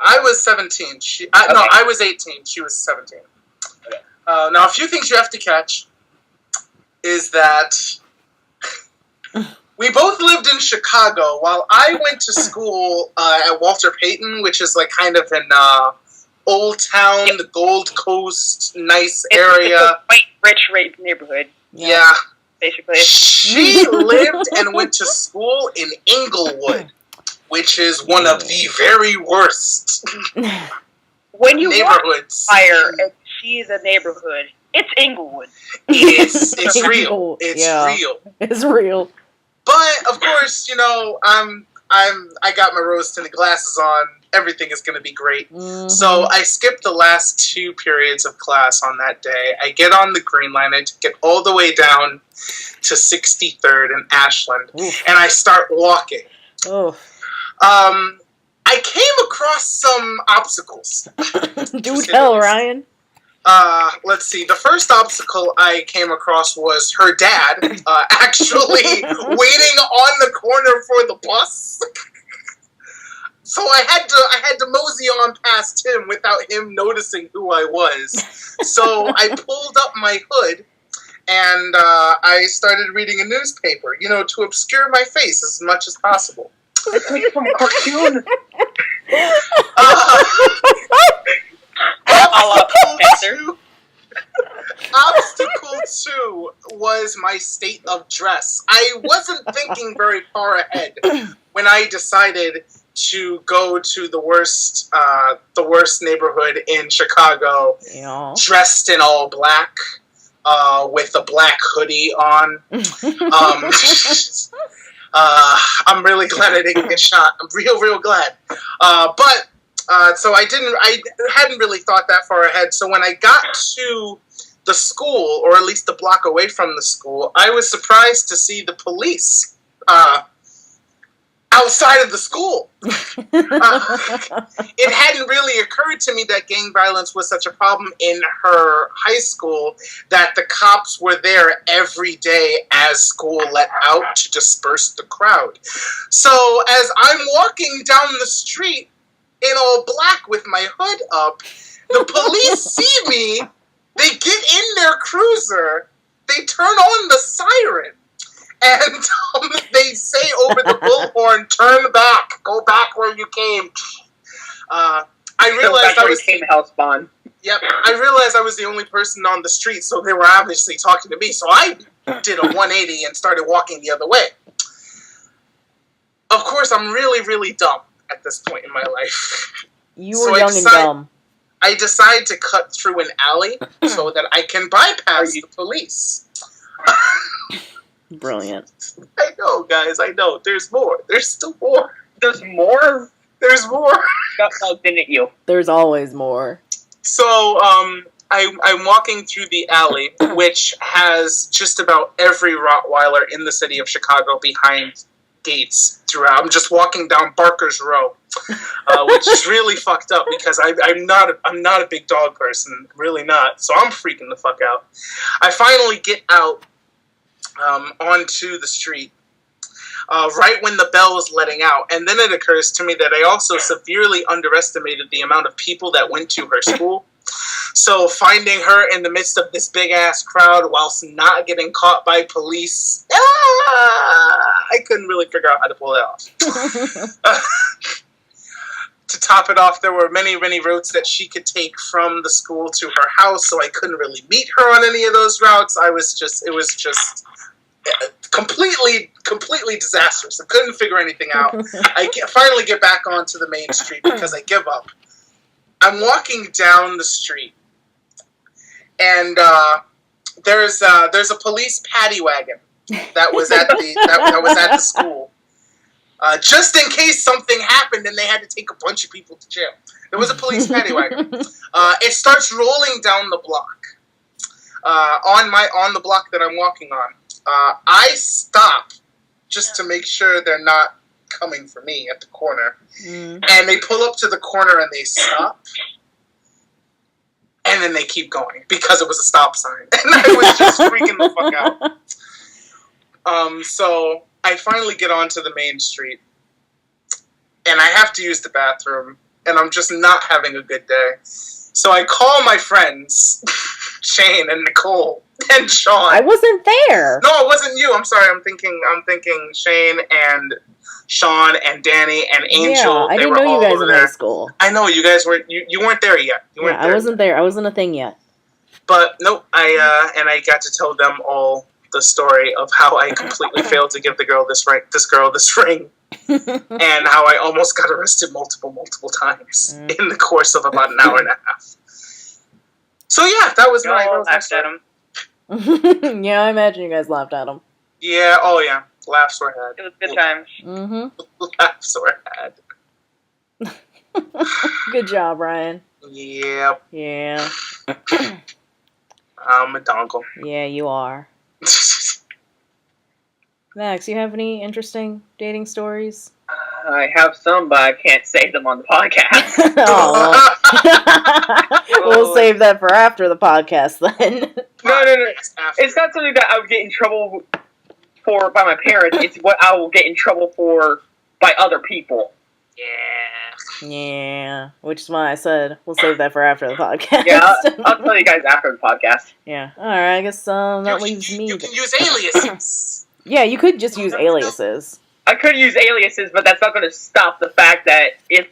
[SPEAKER 4] I was 17. No, I was 18. She was 17. Now, a few things you have to catch is that we both lived in Chicago. While I went to school at Walter Payton, which is like kind of an Old Town, the Gold Coast, nice area.
[SPEAKER 5] It's a white, rich neighborhood.
[SPEAKER 4] Yeah.
[SPEAKER 5] Basically.
[SPEAKER 4] She lived and went to school in Inglewood, which is one of the very worst
[SPEAKER 5] when you
[SPEAKER 4] neighborhoods.
[SPEAKER 5] Fire and see the neighborhood, it's Inglewood.
[SPEAKER 4] It's real. It's real.
[SPEAKER 2] It's real.
[SPEAKER 4] But of course, you know, I got my rose-tinted glasses on. Everything is going to be great. Mm-hmm. So I skipped the last 2 periods of class on that day. I get on the Green Line. I get all the way down to 63rd and Ashland, and I start walking.
[SPEAKER 2] Oh.
[SPEAKER 4] I came across some obstacles.
[SPEAKER 2] Do tell, Ryan.
[SPEAKER 4] Let's see. The first obstacle I came across was her dad actually waiting on the corner for the bus. So I had to mosey on past him without him noticing who I was. So I pulled up my hood and I started reading a newspaper, you know, to obscure my face as much as possible.
[SPEAKER 5] It's like from a cartoon.
[SPEAKER 4] Obstacle 2 was my state of dress. I wasn't thinking very far ahead when I decided to go to the worst neighborhood in Chicago, dressed in all black, with a black hoodie on. I'm really glad I didn't get shot. I'm real glad. So I hadn't really thought that far ahead. So when I got to the school, or at least the block away from the school, I was surprised to see the police outside of the school. It hadn't really occurred to me that gang violence was such a problem in her high school that the cops were there every day as school let out to disperse the crowd. So as I'm walking down the street in all black with my hood up, the police see me, they get in their cruiser, they turn on the siren, and they say over the bullhorn, "Turn back, go back where you came." I realized I was
[SPEAKER 3] housebound.
[SPEAKER 4] Yep, I realized I was the only person on the street, so they were obviously talking to me. So I did a 180 and started walking the other way. Of course, I'm really, really dumb at this point in my life.
[SPEAKER 2] You were young and dumb.
[SPEAKER 4] I decide to cut through an alley so that I can bypass the police.
[SPEAKER 2] Brilliant.
[SPEAKER 4] I know, guys, I know. There's more. There's still more.
[SPEAKER 3] There's more?
[SPEAKER 4] There's more.
[SPEAKER 3] Didn't you?
[SPEAKER 2] There's always more.
[SPEAKER 4] So, I'm walking through the alley, which has just about every Rottweiler in the city of Chicago behind gates throughout. I'm just walking down Barker's Row, which is really fucked up because I'm not a big dog person, really not. So I'm freaking the fuck out. I finally get out onto the street right when the bell is letting out, and then it occurs to me that I also severely underestimated the amount of people that went to her school. So finding her in the midst of this big-ass crowd whilst not getting caught by police, I couldn't really figure out how to pull it off. To top it off, there were many, many routes that she could take from the school to her house, so I couldn't really meet her on any of those routes. It was just completely disastrous. I couldn't figure anything out. Finally get back onto the main street because I give up. I'm walking down the street, and there's a police paddy wagon that was at the school, just in case something happened and they had to take a bunch of people to jail. There was a police paddy wagon. It starts rolling down the block on the block that I'm walking on. I stop just to make sure they're not coming for me at the corner. And they pull up to the corner and they stop. And then they keep going because it was a stop sign. And I was just freaking the fuck out. So I finally get onto the main street. And I have to use the bathroom. And I'm just not having a good day. So I call my friends, Shane and Nicole and Sean.
[SPEAKER 2] I wasn't there.
[SPEAKER 4] No, it wasn't you. I'm sorry. I'm thinking Shane and Sean and Danny and Angel.
[SPEAKER 2] Yeah, I didn't know you guys in high school.
[SPEAKER 4] I know you guys were. You weren't there yet.
[SPEAKER 2] I wasn't there. I wasn't a thing yet.
[SPEAKER 4] But nope. I got to tell them all the story of how I completely failed to give this girl this ring. And how I almost got arrested multiple times in the course of about an hour and a half. So yeah, that was my
[SPEAKER 3] laughed at him.
[SPEAKER 2] Yeah, I imagine you guys laughed at him.
[SPEAKER 4] Yeah, oh yeah. Laughs were had.
[SPEAKER 3] It was good times.
[SPEAKER 2] Mm-hmm.
[SPEAKER 4] Laughs were had.
[SPEAKER 2] Good job, Ryan.
[SPEAKER 4] Yep.
[SPEAKER 2] Yeah.
[SPEAKER 4] I'm a dongle.
[SPEAKER 2] Yeah, you are. Max, you have any interesting dating stories?
[SPEAKER 3] I have some, but I can't say them on the podcast.
[SPEAKER 2] We'll save that for after the podcast, then.
[SPEAKER 3] No. It's not something that I would get in trouble for by my parents. It's what I will get in trouble for by other people.
[SPEAKER 2] Yeah. Which is why I said we'll save that for after the podcast.
[SPEAKER 3] Yeah, I'll tell you guys after the podcast.
[SPEAKER 2] Yeah. Alright, I guess that leaves me.
[SPEAKER 4] You can use aliases.
[SPEAKER 2] Yeah, you could just use aliases.
[SPEAKER 3] I could use aliases, but that's not going to stop the fact that if...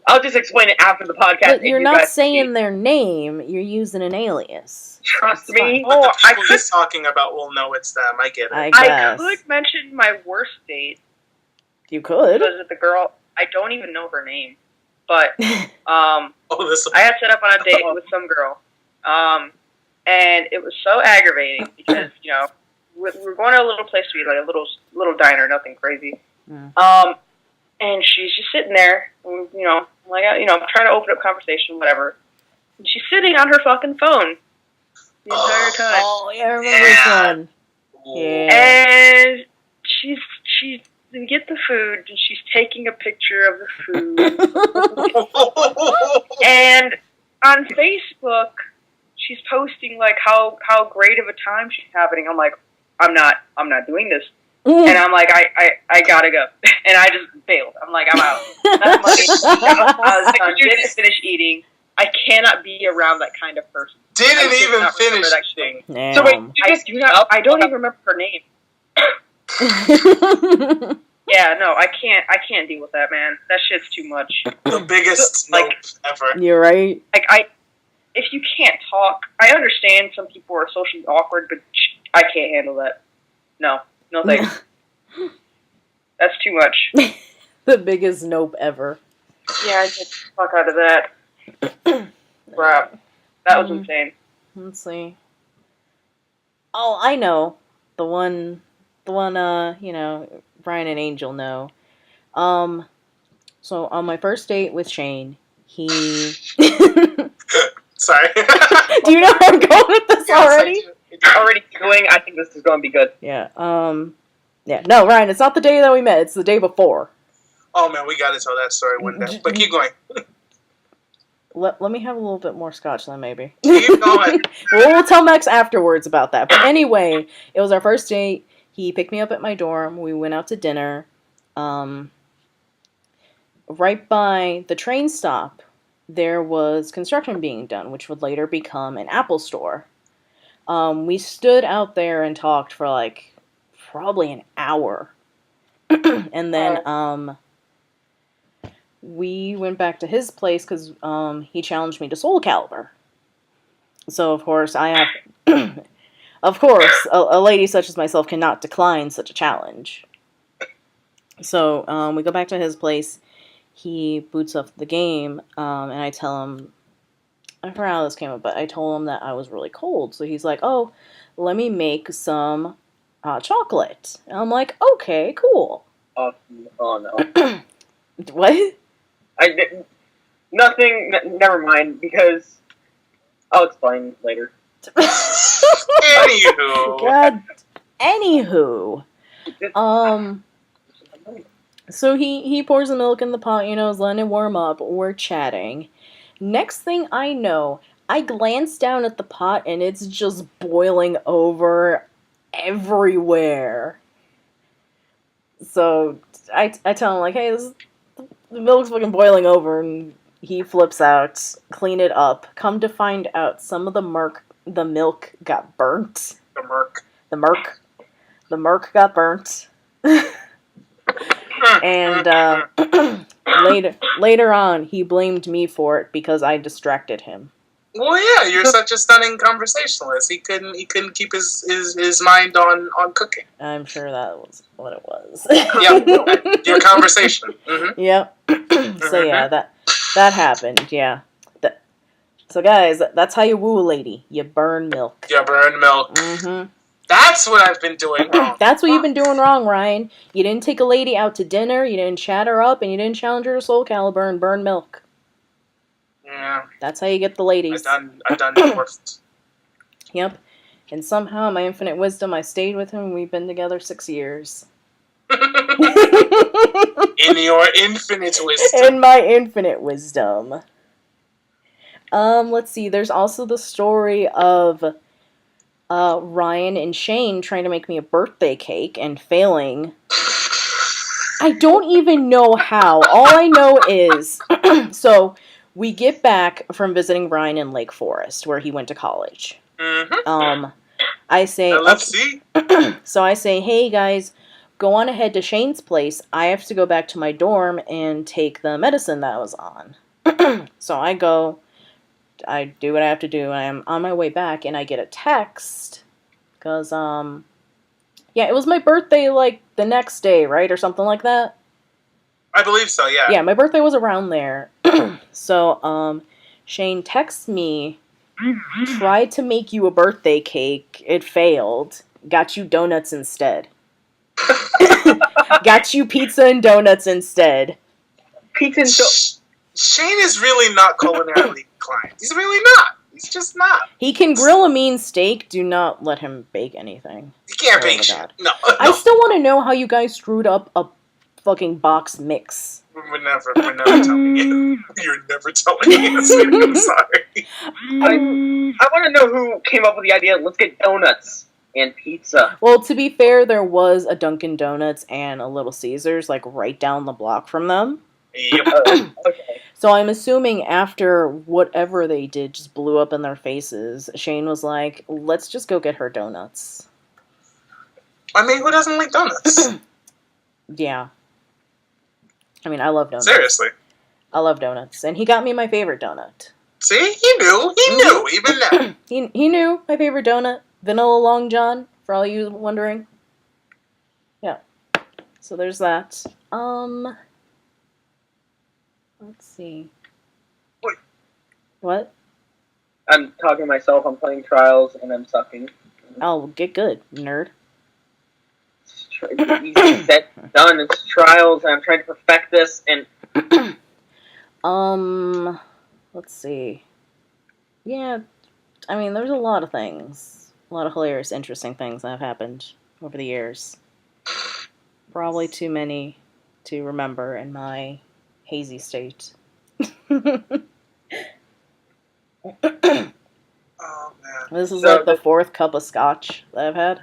[SPEAKER 3] I'll just explain it after the podcast.
[SPEAKER 2] But you're not saying their name, you're using an alias.
[SPEAKER 3] Trust me.
[SPEAKER 4] But the people he's talking about will know it's them. I get it.
[SPEAKER 3] I could mention my worst date.
[SPEAKER 2] You could.
[SPEAKER 3] Because of the girl, I don't even know her name. But I had set up on a date with some girl. And it was so aggravating because, we were going to a little place to eat, like a little diner, nothing crazy. And she's just sitting there, and, I'm trying to open up conversation, whatever. And she's sitting on her fucking phone the entire time.
[SPEAKER 2] Oh, yeah, I remember this one.
[SPEAKER 3] Yeah. And she's
[SPEAKER 5] we get the food, and she's taking a picture of the food. And on Facebook, she's posting like how great of a time she's having. I'm like, I'm not doing this. And I'm like, I gotta go. And I just bailed. I'm like, I'm out. I was done. Didn't finish eating. I cannot be around that kind of person.
[SPEAKER 4] Didn't even finish that thing.
[SPEAKER 5] So wait, I don't even remember her name. Yeah, no, I can't deal with that, man. That shit's too much.
[SPEAKER 4] The biggest nope ever.
[SPEAKER 2] You're right.
[SPEAKER 5] Like, if you can't talk, I understand some people are socially awkward, but I can't handle that. No thanks. That's too much.
[SPEAKER 2] The biggest nope ever.
[SPEAKER 5] Yeah, I get the fuck out of that. Crap. That was insane.
[SPEAKER 2] Let's see. Oh, I know. The one, Brian and Angel know. So on my first date with Shane, he...
[SPEAKER 4] Sorry.
[SPEAKER 2] Do you know where I'm going with this already?
[SPEAKER 3] Already going, I think this is going to be good.
[SPEAKER 2] Yeah, yeah. No, Ryan, it's not the day that we met, it's the day before.
[SPEAKER 4] Oh man, we gotta tell that story one day. But keep going.
[SPEAKER 2] Let me have a little bit more scotch then, maybe.
[SPEAKER 4] Keep going.
[SPEAKER 2] We'll tell Max afterwards about that. But anyway, it was our first date. He picked me up at my dorm. We went out to dinner. Right by the train stop, there was construction being done, which would later become an Apple store. We stood out there and talked for like probably an hour. And then we went back to his place because he challenged me to Soul Calibur. So, of course, I have... Of course, a lady such as myself cannot decline such a challenge. So, we go back to his place. He boots up the game, and I tell him... I forgot how this came up, but I told him that I was really cold. So he's like, oh, let me make some hot chocolate. And I'm like, okay, cool.
[SPEAKER 3] Oh no.
[SPEAKER 2] What?
[SPEAKER 3] Nothing, never mind, because I'll explain later.
[SPEAKER 4] Anywho.
[SPEAKER 2] God. Anywho. So he pours the milk in the pot, is letting it warm up. We're chatting. Next thing I know, I glance down at the pot and it's just boiling over everywhere. So I tell him, like, hey, the milk's fucking boiling over, and he flips out, clean it up. Come to find out, some of the milk got burnt. The milk got burnt. And later on, he blamed me for it because I distracted him.
[SPEAKER 4] Well, yeah, you're such a stunning conversationalist. He couldn't keep his mind on cooking.
[SPEAKER 2] I'm sure that was what it was.
[SPEAKER 4] Yeah, your conversation. Mm-hmm.
[SPEAKER 2] Yep. So yeah, that happened. Yeah. So guys, that's how you woo a lady. You burn milk.
[SPEAKER 4] Mm-hmm. That's what I've been doing wrong.
[SPEAKER 2] That's what you've been doing wrong, Ryan. You didn't take a lady out to dinner, you didn't chat her up, and you didn't challenge her to Soul Calibur and burn milk.
[SPEAKER 4] Yeah.
[SPEAKER 2] That's how you get the ladies.
[SPEAKER 4] I've done divorced.
[SPEAKER 2] Yep. And somehow, my infinite wisdom, I stayed with him, and we've been together 6 years.
[SPEAKER 4] In your infinite wisdom.
[SPEAKER 2] In my infinite wisdom. Let's see, there's also the story of Ryan and Shane trying to make me a birthday cake and failing. I don't even know how. All I know is... So, we get back from visiting Ryan in Lake Forest, where he went to college.
[SPEAKER 4] Mm-hmm.
[SPEAKER 2] I say...
[SPEAKER 4] Let's see.
[SPEAKER 2] So I say, hey guys, go on ahead to Shane's place. I have to go back to my dorm and take the medicine that I was on. So I go... I do what I have to do. I'm on my way back, and I get a text, because, yeah, it was my birthday, like, the next day, right, or something like that?
[SPEAKER 4] I believe so, yeah.
[SPEAKER 2] Yeah, my birthday was around there. So, Shane texts me, tried to make you a birthday cake, it failed, got you donuts instead. Got you pizza and donuts instead.
[SPEAKER 3] Pizza and donuts.
[SPEAKER 4] Shane is really not culinarily inclined. He's really not. He's just not.
[SPEAKER 2] He can grill a mean steak. Do not let him bake anything.
[SPEAKER 4] He can't bake shit. No.
[SPEAKER 2] I still want to know how you guys screwed up a fucking box mix.
[SPEAKER 4] We're never telling you. You're never telling me this week. I'm sorry.
[SPEAKER 3] I want to know who came up with the idea. Let's get donuts and pizza.
[SPEAKER 2] Well, to be fair, there was a Dunkin' Donuts and a Little Caesars, like, right down the block from them.
[SPEAKER 4] Yep.
[SPEAKER 3] Okay.
[SPEAKER 2] So I'm assuming after whatever they did just blew up in their faces, Shane was like, let's just go get her donuts.
[SPEAKER 4] I mean, who doesn't like donuts?
[SPEAKER 2] Yeah. I mean, I love donuts.
[SPEAKER 4] Seriously.
[SPEAKER 2] I love donuts. And he got me my favorite donut.
[SPEAKER 4] See? He knew, even now.
[SPEAKER 2] He knew my favorite donut. Vanilla Long John, for all you wondering. Yeah. So there's that. Let's see.
[SPEAKER 4] Wait.
[SPEAKER 2] What?
[SPEAKER 3] I'm talking to myself. I'm playing Trials and I'm sucking.
[SPEAKER 2] Oh, get good, nerd.
[SPEAKER 3] Easy, set, done. It's Trials, and I'm trying to perfect this. And
[SPEAKER 2] let's see. Yeah, I mean, there's a lot of things. A lot of hilarious, interesting things that have happened over the years. Probably too many to remember in my hazy state.
[SPEAKER 4] Oh, man.
[SPEAKER 2] This is
[SPEAKER 3] So
[SPEAKER 2] like the fourth cup of scotch that I've had.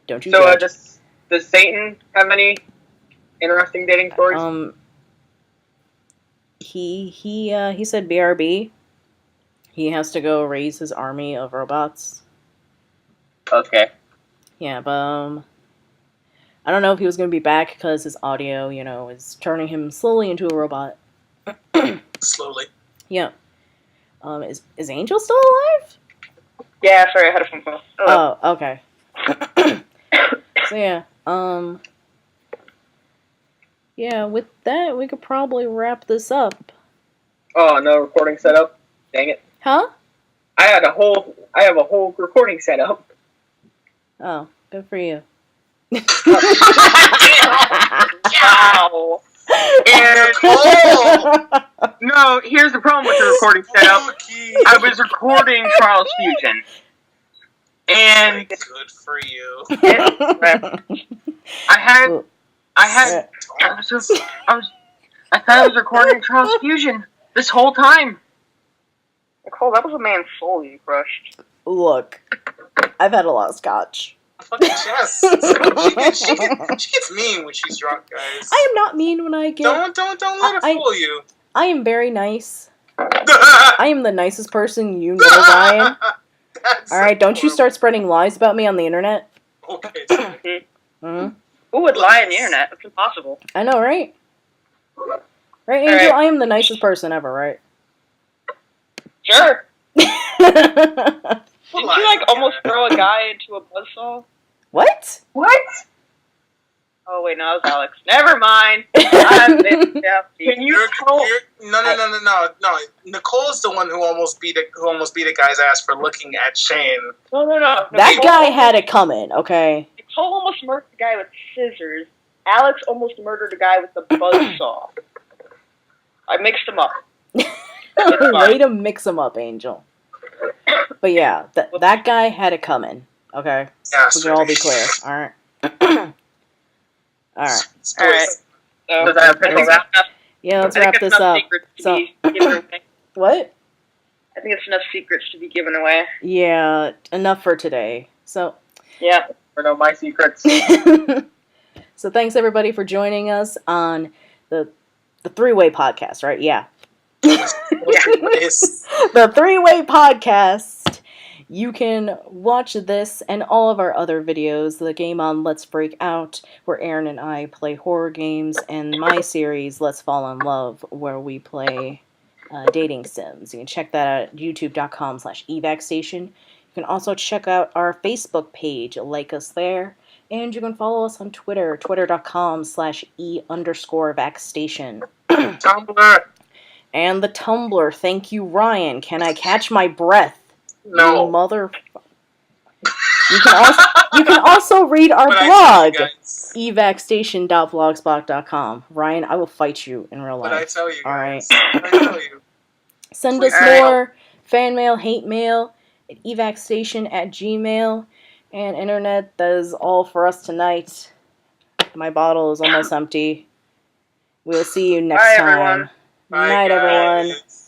[SPEAKER 2] Don't you
[SPEAKER 3] so,
[SPEAKER 2] judge.
[SPEAKER 3] does Satan have any interesting dating stories?
[SPEAKER 2] He said BRB. He has to go raise his army of robots.
[SPEAKER 3] Okay.
[SPEAKER 2] Yeah, but I don't know if he was going to be back because his audio, is turning him slowly into a robot.
[SPEAKER 4] Slowly.
[SPEAKER 2] Yeah. Is Angel still alive?
[SPEAKER 5] Yeah, sorry, I had a phone call.
[SPEAKER 2] Oh, okay. So yeah, yeah, with that, we could probably wrap this up.
[SPEAKER 3] Oh, no recording setup. Dang it.
[SPEAKER 2] Huh?
[SPEAKER 3] I have a whole recording setup.
[SPEAKER 2] Oh, good for you.
[SPEAKER 3] Wow. And no, here's the problem with the recording setup. I was recording Trials Fusion. And
[SPEAKER 4] Good for you.
[SPEAKER 3] I thought I was recording Trials Fusion this whole time.
[SPEAKER 5] Nicole, that was a man's soul you crushed.
[SPEAKER 2] Look, I've had a lot of scotch.
[SPEAKER 4] Fucking chest. She gets mean when she's drunk, guys.
[SPEAKER 2] I am not mean when I get...
[SPEAKER 4] Don't let her fool you.
[SPEAKER 2] I am very nice. I am the nicest person you know, Ryan. Alright, don't you start spreading lies about me on the internet.
[SPEAKER 4] Okay.
[SPEAKER 2] Mm-hmm.
[SPEAKER 5] Who would lie on the internet? It's impossible.
[SPEAKER 2] I know, right? Right, Angel?
[SPEAKER 5] Alright.
[SPEAKER 2] I am the nicest person ever, right?
[SPEAKER 5] Sure.
[SPEAKER 2] What?
[SPEAKER 5] Didn't you, almost throw a guy into a buzzsaw?
[SPEAKER 2] What?
[SPEAKER 5] Oh, wait, no, that was Alex. Never mind.
[SPEAKER 3] Can you tell?
[SPEAKER 4] No. Nicole's the one who almost beat a guy's ass for looking at Shane.
[SPEAKER 5] No.
[SPEAKER 2] That guy had it coming, okay?
[SPEAKER 5] Nicole almost murdered the guy with scissors. Alex almost murdered a guy with a buzzsaw. I mixed them up.
[SPEAKER 2] Way to mix them up, Angel. But yeah, that guy had it coming, okay?
[SPEAKER 4] Yeah,
[SPEAKER 2] We can all be clear, alright? Alright.
[SPEAKER 5] Alright. So,
[SPEAKER 3] Does that have to wrap up?
[SPEAKER 2] Yeah, let's
[SPEAKER 5] I think
[SPEAKER 2] wrap
[SPEAKER 5] it's
[SPEAKER 2] this
[SPEAKER 5] enough
[SPEAKER 2] up.
[SPEAKER 5] secrets to
[SPEAKER 2] So,
[SPEAKER 5] be given away.
[SPEAKER 2] what?
[SPEAKER 5] I think it's enough secrets to be given away.
[SPEAKER 2] Yeah, enough for today. So,
[SPEAKER 3] Yeah. I know my secrets.
[SPEAKER 2] so thanks everybody for joining us on the three-way podcast, right? Yeah. The three-way podcast. You can watch this and all of our other videos, the game on Let's Freak Out, where Aaron and I play horror games, and my series, Let's Fall in Love, where we play dating sims. You can check that out at youtube.com/evacstation. You can also check out our Facebook page, like us there, and you can follow us on Twitter, twitter.com/e_vacstation.
[SPEAKER 4] Tumblr.
[SPEAKER 2] And the Tumblr. Thank you, Ryan. Can I catch my breath?
[SPEAKER 4] No.
[SPEAKER 2] You mother. You can also read our
[SPEAKER 4] But
[SPEAKER 2] blog,
[SPEAKER 4] I tell you guys.
[SPEAKER 2] evacstation.blogspot.com. Ryan, I will fight you in real
[SPEAKER 4] But I
[SPEAKER 2] life.
[SPEAKER 4] tell you
[SPEAKER 2] All right.
[SPEAKER 4] guys. I tell you.
[SPEAKER 2] Send us
[SPEAKER 4] Alright.
[SPEAKER 2] more fan mail, hate mail at evacstation@gmail. And internet, that is all for us tonight. My bottle is almost empty. We'll see you next
[SPEAKER 5] Bye,
[SPEAKER 2] time.
[SPEAKER 5] everyone.
[SPEAKER 4] Bye,
[SPEAKER 2] Night, everyone.
[SPEAKER 4] guys.